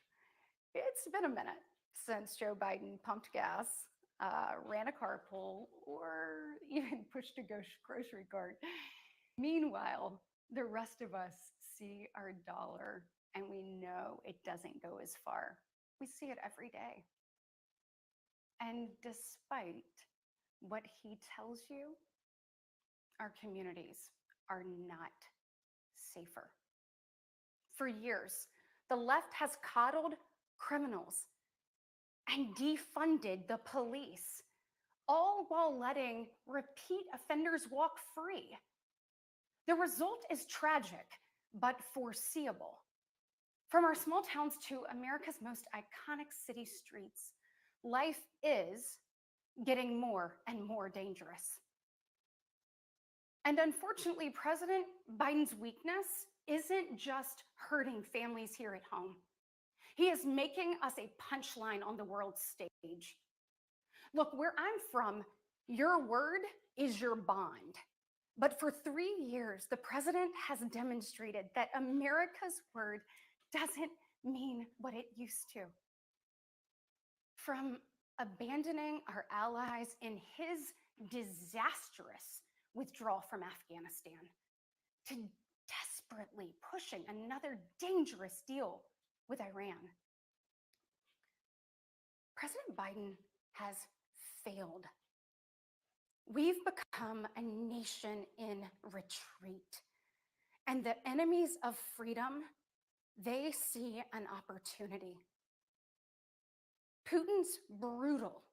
it's been a minute since Joe Biden pumped gas, ran a carpool, or even pushed a grocery cart. Meanwhile, the rest of us see our dollar and we know it doesn't go as far. We see it every day. And despite what he tells you, our communities are not safer. For years, the left has coddled criminals and defunded the police, all while letting repeat offenders walk free. The result is tragic, but foreseeable. From our small towns to America's most iconic city streets, life is getting more and more dangerous. And unfortunately, President Biden's weakness isn't just hurting families here at home. He is making us a punchline on the world stage. Look, where I'm from, your word is your bond. But for 3 years, the president has demonstrated that America's word doesn't mean what it used to. From abandoning our allies in his disastrous withdrawal from Afghanistan to desperately pushing another dangerous deal with Iran, President Biden has failed. We've become a nation in retreat, and the enemies of freedom, they see an opportunity. Putin's brutal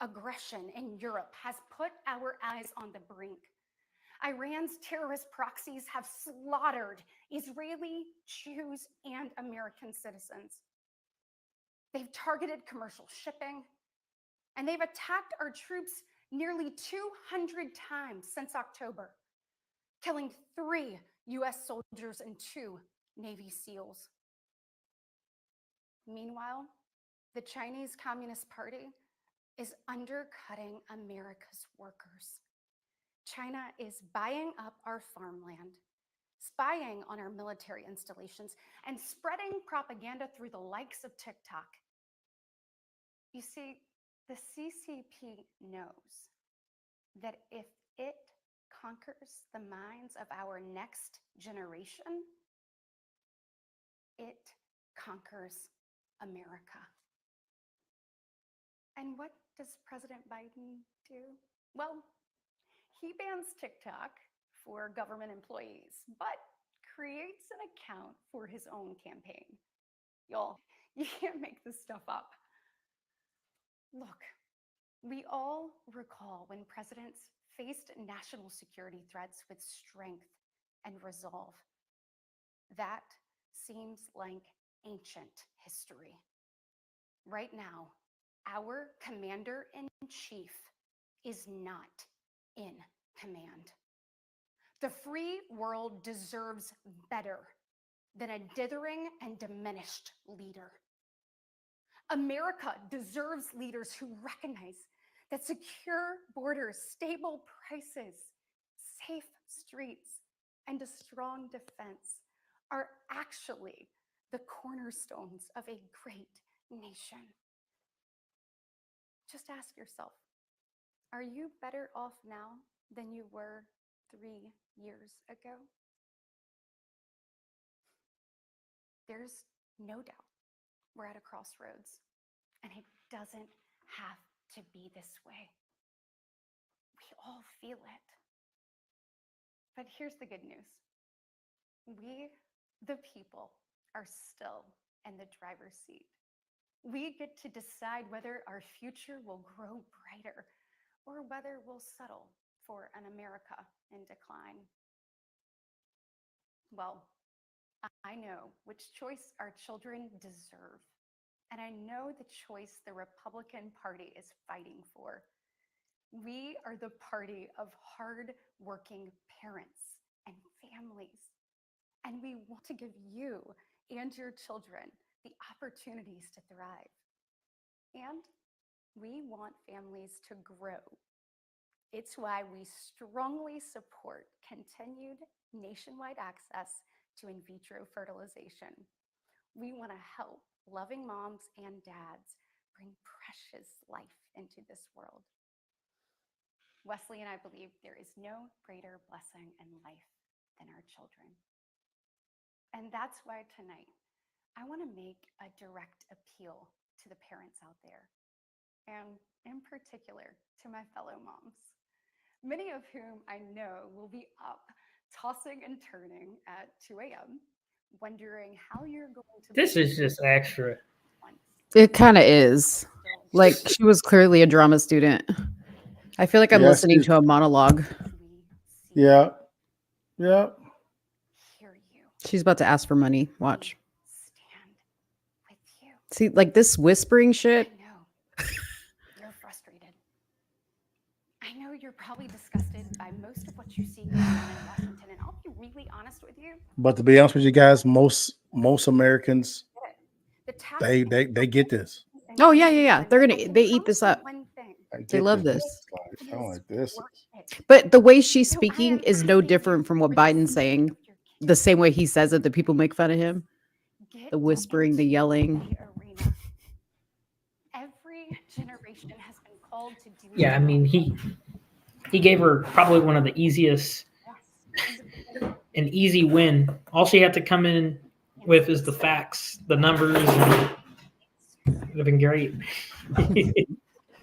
aggression in Europe has put our allies on the brink. Iran's terrorist proxies have slaughtered Israeli, Jews, and American citizens. They've targeted commercial shipping, and they've attacked our troops nearly 200 times since October, killing 3 US soldiers and 2 Navy SEALs. Meanwhile, the Chinese Communist Party is undercutting America's workers. China is buying up our farmland, spying on our military installations, and spreading propaganda through the likes of TikTok. You see, the CCP knows that if it conquers the minds of our next generation, it conquers America. And what does President Biden do? Well, he bans TikTok for government employees, but creates an account for his own campaign. Y'all, you can't make this stuff up. Look, we all recall when presidents faced national security threats with strength and resolve. That seems like ancient history. Right now, our commander-in-chief is not in command. The free world deserves better than a dithering and diminished leader. America deserves leaders who recognize that secure borders, stable prices, safe streets, and a strong defense are actually the cornerstones of a great nation. Just ask yourself, are you better off now than you were 3 years ago? There's no doubt we're at a crossroads, and it doesn't have to be this way. We all feel it. But here's the good news. We, the people, are still in the driver's seat. We get to decide whether our future will grow brighter or whether we'll settle for an America in decline. Well, I know which choice our children deserve, and I know the choice the Republican Party is fighting for. We are the party of hard-working parents and families, and we want to give you and your children the opportunities to thrive. And we want families to grow. It's why we strongly support continued nationwide access to in vitro fertilization. We want to help loving moms and dads bring precious life into this world. Wesley and I believe there is no greater blessing in life than our children. And that's why tonight, I want to make a direct appeal to the parents out there, and in particular to my fellow moms, many of whom I know will be up tossing and turning at 2 a.m., wondering how you're going to. This is just extra. It kind of is. Like, she was clearly a drama student. I feel like I'm listening to a monologue. Yeah. Yeah. She's about to ask for money. Watch. See, like this whispering shit. You're frustrated. I know you're probably disgusted by most of what you see going on in Washington, and I'll be really honest with you. But to be honest with you guys, most Americans, they get this. Oh yeah. They eat this up. They love this. Like this. But the way she's speaking is no different from what Biden's saying. The same way he says it, the people make fun of him. The whispering, the yelling. Every generation has been called to do. Yeah, I mean, he gave her probably one of the easiest, an easy win. All she had to come in with is the facts, the numbers. And it would have been great.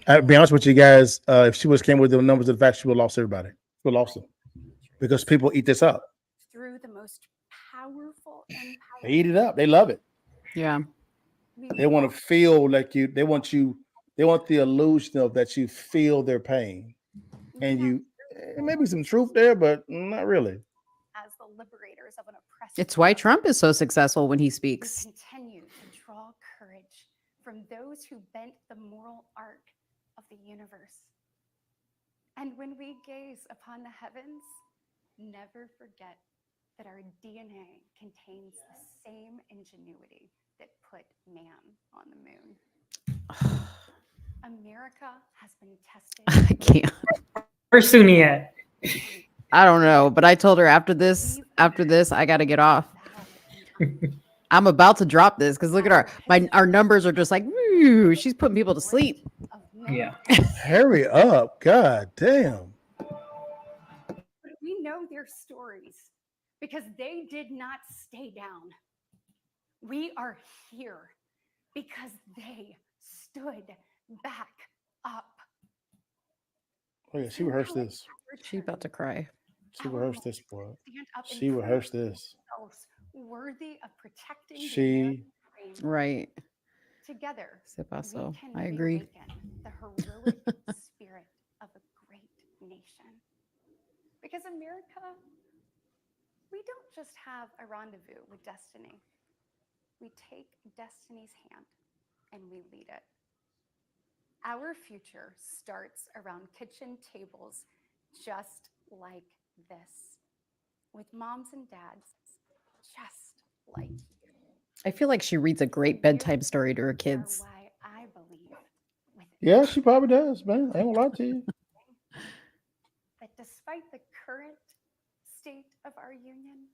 I'll be honest with you guys. If she came with the numbers and the facts, she would have lost everybody. She would have lost them because people eat this up. Through the most powerful and They eat it up. They love it. Yeah. They want to feel like you. They want the illusion of that you feel their pain, and you. Maybe some truth there, but not really. As the liberators of an oppressed. It's why Trump is so successful when he speaks. We continue to draw courage from those who bent the moral arc of the universe. And when we gaze upon the heavens, never forget that our DNA contains the same ingenuity that put man on the moon. America has been tested. I can't. Where's Soonie at? I don't know, but I told her after this, I got to get off. I'm about to drop this because look at our numbers are just like, woo, she's putting people to sleep. Yeah. Hurry up. God damn. We know their stories because they did not stay down. We are here because they stood back up. Oh yeah, she rehearsed this. She's about to cry. She rehearsed this, boy. She rehearsed this. Worthy of protecting she right. Together, so I agree. The heroic spirit of a great nation. Because America, we don't just have a rendezvous with destiny. we take destiny's hand and we lead it. Our future starts around kitchen tables just like this, with moms and dads just like you. I feel like she reads a great bedtime story to her kids. Why I believe with Yeah, she probably does, man. I ain't gonna lie to you. that despite the current state of our union,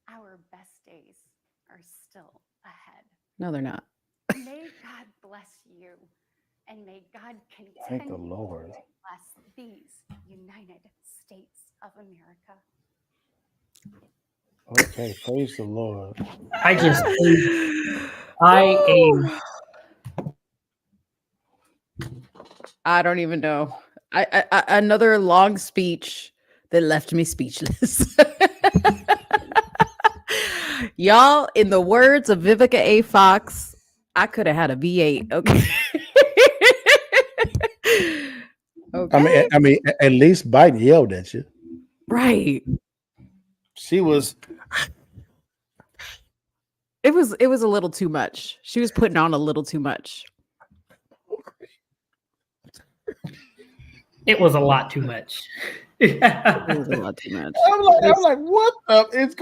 our best days are still ahead. No, they're not. May God bless you, and may God Thank the continue Lord. to bless these United States of America. Okay, praise the Lord. I don't even know. I another long speech that left me speechless. Y'all, in the words of Vivica A. Fox, I could have had a V8. Okay. Okay. I mean, at least Biden yelled at you. Right. She was. It was a little too much. She was putting on a little too much. It was a lot too much. It was a lot too much. I'm like, what is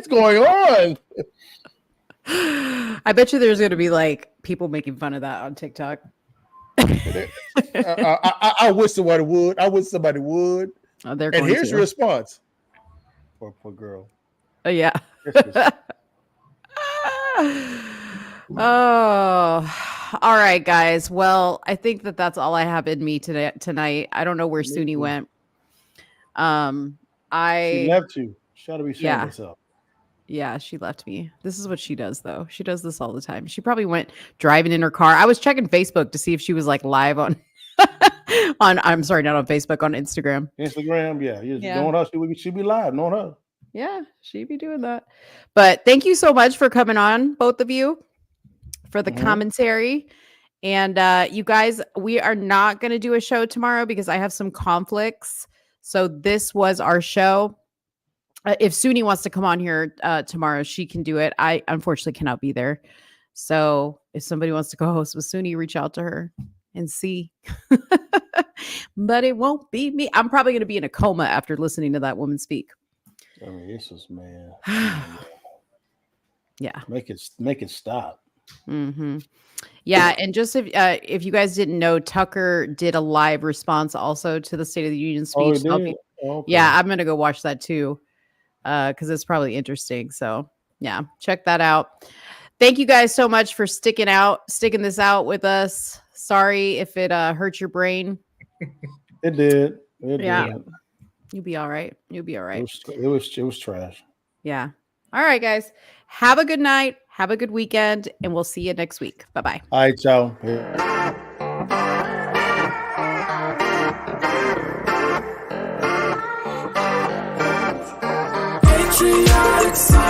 going on? I bet you there's going to be like people making fun of that on TikTok. I wish somebody would. Oh, they're and going here's to. your response. Poor girl. Oh, yeah. Oh, all right, guys. Well, I think that's all I have in me tonight. I don't know where Soonie went. She left you. She ought to be ashamed of herself. Yeah, she left me. This is what she does, though. She does this all the time. She probably went driving in her car. I was checking Facebook to see if she was like live on I'm sorry, not on Facebook, on Instagram. Instagram, yeah. Knowing her, she'd be live, knowing her. Yeah, she'd be doing that. But thank you so much for coming on, both of you, for the commentary. And you guys, we are not going to do a show tomorrow because I have some conflicts. So this was our show. If Soonie wants to come on here tomorrow, she can do it. I unfortunately cannot be there. So if somebody wants to co-host with Soonie, reach out to her and see. But it won't be me. I'm probably going to be in a coma after listening to that woman speak. I mean, this is, man. Yeah. Make it stop. Mm-hmm. Yeah, and just if you guys didn't know, Tucker did a live response also to the State of the Union speech. Okay. Yeah, I'm gonna go watch that too, because it's probably interesting. So yeah, check that out. Thank you guys so much for sticking this out with us. Sorry if it hurt your brain. It did. Yeah. You'll be all right. You'll be all right. It was trash. Yeah. All right, guys. Have a good night. Have a good weekend, and we'll see you next week. Bye-bye. All right, y'all. Patriotic song.